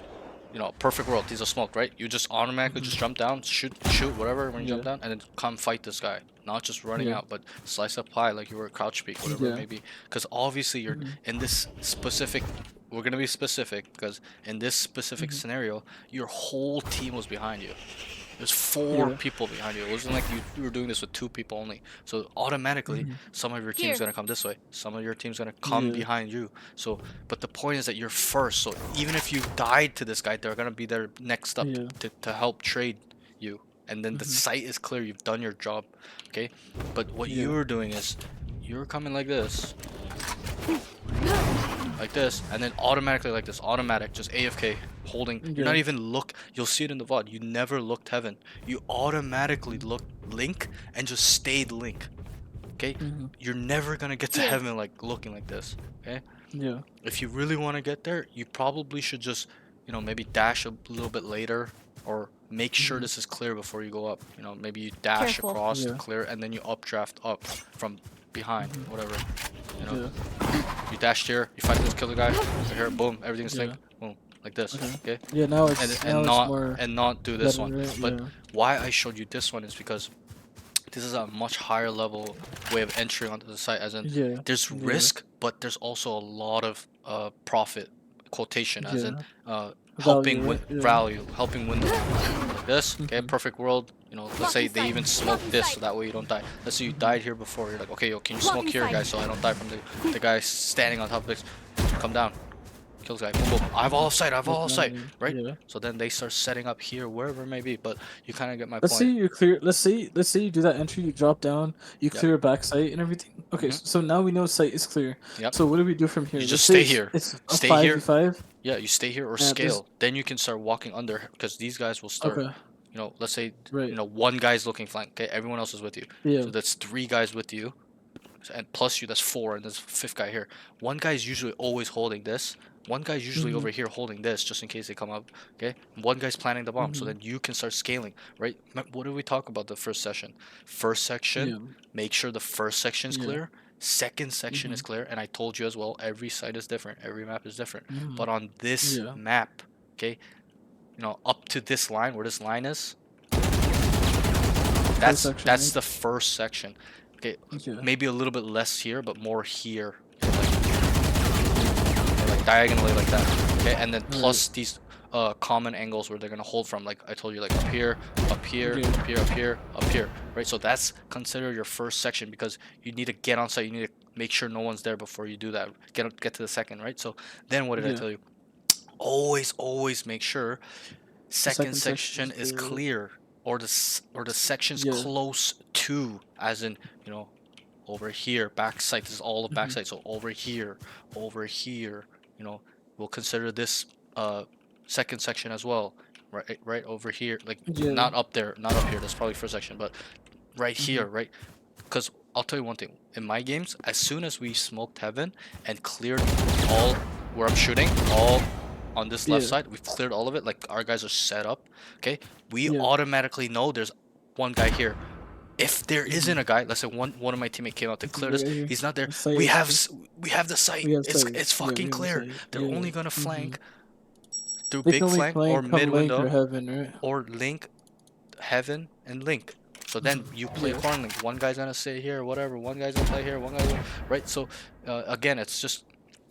you know, perfect world. These are smoked, right? You just automatically just jump down, shoot, whatever when you jump Yeah. down, and then come fight this guy. Not just running Yeah. out, but slice up high like you were a crouch peek, whatever it Yeah. may be. Because obviously you're in this specific. We're gonna be specific because in this specific scenario, your whole team was behind you. There's 4 people behind you. It wasn't like you were doing this with 2 people only. So automatically, some of your team's Here. gonna come this way. Some of your team's gonna come Yeah. behind you. So, but the point is that you're first. So even if you died to this guy, they're gonna be there next up Yeah. to help trade you. And then the site is clear. You've done your job. Okay. But what Yeah. you're doing is you're coming like this, and then automatically like this, automatic, just AFK, holding. You're not Yeah. even look. You'll see it in the VOD. You never looked heaven. You automatically looked link and just stayed link. Okay, you're never gonna get to Here. heaven like looking like this. Okay, Yeah. if you really want to get there, you probably should just, you know, maybe dash a little bit later, or make sure this is clear before you go up. You know, maybe you dash Careful. across to Yeah. clear, and then you updraft up from behind, whatever. You know. Yeah. You dashed here, you fight this killer guy, right here, boom, everything's Yeah. linked, boom, like this, Okay. okay? Yeah. Now it's And not do this better, one. right? But Yeah. why I showed you this one is because this is a much higher level way of entering onto the site. As in, Yeah. there's Yeah. risk, but there's also a lot of profit, quotation, as in Value, helping win right? Yeah. value, helping win the round. Like this, okay, perfect world. You know, let's say they even smoke this, so that way you don't die. Let's say you died here before. You're like, okay, yo, can you smoke here, guys, so I don't die from the guy standing on top of this. Come down. Kills guy. Boom, boom. I have all of sight. I have all of sight. Right? Yeah. So then they start setting up here, wherever it may be. But you kind of get my Let's say point. you clear. Let's say you do that entry. You drop down. You clear back site and everything. Okay. So now we know site is clear. Yep. So what do we do from here? You Let's just say stay it's- here. It's a Stay here. 5v5. Yeah, you stay here or Yeah, scale. Then you can start walking under because these guys will start. Okay. you know, let's say Right. you know one guy's looking flank. Okay, everyone else is with you. Yeah. So that's 3 guys with you, and plus you, that's 4, and there's a 5th guy here. One guy's usually always holding this. One guy's usually over here holding this, just in case they come up. Okay, one guy's planting the bomb, so then you can start scaling. Right? What did we talk about the first session? First section, Yeah. make sure the first section's Yeah. clear. Second section is clear, and I told you as well. Every site is different. Every map is different. But on this Yeah. map, okay, you know, up to this line, where this line is, section, that's right? the first section. Okay, Yeah. maybe a little bit less here, but more here, like diagonally like that. Okay, and then plus these common angles where they're gonna hold from, like I told you, like up here, up here, Yeah. up here, up here, up here. Right, so that's considered your first section, because you need to get on site. You need to make sure no one's there before you do that. Get to the second, right? So then what did I Yeah. tell you? Always make sure second second section section is is clear, or the section's Yeah. close to, as in, you know, over here, backside. This is all of backside. So over here, you know, we'll consider this second section as well. Right over here, like Yeah. not up there, not up here. That's probably first section, but right here, right? Because I'll tell you one thing. In my games, as soon as we smoked heaven and cleared all where I'm shooting, all on this left Yeah. side, we've cleared all of it. Like our guys are set up. Okay, we Yeah. automatically know there's one guy here. If there isn't a guy, let's say one of my teammates came out to clear this, right here. he's not there. The site We is have clear. we have the site. We have It's site. it's Yeah, we fucking have the clear. site. They're Yeah. only gonna flank through They big can only flank flank or come mid link window or heaven, right? or link, heaven and link. So then you play Yeah. accordingly. One guy's gonna sit here, whatever. One guy's gonna play here. One guy's gonna, right. So again, it's just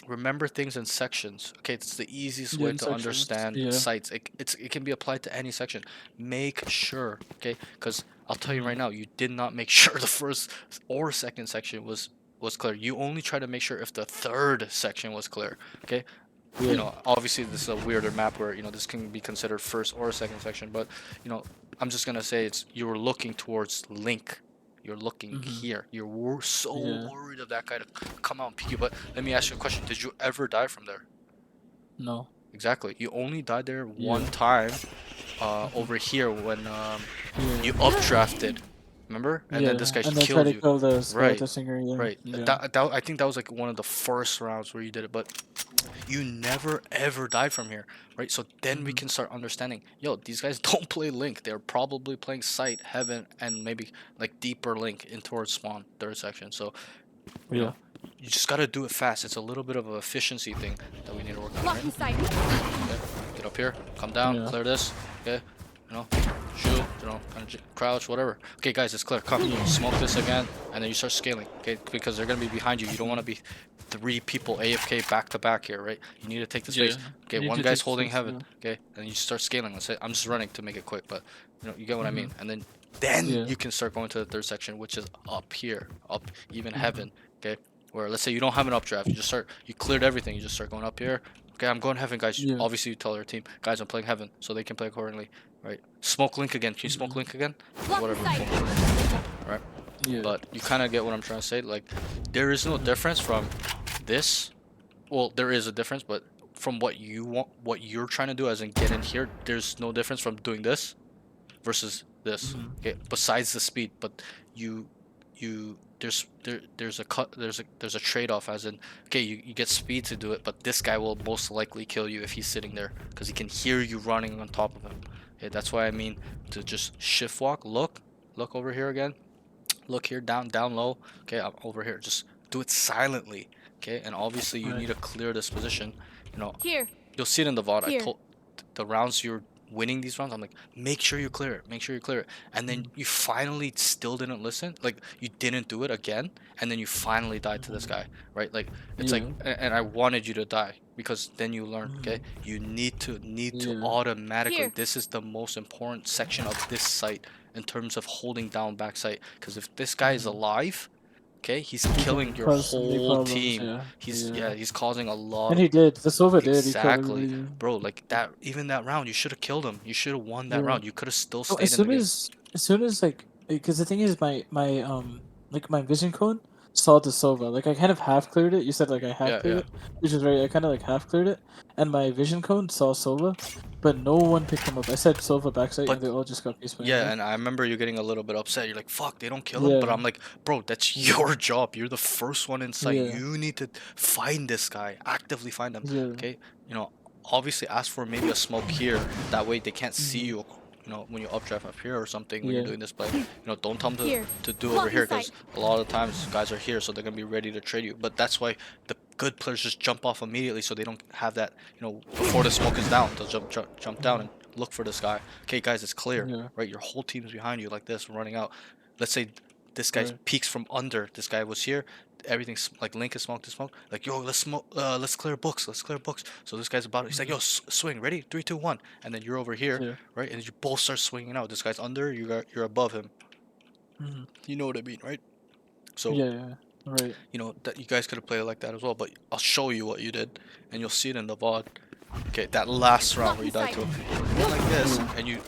remember things in sections. Okay, it's the easiest Yeah, way in to sections. understand Yeah. sites. It can be applied to any section. Make sure, okay, because I'll tell you right now, you did not make sure the first or second section was clear. You only try to make sure if the third section was clear. Okay, you know, obviously this is a weirder map where, you know, this can be considered first or second section, but you know, I'm just gonna say it's, you were looking towards link. You're looking here. You're so Yeah. worried of that guy to come out and peek you. But let me ask you a question: did you ever die from there? No. Exactly. You only died there one time, over here when Yeah. you updrafted. Remember? And then this guy and then try killed to you. kill the Right. the singer. Yeah. Right. Yeah. That I think that was like one of the first rounds where you did it, but you never ever died from here, right? So then we can start understanding, yo, these guys don't play link. They're probably playing site, heaven, and maybe like deeper link in towards spawn, third section. So you Yeah. know, you just gotta do it fast. It's a little bit of an efficiency thing that we need to work on. Blocking Right? sight. Okay. Get up here, come down, Yeah. clear this. Okay. You know, shoot, you know, kind of crouch, whatever. Okay, guys, it's clear. Come, smoke this again, and then you start scaling. Okay, because they're gonna be behind you. You don't want to be 3 people AFK back to back here, right? You need to take the space. Yeah. Okay, You need one to guy's take holding space, heaven. Okay, and you start scaling. Let's say I'm just running to make it quick, but you know, you get what I mean. And then Yeah. you can start going to the third section, which is up here, up even heaven. Okay, where let's say you don't have an updraft, you cleared everything. You just start going up here. Okay, I'm going heaven, guys. Yeah. Obviously, you tell your team, guys, I'm playing heaven, so they can play accordingly, right? Smoke link again. Can you smoke link again? Blocking Whatever. sight. Right. Yeah. But you kind of get what I'm trying to say. Like, there is no difference from this. Well, there is a difference, but from what you want, what you're trying to do, as in get in here, there's no difference from doing this versus this. Okay. Besides the speed, but there's a trade-off, as in, okay, you get speed to do it, but this guy will most likely kill you if he's sitting there because he can hear you running on top of him. Okay, that's why I mean to just shift walk, look over here again, look here, down low. Okay, I'm over here, just do it silently. Okay, and obviously you need to clear this position. You know, Here. you'll see it in the VOD. I Here. told the rounds you're winning these rounds, I'm like, make sure you clear it, make sure you clear it. And then you finally still didn't listen, like you didn't do it again, and then you finally died to this guy, right? Like it's like, and I wanted you to die because then you learn. Okay, you need to automatically. Here. This is the most important section of this site in terms of holding down back site, because if this guy is alive, okay, he's killing your cause some big whole problems, team. yeah. He's causing a lot. And he did. The Silva did. He killed Exactly, everybody. bro. Like that, even that round, you should have killed him. You should have won that Yeah. round. You could have still So stayed in the game. as soon as like, because the thing is my like my vision code saw the Sova. Like I kind of half cleared it. You said like I half Yeah, cleared yeah. it, which is right. I kind of like half cleared it, and my vision cone saw Sova, but no one picked him up. I said Sova backside, But and they all just got face planted. yeah, and I remember you getting a little bit upset. You're like, "Fuck, they don't kill him." But Yeah, I'm like, "Bro, that's yeah, your job. You're the first one in sight. yeah, You need to find this guy. Actively find him." yeah. Okay? You know, obviously ask for maybe a smoke here. That way they can't see Mhm. you. You know, when you updraft up here or something when you're Yeah, doing this play. You know, don't tell them Here. to do over Blocking here sight. because a lot of times guys are here, so they're gonna be ready to trade you. But that's why the good players just jump off immediately, so they don't have that. You know, before the smoke is down, they'll jump down and look for this guy. Okay, guys, it's clear, yeah, right? Your whole team's behind you like this, running out. Let's say this guy right. peeks from under. This guy was here. Everything's like Link is smoke to smoke. Like, yo, let's smoke. Let's clear books. Let's clear books. So this guy's about. He's like, yo, swing. Ready? 3, 2, 1. And then you're over here, Yeah. right? And you both start swinging out. This guy's under. You're above him. Mhm. You know what I mean, right? So Yeah, yeah, right. you know that you guys could have played it like that as well. But I'll show you what you did, and you'll see it in the VOD. Okay, that last round where you died to him. You went like this, and you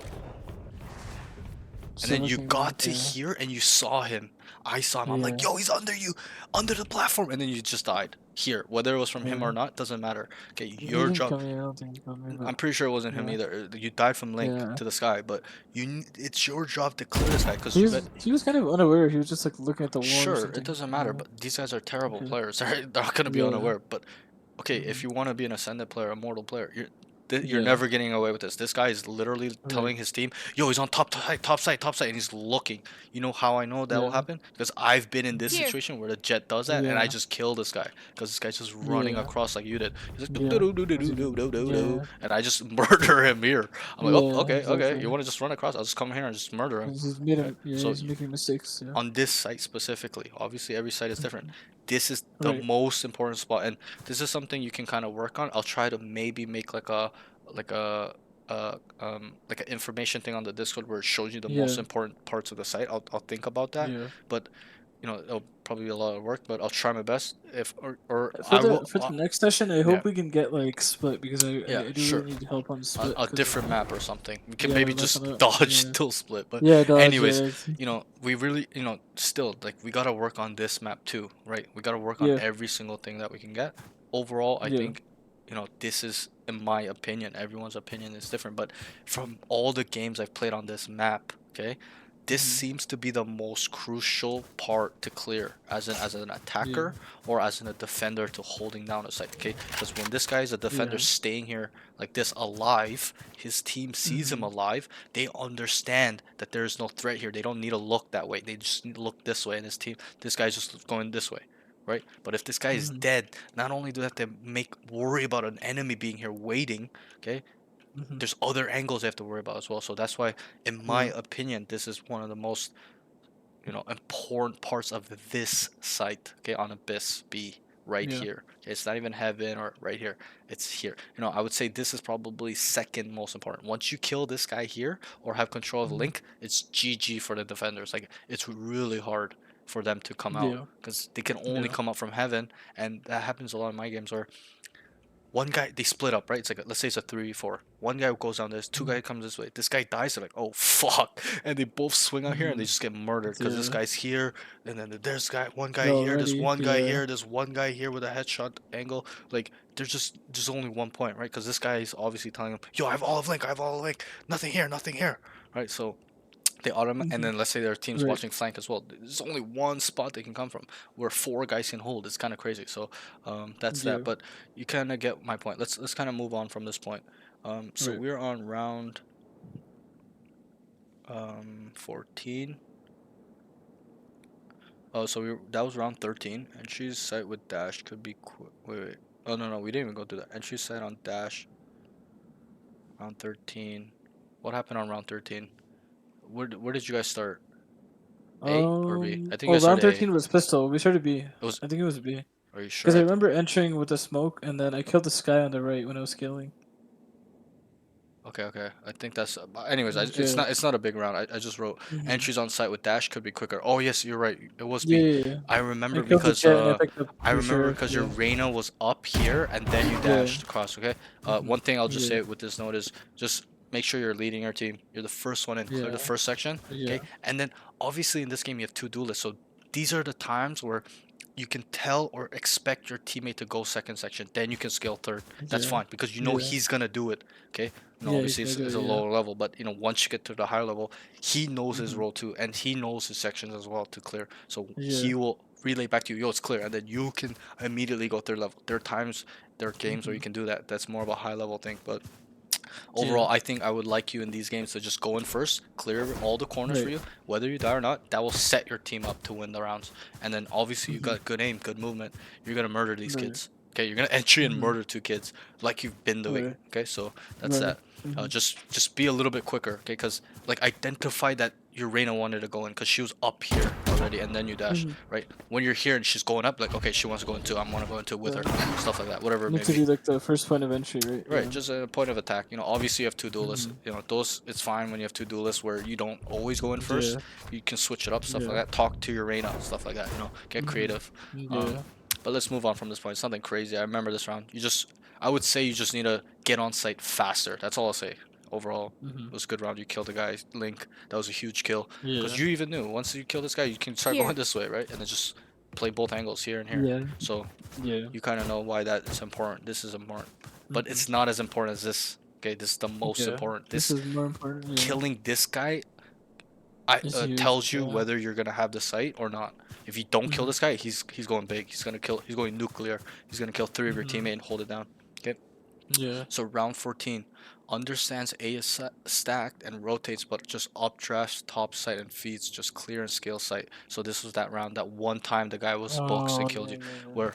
So then you looking got like, to here and you saw him. I saw him. I'm like, yeah, yo, he's under you, under the platform, and then you just died. Here, whether it was from him yeah. or not, doesn't matter. Okay, He your didn't job. come here. I don't think he come here, I'm but pretty sure it wasn't him yeah, either. You died from Link yeah. to the sky, but it's your job to clear this guy because you got. He was kind of unaware. He was just like looking at the wall or Sure, it something. doesn't matter, Yeah. but these guys are terrible Okay. players. They're not gonna be Yeah. unaware. But okay, if Mhm. you want to be an ascendant player, a mortal player, you're Yeah. never getting away with this. This guy is literally Right. telling his team, "Yo, he's on top side, top side, top side," and he's looking. You know how I know that will Yeah. happen? Because I've been in this Here. situation where the jet does that, and I Yeah. just kill this guy because this guy's just running Yeah. across like you did. He's like, "Do, Yeah. do, do, do, As do, you do, do. do, do, do," Yeah. and I just murder him here. I'm like, "Oh, Yeah. okay, okay. You Exactly. want to just run across? I'll just come here and just murder him." He's made Okay, him. Yeah. so He's making mistakes. Yeah. on this site specifically, obviously every site is different. This is the Right. most important spot, and this is something you can kind of work on. I'll try to maybe make like a like an information thing on the Discord where it shows you the most Yeah. important parts of the site. I'll think about that, Yeah. but you know it'll probably be a lot of work, but I'll try my best. If or For I will. the next session, I Yeah, hope we can get like split because yeah, I do sure. really need help on split. A 'Cause, different map or something. We can yeah, maybe like just on a dodge yeah. till split. But Yeah, dodge. anyways, Yeah. you know, we really, you know, still like we gotta work on this map too, right? We gotta work on Yeah. every single thing that we can get. Overall, I Yeah. think, you know, this is in my opinion. Everyone's opinion is different, but from all the games I've played on this map, okay, this Mhm. seems to be the most crucial part to clear as an Yeah. attacker or as a defender to holding down a site, okay? Because when this guy is a defender Yeah. staying here like this alive, his team sees him Mhm. alive, they understand that there is no threat here. They don't need to look that way. They just need to look this way, and this guy's just going this way, right? But if this guy is Mhm. dead, not only do they have to worry about an enemy being here waiting, okay, Mhm. there's other angles they have to worry about as well. So that's why, in my Yeah. opinion, this is one of the most, you know, important parts of this site, okay, on Abyss B, right Yeah. here. Okay, it's not even heaven or right here, it's here. You know, I would say this is probably second most important. Once you kill this guy here or have control of Mhm. Link, it's GG for the defenders. Like, it's really hard for them to come out Yeah. because they can only Yeah. come out from heaven, and that happens a lot in my games where one guy, they split up, right? It's like let's say it's a 3-4. One guy goes down this, two Mhm. guy comes this way. This guy dies. They're like, oh fuck, and they both swing out here and they Mhm. just get murdered because this Yeah. guy's here, and then there's one guy here, there's Already. one guy Yeah. here, there's one guy here with a headshot angle. Like, there's just only one point, right? Because this guy is obviously telling him, yo, I have all of Link, I have all of Link, nothing here, nothing here, right? So they and Mhm. then let's say their team's Right. watching flank as well. There's only one spot they can come from where four guys can hold. It's kind of crazy. So that's that. Yeah. But you kind of get my point. Let's kind of move on from this point. So Right. we're on round 14. Oh, so that was round 13. Entry's site with dash could be wait. Oh no, we didn't even go through that. Entry site on dash. Round 13. What happened on round 13? Where did you guys start? A or B? I think you Oh, guys round started A. 13 was pistol. We started B. It was. I think it was B. Are you Because sure? I remember entering with the smoke, and then I killed this guy on the right when I was killing. Okay. I think that's. Anyways, Yeah. it's not a big round. I just wrote Mhm. entries on site with dash could be quicker. Oh yes, you're right. It was Yeah, B. yeah, yeah. I I remember killed the because jet, and I picked up I remember Crucier. because your Yeah. Reyna was up here and then you Yeah. dashed across. Okay. Mhm. One thing I'll just Yeah. say with this note is just make sure you're leading your team. You're the first one in. Clear the Yeah. first section. Yeah. Okay. And then obviously in this game you have two duelists, so these are the times where you can tell or expect your teammate to go second section, then you can scale third. That's Yeah. fine because you know Yeah. he's gonna do it. Okay, Yeah, obviously he's it's, gonna it's do a it, yeah. lower level, but once you get to the higher level, he knows his Mhm. role too, and he knows his sections as well to clear. So Yeah. he will relay back to you, yo, it's clear, and then you can immediately go third level. There are times, there are games where you can do that. That's more of a high level thing, but overall, I think I would like you in these games to just go in first, clear all the corners for Right. you, whether you die or not. That will set your team up to win the rounds. And then obviously you got good aim, good movement. You're gonna murder these Right. kids. Okay, you're gonna entry and Mhm. murder 2 kids like you've been doing. Right. Okay, so that's Right. that. Just be a little bit quicker. Okay, because like identify that your Reina wanted to go in because she was up here already, and then you dash. Right when you're here and she's going up, like okay, she wants to go into. I want to go into with her. Stuff like that. Whatever it may Need to be. be like the first point of entry, right? Right, Yeah. just a point of attack. Obviously you have 2 duelists. Those it's fine when you have 2 duelists where you don't always go in first. Yeah. You can switch it up, stuff like Yeah. that. Talk to your Reina, stuff like that. Get creative. Yeah. But let's move on from this point. It's nothing crazy. I remember this round. I would say you just need to get on site faster. That's all I'll say. Overall, it was a good round. You killed the guy, Link. That was a huge kill. Because Yeah. you even knew once you kill this guy, you can start Here. going this way, right? And then just play both angles here and here. Yeah. So Yeah. you kind of know why that is important. This is important, but it's not as important as this. Okay, this is the most Yeah. important. This is more important. Yeah. Killing this guy It's huge, tells you yeah. whether you're gonna have the site or not. If you don't kill this guy, he's going big. He's gonna kill. He's going nuclear. He's gonna kill 3 of your teammate and hold it down. Okay. Yeah. So round 14, understands A is stacked and rotates, but just updrafts top site and feeds just clear and scale site. So this was that round, that one time the guy was boxed and killed you, where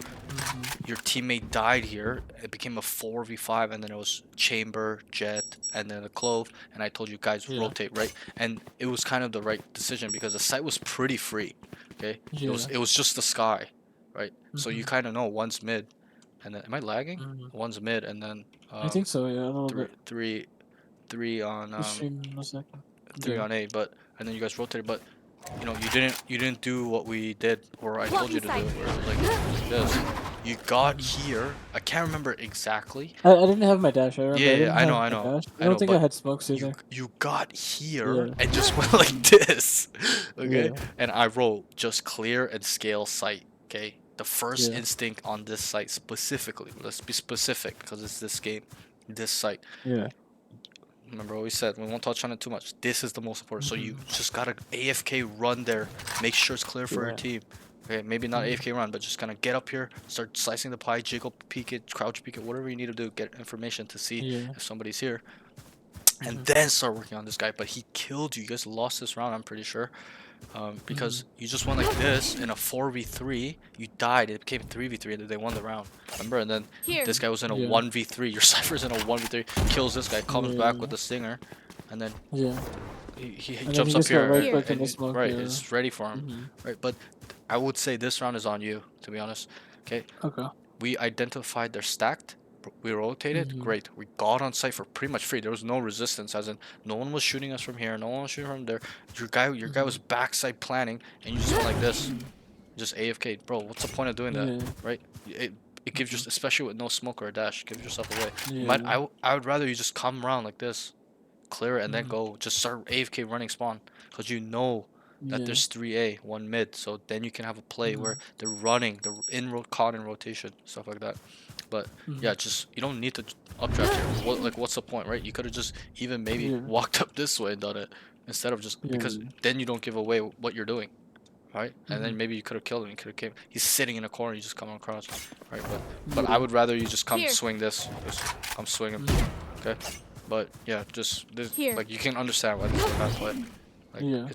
your teammate died here. It became a 4v5, and then it was chamber, jet, and then a clove. And I told you guys rotate, right? And it was kind of the right decision because the site was pretty free. Okay, it was just the sky, right? So you kind of know one's mid, and then am I lagging? One's mid, and then I think so. Yeah. A little three, bit. three, three on The stream in a second. three Yeah. on A, but and then you guys rotated, but you didn't do what we did or I told you to do. Where it was like this. You got here. I can't remember exactly. I didn't have my dash. I remember. Yeah, I, didn't I know, have I my know. dash. I I don't know, think I but had smokes either. You got here Yeah. and just went like this. Okay? Yeah. And I wrote just clear and scale site. Okay? The first Yeah. instinct on this site specifically. Let's be specific because it's this game. This site. Yeah. Remember what we said, we won't touch on it too much. This is the most important. So you just gotta AFK run there. Make sure it's clear for your team. Okay, maybe not AFK run, but just kind of get up here, start slicing the pie, jiggle, peek it, crouch peek it, whatever you need to do, get information to see if somebody's here. And then start working on this guy. But he killed you. You guys lost this round, I'm pretty sure. Because you just went like this in a 4v3, you died, it became 3v3, and then they won the round. Remember? And then this guy was in a 1v3, your Cypher's in a 1v3, kills this guy, comes back with the stinger, and then he jumps up here, right and, back in the smoke, right, yeah. it's ready for him. Right, but I would say this round is on you, to be honest. Okay, Okay. we identified they're stacked. We rotated, great. We got on site for pretty much free. There was no resistance, as in no one was shooting us from here, no one was shooting from there. Your guy was backside planning, and you just went like this, just AFK, bro. What's the point of doing that, right? It gives you, especially with no smoke or a dash, gives yourself away. I would rather you just come around like this, clear it, and then go. Just start AFK running spawn, cause you know that there's 3A, one mid, so then you can have a play where they're running, they're caught in rotation, stuff like that. But yeah, just you don't need to updraft here. What's the point, right? You could have just even maybe walked up this way and done it instead of just because then you don't give away what you're doing, right? And then maybe you could have killed him. You could have came. He's sitting in a corner. You just come across, right? But I would rather you just come swing this. Just come swing him, okay? But yeah, just like you can understand why this is a bad play. Like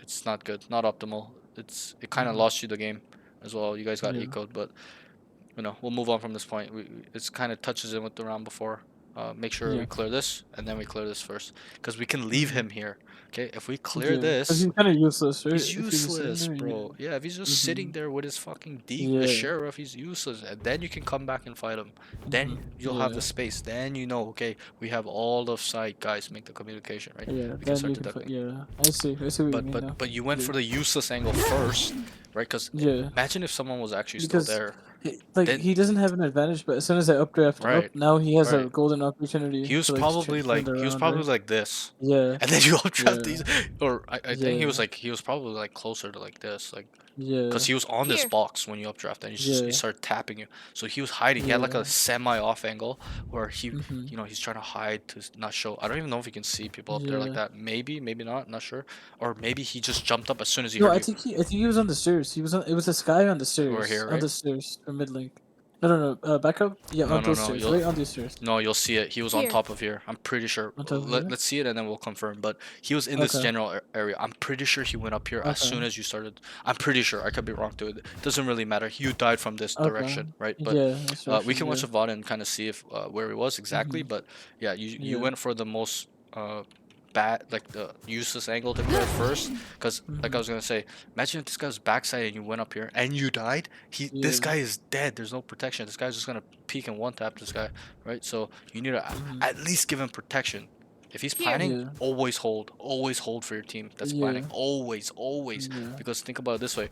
it's not good, not optimal. It kind of lost you the game as well. You guys got ecoed, but we'll move on from this point. It's kind of touches in with the round before. Make sure we clear this, and then we clear this first, because we can leave him here. Okay, if we clear Because this, he's kind of useless, right? he's If he's just sitting useless, there, bro. Yeah, if he's just sitting there with his fucking deke, the sheriff, he's useless. And then you can come back and fight him. Then you'll have the space. Then okay, we have all the side guys make the communication, right? Yeah, We can then start you can deducting. I see what you mean now. But you went for the useless angle first, right? Because imagine if someone was actually Because- still there. Like Then he doesn't have an advantage, but as soon as I updraft right, up, now he has a right. golden opportunity He was to like probably turn it like around, right? like this, Yeah, and then you updraft yeah, these, or I think yeah, he was probably like closer to like this, like because yeah, he was on this Here. box when you updraft, and he yeah, started tapping you. So he was hiding. He had like yeah. a semi off angle where Mhm. he's trying to hide to not show. I don't even know if he can see people up there like Yeah. that. Maybe, maybe not. Not sure. Or maybe he just jumped up as soon as he No, heard I you. think he was on the stairs. He was on. It was this guy on the We're stairs. here, On right? the stairs for mid link. No, no, no. Back up. Yeah, No, on no, those no. stairs. You'll Right on these stairs. No, you'll see it. He was on Here. top of here. I'm pretty sure. On top of here. Let's see it and then we'll confirm. But he was in this Okay. general area. I'm pretty sure he went up here as soon Okay. as you started. I'm pretty sure. I could be wrong too. It doesn't really matter. You died from this Okay. direction, right? But Yeah, that's we direction. can watch Yeah. the VOD and kind of see if where he was exactly. Mhm. But yeah, you Yeah. went for the most bad, like the useless angle to clear first. Because like I Mhm. was gonna say, imagine if this guy was backside and you went up here and you died. This Yeah. guy is dead. There's no protection. This guy's just gonna peek and one tap this guy, right? So you need to Mhm. at least give him protection. If he's Here. planning, Yeah. always hold for your team that's planning. Yeah. Always. Yeah. Because think about it this way: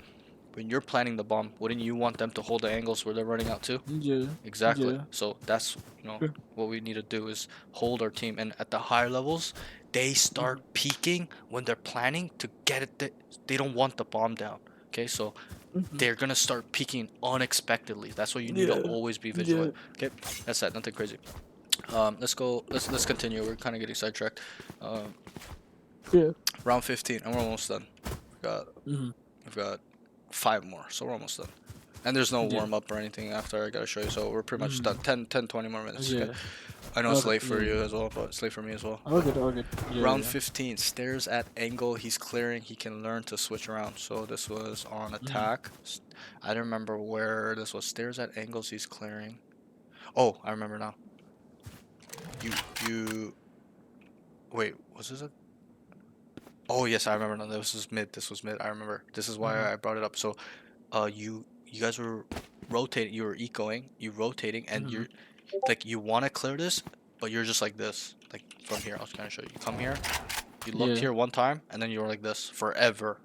when you're planning the bomb, wouldn't you want them to hold the angles where they're running out to? Yeah. Exactly. Yeah. So that's Sure. what we need to do is hold our team, and at the higher levels, they start peaking when they're planning to get it. They don't want the bomb down. Okay, so Mhm. they're gonna start peaking unexpectedly. That's why you need to Yeah. always be Yeah. vigilant. Okay, that's that. Nothing crazy. Let's go. Let's continue. We're kind of getting sidetracked. Yeah. Round 15, and we're almost done. Mhm. We've got 5 more, so we're almost done. And there's no Yeah. warm up or anything after I gotta show you, so we're pretty much done. 20 more minutes. Okay. Yeah. I know it's Okay. late for Yeah. you as well, but it's late for me as well. All good. All good. Yeah. Round Yeah. 15, stairs at angle. He's clearing. He can learn to switch around. So this was on attack. I don't remember where this was. Stairs at angles. He's clearing. Oh, I remember now. You. Wait, was this a? Oh yes, I remember now. This was mid. This was mid. I remember. This is why I brought it up. So, you guys were rotating. You were ecoing. You rotating, and you're like you want to clear this, but you're just like this. Like from here, I was gonna show you. You come here. You looked Yeah. here one time, and then you were like this forever.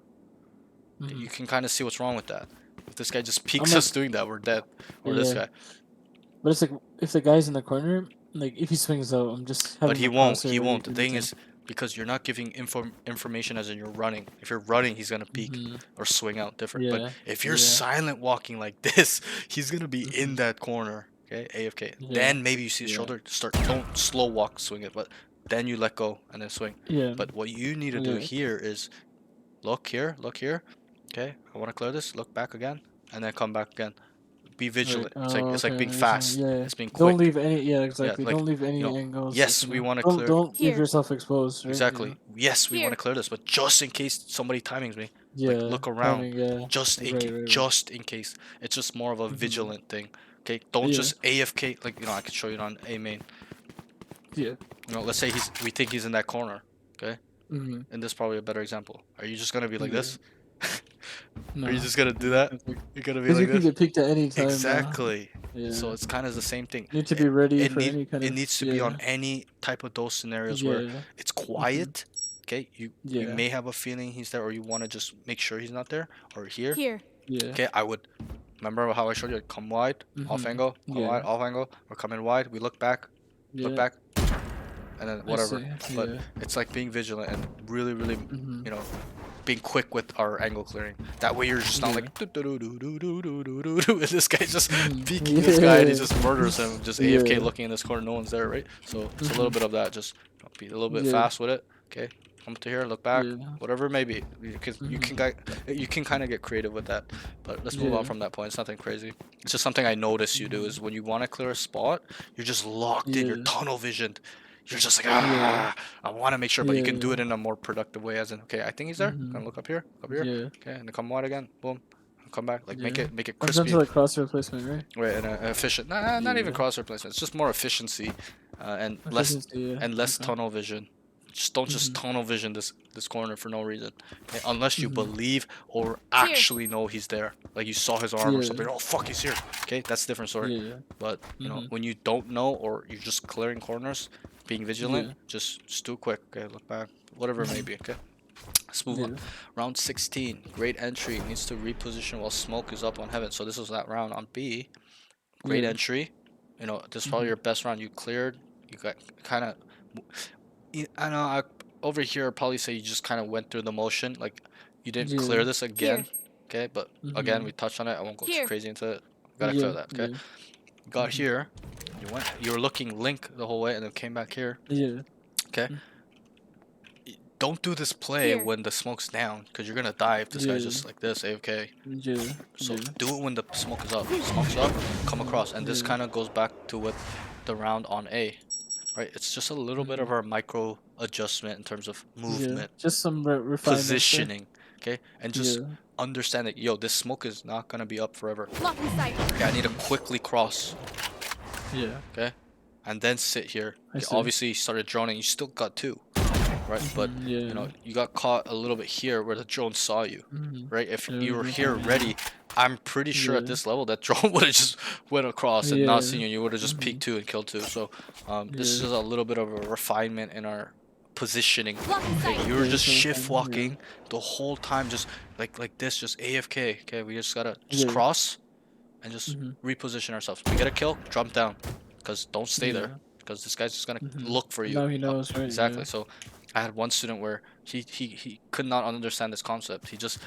You can kind of see what's wrong with that. If this guy just peeks not- us doing that, we're dead. Or this Yeah. guy. But it's like if the guy's in the corner, like if he swings out, I'm just having But he my won't. crosshair He ready won't. The to thing hit is, because you're not giving information as in you're running. If you're running, he's gonna peek or swing out different. Yeah, But if you're yeah. silent walking like this, he's gonna be in that corner. Okay, AFK. Yeah. Then maybe you see his Yeah. shoulder. Don't slow walk, swing it. But then you let go and then swing. Yeah. But what you need to do Yeah. here is look here. Okay, I want to clear this. Look back again, and then come back again. Be vigilant. Right. It's like Okay, being you're saying- fast. Yeah. It's being quick. Don't leave any. Yeah, exactly. like, don't leave any you know, angles. yes, like, we wanna don't, clear- Don't leave Here. yourself exposed. Right? Exactly. Yes, we want Here. to clear this, but just in case somebody timings me, Yeah. like look around. Timing, yeah. Just in Right, right, right. just in case. It's just more of a vigilant thing. Okay, don't Yeah. just AFK. Like I could show you on A main. Yeah. Let's say we think he's in that corner. Okay, Mm-hmm. and this is probably a better example. Are you just gonna be like Yeah. this? No. Are you just gonna do that? You're gonna be Because you like can this. get picked at any time. Exactly. Yeah. So it's kind of the same thing. You need to be ready for any kind of. It needs to be on any type of those scenarios where Yeah. it's quiet. Okay, you Yeah. may have a feeling he's there, or you want to just make sure he's not there, or here. Here. Yeah. Okay, I would remember how I showed you. Come wide, off angle, come Yeah. wide, off angle. We're coming wide. We look back, Yeah. look back, and then whatever. see, But yeah. it's like being vigilant and really, really, Mhm. being quick with our angle clearing. That way you're just not like "Do-do-do-do-do-do-do-do-do-do," and this guy's just peeking this guy and he just murders him, just AFK Yeah. looking in this corner, no one's there, right? So it's a little bit of that. Just be a little bit Yeah. fast with it. Okay, come to here, look back, Yeah. whatever it may be. You can kind of get creative with that. But let's move on Yeah. from that point. It's nothing crazy. It's just something I notice you do is when you want to clear a spot, you're just locked in. You're Yeah. tunnel visioned. You're just like Yeah. I want to make sure, but you can do Yeah. it in a more productive way. As in, okay, I think he's there. Gonna look up here, Yeah. Okay, and then come wide again. Boom, come back. Like make Yeah. it When it crispy. comes to like cross replacement, right? Right, and efficient. Nah, not even Yeah. cross replacement. It's just more efficiency, and less Efficiency, yeah. and less Okay. tunnel vision. Just don't just tunnel vision this corner for no reason, okay? Unless you believe or actually know he's there. Like you saw his arm or Yeah. something. Oh fuck, he's here. Okay, that's a different story. Yeah. But when you don't know or you're just clearing corners, being vigilant, Yeah. just do it quick. Okay, look back, whatever it may be. Okay. Let's move on. Round 16. Great entry. Needs to reposition while smoke is up on heaven. So this was that round on B. Great entry. You know, this is probably your best round. You cleared. You got kind of. I know. Over here, I'd probably say you just kind of went through the motion. Like, you didn't clear this again. Okay, but again, we touched on it. I won't go too Here. crazy into it. Gotta clear that. Okay. You got here. You were looking Link the whole way, and then came back here. Okay. Don't do this play Here. when the smoke's down, because you're gonna die if this guy's just like this, AFK. So do it when the smoke is up. Smoke's up, come across, and this kind of goes back to what the round on A, right? It's just a little bit of our micro adjustment in terms of movement, Just some refinement. positioning, okay, and just understand that yo, this smoke is not gonna be up forever. Blocking sight. Okay, I need to quickly cross. Okay, and then sit here. Okay, obviously, you started droning. You still got 2. Right, but you know, you got caught a little bit here where the drone saw you, right? If you were here ready, I'm pretty sure at this level that drone would have just went across and not seen you. You would have just peeked 2 and killed 2. So this is a little bit of a refinement in our positioning. Okay, you were just shift walking the whole time, just like this, just AFK. Okay, we just gotta just cross and just reposition ourselves. We get a kill, jump down, because don't stay there, because this guy's just gonna look for you. Now he knows, right? Exactly. So I had one student where he could not understand this concept. He just,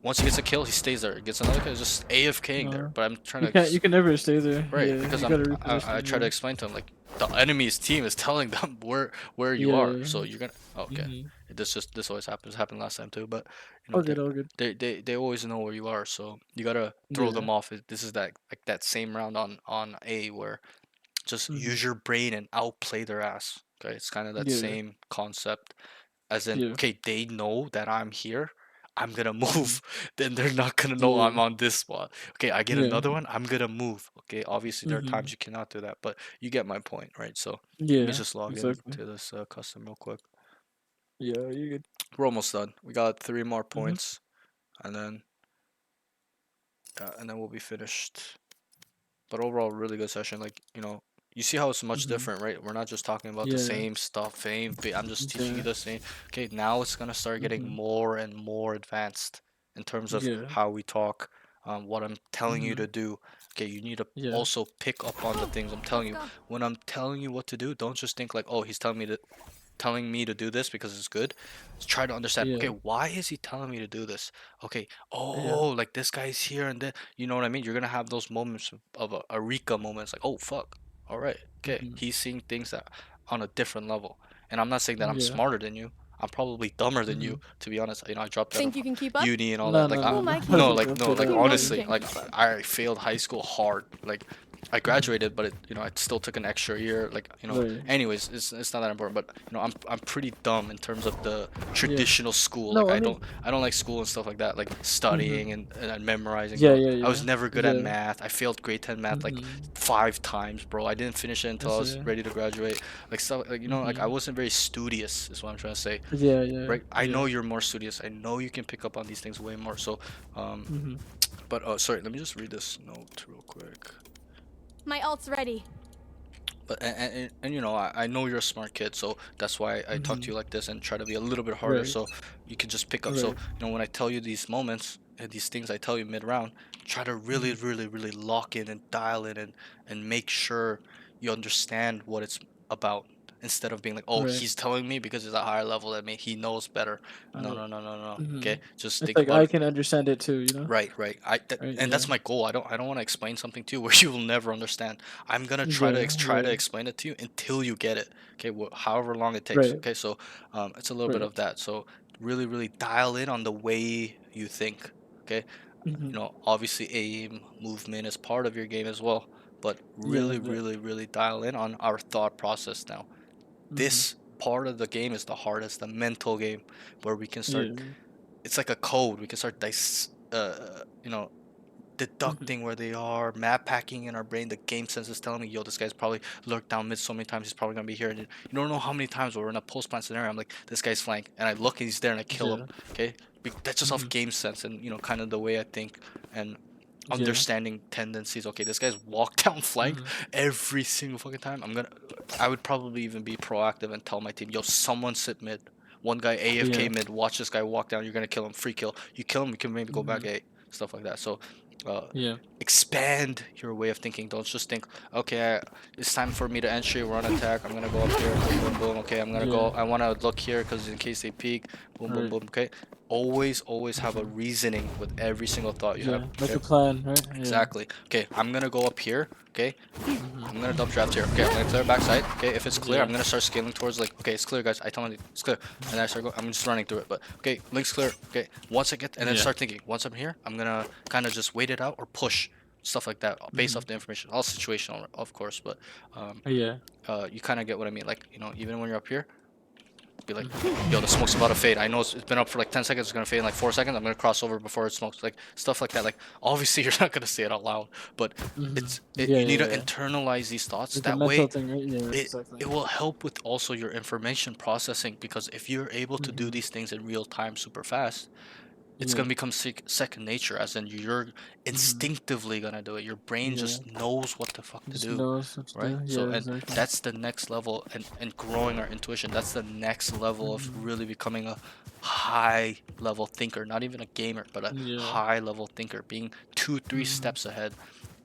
once he gets a kill, he stays there. He gets another kill, he's just AFKing there. But I'm trying to. You can never stay there. Right, because I try to explain to him like the enemy's team is telling them where you are. So you're gonna. Oh, okay. This always happens. Happened last time too. But you know, All good. they always know where you are. So you gotta throw them off. This is that same round on A where just use your brain and outplay their ass. Okay, it's kind of that same concept, as in, okay, they know that I'm here, I'm gonna move. Then they're not gonna know I'm on this spot. Okay, I get another one, I'm gonna move. Okay, obviously there are times you cannot do that, but you get my point, right? So let me just log into this custom real quick. Yeah, you're good. We're almost done. We got 3 more points, and then we'll be finished. But overall, really good session. Like, you know, you see how it's much different, right? We're not just talking about the same stuff, I'm just teaching you the same. Okay, now it's gonna start getting more and more advanced in terms of how we talk, what I'm telling you to do. Okay, you need to also pick up on the things I'm telling you. When I'm telling you what to do, don't just think like, oh, he's telling me to do this because it's good. Let's try to understand, okay, why is he telling me to do this? Okay, like this guy's here and then, you know what I mean? You're gonna have those moments of a eureka moments, like, oh fuck, all right, okay, he's seeing things that on a different level. And I'm not saying that I'm smarter than you. I'm probably dumber than you, to be honest. You know, I dropped out Think you of can keep up? uni and all that. Like, Oh my like honestly, Okay. like I failed high school hard. Like, I graduated, but I still took an extra year. Like, you know, anyways, it's not that important. But you know, I'm pretty dumb in terms of the traditional school. No, Like, I mean- I don't like school and stuff like that. Like studying and memorizing. Yeah, bro. yeah, I was yeah. never good at Yeah. math. I failed grade 10 math like 5 times, bro. I didn't finish it until I was ready to graduate. Like stuff like, you know, like I wasn't very studious. Is what I'm trying to say. Yeah. Right? I know you're more studious. I know you can pick up on these things way more. So, but sorry, let me just read this note real quick. My ult's ready. But and you know, I know you're a smart kid, so that's why I talk to you like this and try to be a little bit harder, so you can just pick up. So you know, when I tell you these moments and these things I tell you mid round, try to really lock in and dial in and make sure you understand what it's about, instead of being like, oh, he's telling me because he's a higher level than me, he knows better. No. Okay, just It's think like about I it. can understand it too, you know? Right. And that's yeah. my goal. I don't want to explain something to you where you will never understand. I'm gonna try to try to explain it to you until you get it. Okay, however long it takes. Okay, so it's a little bit of that. So really dial in on the way you think. Okay, you know, obviously aim, movement is part of your game as well, but really dial in on our thought process now. This part of the game is the hardest, the mental game, where we can start. It's like a code. We can start you know, deducting where they are, map packing in our brain. The game sense is telling me, yo, this guy's probably lurked down mid so many times, he's probably gonna be here. And you don't know how many times we're in a post plant scenario, I'm like, this guy's flank, and I look and he's there and I kill him. Okay, that's just off game sense and, you know, kind of the way I think and understanding tendencies. Okay, this guy's walk down flank every single fucking time. I would probably even be proactive and tell my team, yo, someone sit mid. One guy AFK Yeah. mid, watch this guy walk down, you're gonna kill him, free kill. You kill him, you can maybe go back A, stuff like that. So Yeah. expand your way of thinking. Don't just think, okay, it's time for me to entry, run attack. I'm gonna go up here, boom, boom, boom. Okay, I'm gonna go. I wanna look here because in case they peek, boom, boom, Right. boom. Okay, always have a reasoning with every single thought you have. Yeah. Like Okay? a plan, right? Yeah. Exactly. Okay, I'm gonna go up here. Okay, I'm gonna dump draft here. Okay, I'm gonna clear backside. Okay, if it's clear, Yeah. I'm gonna start scaling towards like, okay, it's clear, guys. I tell them it's clear, and then I start going. I'm just running through it. But okay, link's clear. Okay, once I get, and then Yeah. start thinking. Once I'm here, I'm gonna kind of just wait it out or push stuff like that based off the information. All situational, of course, but Yeah. you kind of get what I mean. Like, you know, even when you're up here, be like, yo, the smoke's about to fade. I know it's been up for like 10 seconds. It's gonna fade in like 4 seconds. I'm gonna cross over before it smokes. Like stuff like that. Like obviously you're not gonna say it out loud, but you need to internalize these thoughts. Like a That mental way, thing, right? Yeah. it Exactly. it will help with also your information processing, because if you're able to do these things in real time super fast, it's Yeah. gonna become second nature, as in you're instinctively gonna do it. Your brain Yeah. just knows what the fuck to Just do, knows what to right? do. So, Yeah. and Exactly. that's the next level, and growing our intuition. That's the next level of really becoming a high level thinker, not even a gamer, but a Yeah. high level thinker, being 2-3 steps ahead,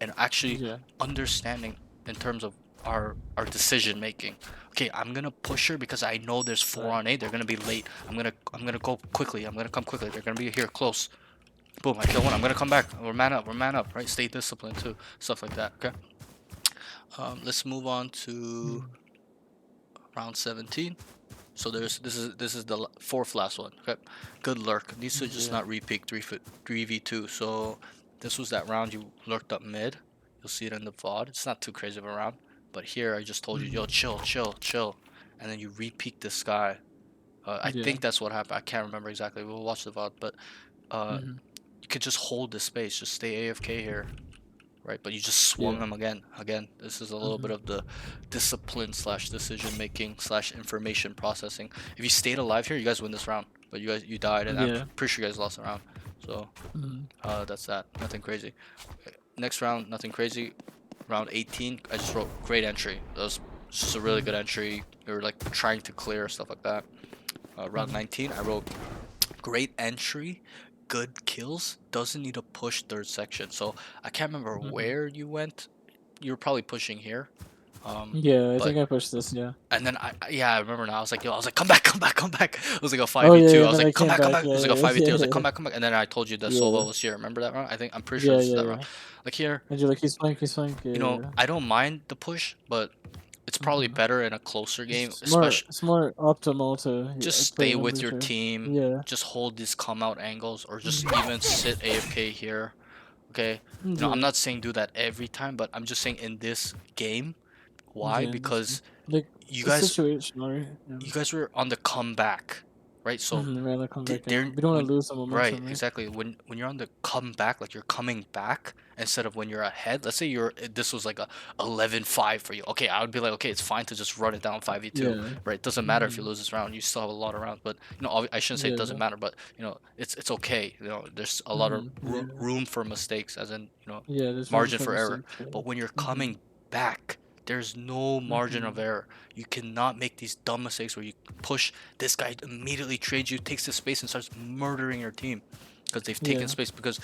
and actually Yeah. understanding in terms of our decision making. Okay, I'm gonna push her because I know there's 4 on 8. They're gonna be late. I'm gonna go quickly. I'm gonna come quickly. They're gonna be here close. Boom, I kill one. I'm gonna come back. We're man up. We're man up. Right? Stay disciplined too. Stuff like that. Okay. Let's move on to round 17. So this is the fourth last one. Okay. Good lurk. Needs to just not repeat 3v2. So this was that round you lurked up mid. You'll see it in the VOD. It's not too crazy of a round. But here I just told you, yo, chill, chill, chill. And then you repeat this guy. I think that's what happened. I can't remember exactly. We'll watch the VOD. But you could just hold this space. Just stay AFK here. Right? But you just swung them again. Again, this is a little bit of the discipline slash decision making slash information processing. If you stayed alive here, you guys win this round. But you died, and I'm pretty sure you guys lost the round. So that's that. Nothing crazy. Next round, nothing crazy. Round 18, I just wrote great entry. That was just a really good entry. We were like trying to clear stuff like that. Round 19, I wrote great entry, good kills, doesn't need to push third section. So I can't remember where you went. You were probably pushing here. Yeah, I but- think I pushed this. Yeah. And then I remember now. I was like, yo, I was like, come back, come back, come back. It was like a 5v2. Oh, yeah, I was then I like, come came back, come back, back. It was yeah, like a yeah, 5v2. I was like, yeah. come back, come back. And then I told you that Yeah. Sova was here. Remember that round? I'm pretty sure this is that round. Like here, And you're like, he's flank, he's flank. Yeah, you know, I don't mind the push, but it's probably better in a closer game, especially. It's more optimal to Just play stay with numbers your here. team. Yeah. Just hold these come out angles, or just even sit AFK here. Okay. You know, I'm not saying do that every time, but I'm just saying in this game. Why? Yeah, Because like you it's guys situational, right? you guys were on the comeback, right? So Rather come back they're in. We don't want when- to lose the momentum, right, right? exactly. When you're on the comeback, like you're coming back instead of when you're ahead. Let's say this was like a 11-5 for you. Okay, I would be like, okay, it's fine to just run it down 5v2, Yeah. right? It doesn't matter if you lose this round. You still have a lot of rounds, but you know, I shouldn't say it doesn't matter, but you know, it's okay. You know, there's a lot of room for mistakes, as in, you know, Yeah, there's margin for error. mistakes, yeah. But when you're coming back, there's no margin of error. You cannot make these dumb mistakes where you push this guy, immediately trades you, takes the space, and starts murdering your team because they've taken space. Because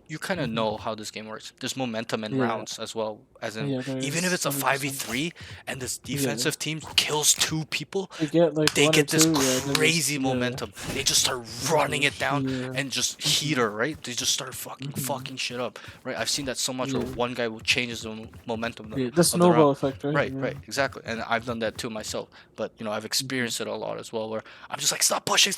you kind of know how this game works. There's momentum in rounds as well, as in even if it's a 5v3 and this defensive team kills 2 people, They get like they one get or this two, then crazy momentum. They just start running it down Yeah. and just heater, right? They just start fucking shit up, right? I've seen that so much where one guy will changes the momentum. Yeah, the of the snowball round. effect, right? Right, Yeah. right, exactly. And I've done that too myself. But you know, I've experienced it a lot as well, where I'm just like, stop pushing,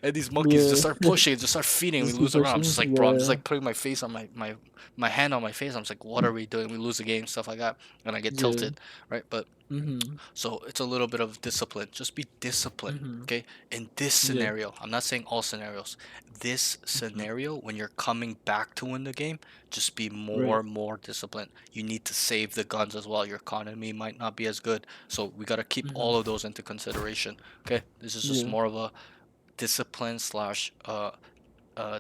and these monkeys just start pushing, just start feeding, and we Just lose keep the round. I'm just pushing, like, bro, I'm just yeah. like putting my face on my hand on my face. I'm just like, what are we doing? We lose the game, stuff like that, and I get tilted, right? But so it's a little bit of discipline. Just be disciplined, okay? In this scenario, I'm not saying all scenarios. This scenario, when you're coming back to win the game, just be more disciplined. You need to save the guns as well. Your economy might not be as good, so we gotta keep all of those into consideration. Okay, this is just more of a discipline slash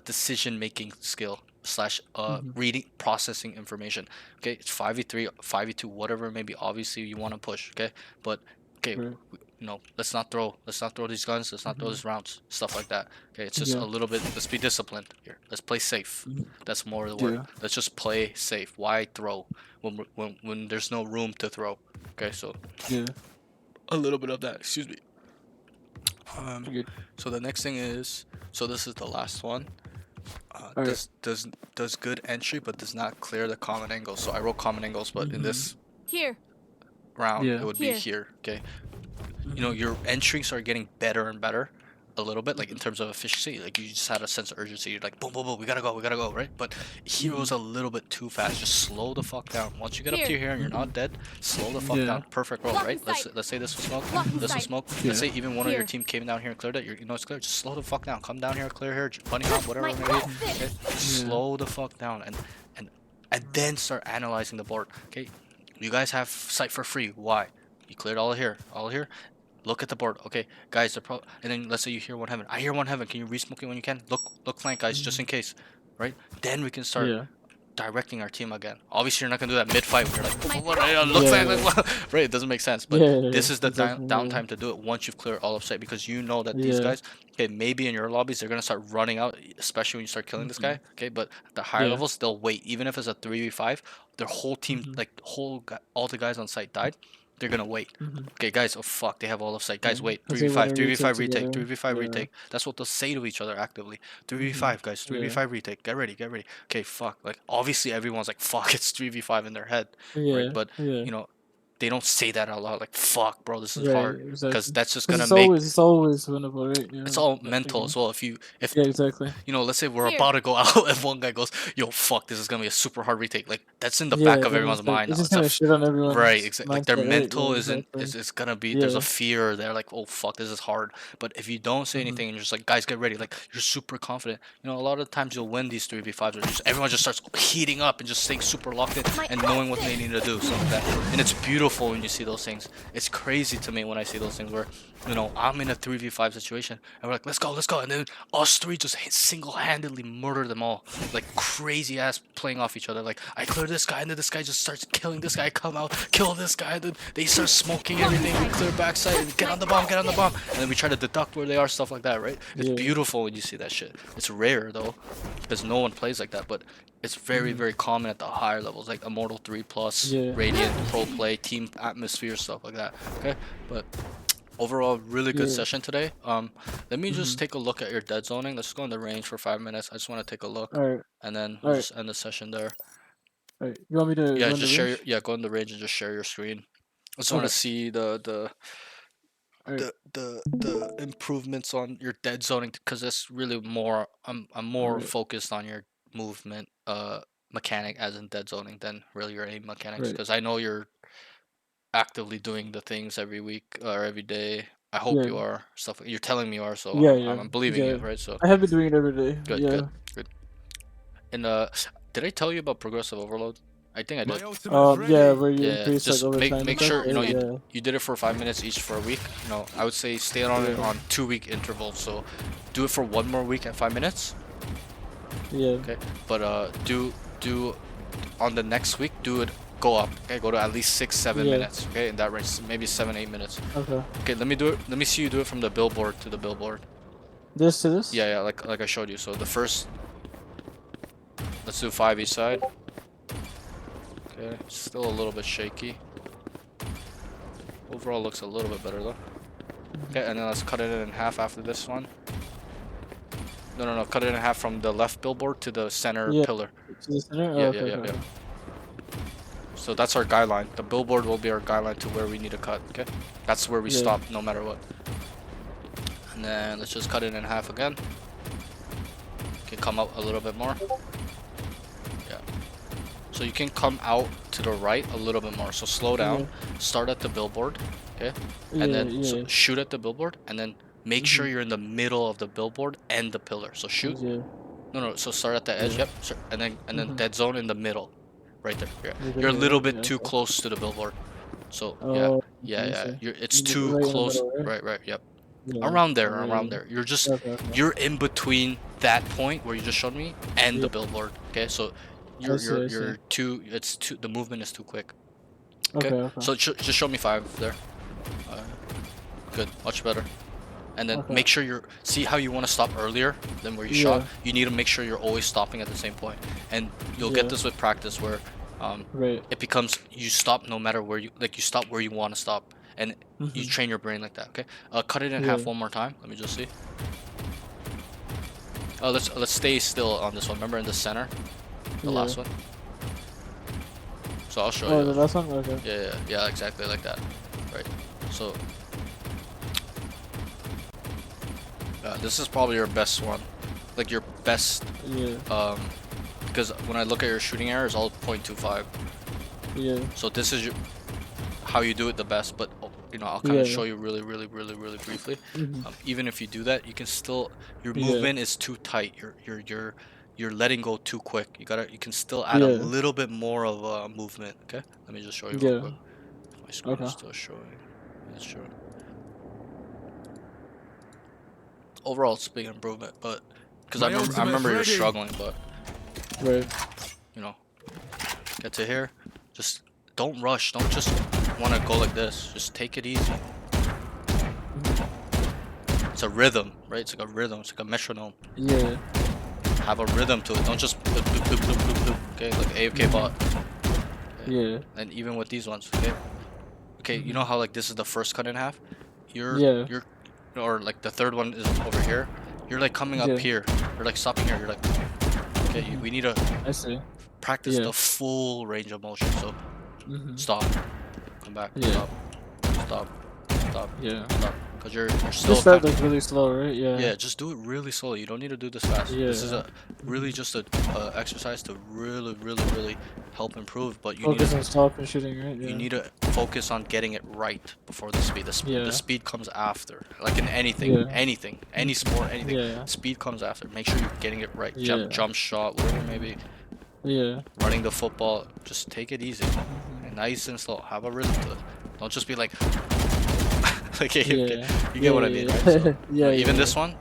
decision making skill slash reading processing information. Okay, it's 5v3, 5v2, whatever it may be. Obviously you want to push, okay, but okay, let's not throw these guns, let's not throw these rounds, stuff like that. Okay, it's just Yeah. a little bit. Let's be disciplined here. Let's play safe. That's more of the word. Yeah. Let's just play safe. Why throw when there's no room to throw? Okay, so Yeah. a little bit of that. Excuse me. Good. So the next thing is, so this is the last one. Alright. Does good entry, but does not clear the common angles. So I wrote common angles, but in this Here. round Yeah. it would be here. Okay, your entries are getting better and better a little bit, like in terms of efficiency. Like you just had a sense of urgency. You're like boom, boom, boom. We gotta go, right? But here it was a little bit too fast. Just slow the fuck down. Once you get up to here and you're not dead, slow the fuck Yeah. down. Perfect roll, Block right? in Let's sight. say this was smoke. Block in This was sight. smoke. Yeah. Let's say even one of your Here. team came down here and cleared it. It's clear. Just slow the fuck down. Come down here, clear here. Bunny hop, whatever My it may be. outfit. Okay? Just slow the fuck down and then start analyzing the board. Okay, you guys have sight for free. Why? You cleared all here, Look at the board. Okay, guys, and then let's say you hear one heaven. I hear one heaven. Can you re-smoke it when you can? Look flank, guys, just in case, right? Then we can start Yeah. directing our team again. Obviously, you're not gonna do that mid-fight when you're like, My what? Look Yeah, flank, like, right? It doesn't make sense. But Yeah, this is the exactly, yeah. downtime to do it once you've cleared all of sight, because you know that these Yeah. guys, okay, maybe in your lobbies they're gonna start running out, especially when you start killing this guy. Okay, but at the higher Yeah. levels they'll wait, even if it's a 3v5. Their whole team, like all the guys on site died. They're gonna wait. Okay, guys. Oh fuck, they have all of sight. Guys, wait. 'Cause they 3v5, wanna 3v5 retake retake, together. 3v5 Yeah. retake. That's what they'll say to each other actively. 3v5, guys. 3v5 retake. Get ready, get ready. Okay, fuck. Like obviously everyone's like fuck. It's 3v5 in their head, Yeah. right? But Yeah. they don't say that out loud. Like fuck, bro, this is Right, hard, because exactly. that's just 'Cause gonna make. it's always winnable, right? Yeah. It's all that mental thinking. as well. If Yeah, exactly. let's say we're Here. about to go out and one guy goes, yo, fuck, this is gonna be a super hard retake. Like that's in the Yeah, back of then everyone's it's like, mind it's now. just It's a gonna shit on everyone's right, exactly. Like their mindset, right? mental Yeah, isn't exactly. is gonna be. There's Yeah. a fear. They're like, oh fuck, this is hard. But if you don't say anything and you're just like, guys, get ready. Like you're super confident. A lot of times you'll win these 3v5s. Where everyone just starts heating up and just staying super locked in and knowing what they need to do, stuff like that. And it's beautiful when you see those things. It's crazy to me when I see those things where I'm in a 3v5 situation and we're like, let's go, and then us three just single-handedly murder them all, like crazy ass playing off each other. Like I clear this guy and then this guy just starts killing this guy. Come out, kill this guy. And then they start smoking everything. We clear backside and get on the bomb, and then we try to deduct where they are, stuff like that, right? It's Yeah. beautiful when you see that shit. It's rare though, because no one plays like that, but it's very very common at the higher levels, like Immortal 3 plus, Yeah. Radiant, Pro Play, Team Atmosphere, stuff like that. Okay, but overall, really good Yeah. session today. Let me just take a look at your dead zoning. Let's go in the range for 5 minutes. I just want to take a look, Alright, and then we'll Alright. just end the session there. alright. You want me to Yeah, go in just the share. range? Go in the range and just share your screen. I just want to Okay. see the Alright. the improvements on your dead zoning, because that's really more. I'm more Right. focused on your movement mechanic as in dead zoning than really your aim mechanics, Right. because I know you're actively doing the things every week or every day. I hope you Yeah. are. Stuff you're telling me you are, so Yeah, I'm, yeah. I'm believing you, Yeah. right? So I have been doing it every day. good, Yeah. good. And did I tell you about progressive overload? I think I My did. ultimate's ready. Yeah, where you Yeah, increase just like over make time. make and stuff, sure right? you Yeah. you did it for 5 minutes each for a week. I would say stay on it Yeah. on 2 week intervals. So do it for one more week at 5 minutes. Yeah. Okay, but do on the next week, do it, go up. Okay, go to at least 6-7 Yeah. minutes. Okay, in that range, maybe 7-8 minutes. Okay. Okay, let me do it. Let me see you do it from the billboard to the billboard. This to this? Yeah, like I showed you. So the first, let's do 5 each side. Okay, still a little bit shaky. Overall looks a little bit better though. Okay, and then let's cut it in half after this one. No, cut it in half from the left billboard to the center Yeah. pillar. To the center? Oh, Yeah, okay, yeah. okay. So that's our guideline. The billboard will be our guideline to where we need to cut, okay? That's where we Yeah. stop no matter what. And then let's just cut it in half again. Can come out a little bit more. Yeah. So you can come out to the right a little bit more. So slow down. Start at the billboard, okay? And then so shoot at the billboard, and then make sure you're in the middle of the billboard and the pillar. So shoot. Yeah. No. So start at the edge. Yeah. Yep. And then dead zone in the middle, right there. Yeah. Right You're a there, little yeah, bit too okay. close to the billboard. So Oh, yeah. okay. It's You did it too right in the close. middle, right? Right. Yep. Yeah. Around there. Yeah, Around yeah. there. You're just Okay. you're in between that point where you just showed me and the Yeah. billboard. Okay. So I see, I see. you're too. It's too. The movement is too quick. Okay. So just show me 5 there. Good, much better. And then Okay. make sure you're see how you want to stop earlier than where you Yeah. shot. You need to make sure you're always stopping at the same point, and you'll Yeah. get this with practice where Right. it becomes you stop no matter where you you stop where you want to stop, and you Mhm. train your brain like that. Okay, cut it in Yeah. half one more time. Let me just see. Let's stay still on this one. Remember in the center, the Yeah. last one. So I'll show Oh, you. the last one. Okay. Yeah, exactly like that. Right. So this is probably your best one, like your best. Yeah. Because when I look at your shooting error, it's all 0.25. Yeah. So this is how you do it the best. But you know, I'll kind of Yeah. show you really briefly. Mhm. Even if you do that, you can still your Yeah. movement is too tight. You're letting go too quick. You can still add a Yeah. little bit more of movement. Okay, let me just show you real Yeah. quick. My screen Okay. is still showing. It's showing. Overall, it's a big improvement, but because My I ultimate's remember you're ready. struggling, but Right. you know, get to here, just don't rush. Don't just want to go like this. Just take it easy. It's a rhythm, right? It's like a rhythm. It's like a metronome. Yeah. Have a rhythm to it. Don't just bloop, bloop, bloop, bloop, bloop, bloop. Okay, like AFK bot. Yeah. And even with these ones, okay. Okay, you know how like this is the first cut in half. Yeah. You're, or like the third one is over here. You're like coming up Yeah. here. You're like stopping here. You're like, okay, we need to I see. practice Yeah. the full range of motion. So Mhm. stop, come back, Yeah. stop, stop, Yeah. stop. Cause you're still Just start kind like really slow, right? Yeah. yeah, just do it really slowly. You don't need to do this fast. This is Yeah. really just a exercise to really help improve. But you need Focus to on stop and shooting, right? you Yeah. need to focus on getting it right before the speed. The Yeah. speed comes after. Like in anything, Yeah. any sport, anything. Yeah. Speed comes after. Make sure you're getting it right. Yeah. Jump shot, whatever it may be. Yeah. Running the football, just take it easy, and nice and slow. Have a rhythm to it. Don't just be like, like Yeah. you get what I mean, right? So, Yeah. Yeah. even Yeah. this one,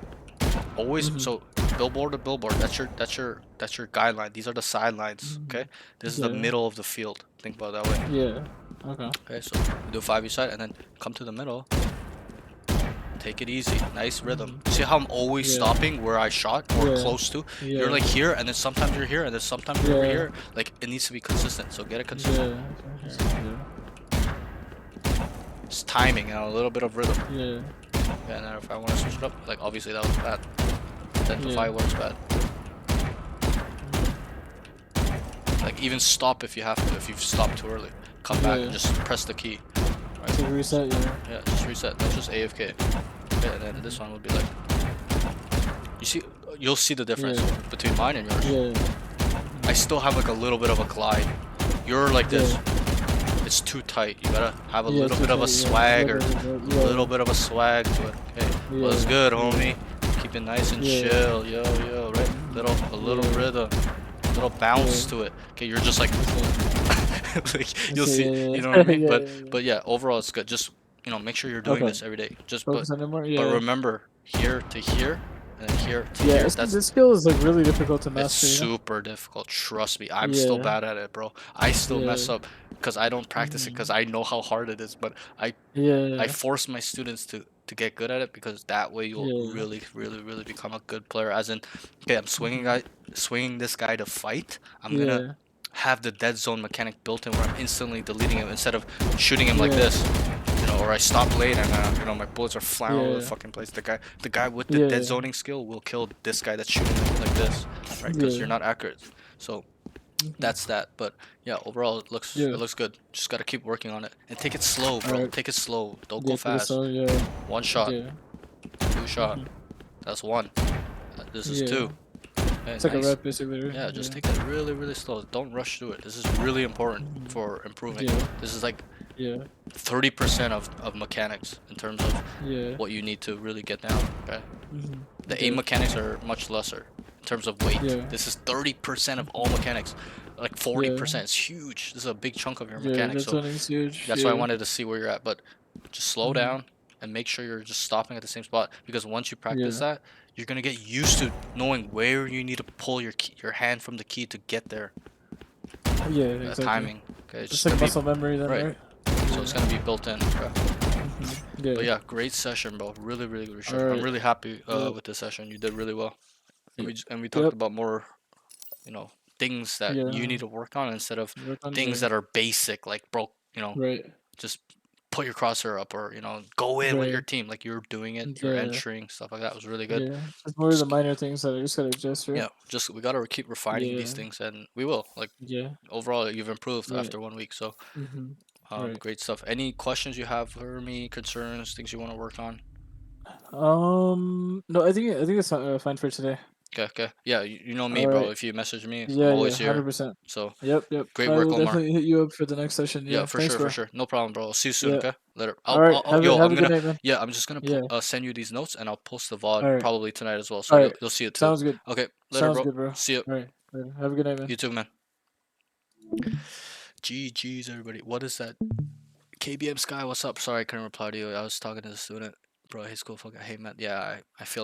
always Mhm. so billboard to billboard. That's your guideline. These are the sidelines. Okay, this is the Yeah. middle of the field. Think about it that way. Yeah. Okay. Okay, so we do 5 each side, and then come to the middle. Take it easy, nice rhythm. See how I'm always Yeah. stopping where I shot or Yeah. close to? Yeah. You're like here, and then sometimes you're here, and then sometimes you're over Yeah. here. Like it needs to be consistent, so get it consistent. Yeah. Just timing and a little bit of rhythm. Yeah. Yeah, and then if I want to switch it up, like obviously that was bad. 10 to Yeah. 5 was bad. Like even stop if you have to, if you've stopped too early. Come back and Yeah. just press the key. To reset, yeah. Yeah, just reset. That's just AFK. Okay, and then this one would be like, you see, you'll see the difference Yeah. between mine and yours. Yeah. I still have like a little bit of a glide. You're like this. Yeah. It's too tight. You gotta have a Yeah, little too bit of a tight, yeah. swagger. Yeah. A little bit of a swag to it. Okay, what's Yeah. good, homie? Keep it nice and Yeah. chill, yo, right? A little Yeah. rhythm, little bounce Yeah. to it. Okay, you're just like, like you'll see, see, yeah, you know what I mean? yeah, but yeah, yeah. but yeah, overall it's good. Just make sure you're doing Okay. this every day. Just Focus on it more. Yeah. but remember here to here and then here to Yeah. here. This skill is like really difficult to It's master. You know? super difficult. Trust me, I'm still Yeah. bad at it, bro. I still mess Yeah. up because I don't practice it because I know how hard it is. But I Yeah. force my students to get good at it because that way you'll Yeah. really become a good player. As in, okay, I'm swinging this guy to fight. I'm Yeah. gonna have the dead zone mechanic built in where I'm instantly deleting him instead of shooting him like Yeah. this. Or I stop late and my bullets are flying all over the Yeah. fucking place. The guy with the Yeah. dead zoning skill will kill this guy that's shooting like this, right? Because Yeah. you're not accurate. So that's that. But yeah, overall it looks good. Just gotta keep working on it and take it slow, bro. Alright. Take it slow. Don't Yeah, go fast. So, yeah. One shot, Yeah. two shot. That's one. This is Yeah. two. Okay, It's like nice. a rep, basically. Right? Yeah, just take it really slow. Don't rush through it. This is really important for improving. Yeah. This is like Yeah. 30% of mechanics in terms of Yeah. what you need to really get down. Okay. Mhm. The aim mechanics are much lesser in terms of weight. Yeah. This is 30% of all mechanics. Like 40% is huge. This is a big chunk of your Yeah, mechanics. that's So huge. that's yeah. why I wanted to see where you're at. But just slow down and make sure you're just stopping at the same spot. Because once you practice that, you're gonna get used to knowing where you need to pull your hand from the key to get there. Yeah, exactly. Timing. Okay, it's Just gonna like be- muscle memory then, right. right? So it's gonna be built in. Okay. Yeah. But yeah, great session, bro. Really, really good session. I'm Alright. really happy Yep. with this session. You did really well. And Yep. we talked Yep. about more, things that you Yeah. need to work on instead of Work on things yeah. that are basic, like Right. just put your crosshair up or go in with your Right. team, like you're doing it, you're Yeah. entering stuff like that was really good. Yeah. It's more of the Just minor things that I just gotta adjust, right? yeah, just we gotta keep refining these Yeah. things, and we will. Like Yeah. overall, you've improved Right. after 1 week, so Right. great stuff. Any questions you have for me, concerns, things you want to work on? No, I think it's fine for today. Okay, okay. Yeah, you know me, All bro. right. If you message me, I'm Yeah, yeah, always here. 100%. So Yep, yep. great I work, will Omar. definitely hit you up for the next session. Yeah, Yeah, for thanks, sure, for bro. sure. No problem, bro. I'll see you soon, Yeah. okay? Later. All right. Yo, Have I'm a good gonna, night, man. yeah, I'm just gonna Yeah. send you these notes, and I'll post the VOD All right. probably tonight as well, so All you'll right. you'll see it too. Sounds good. Okay, later, Sounds bro. good, bro. See you. All right. Later. Have a good night, man. You too, man. GG's, everybody. What is that? KBM Sky, what's up? Sorry, I couldn't reply to you. I was talking to the student. Bro, his school fucking. Hey, man. Yeah, I failed.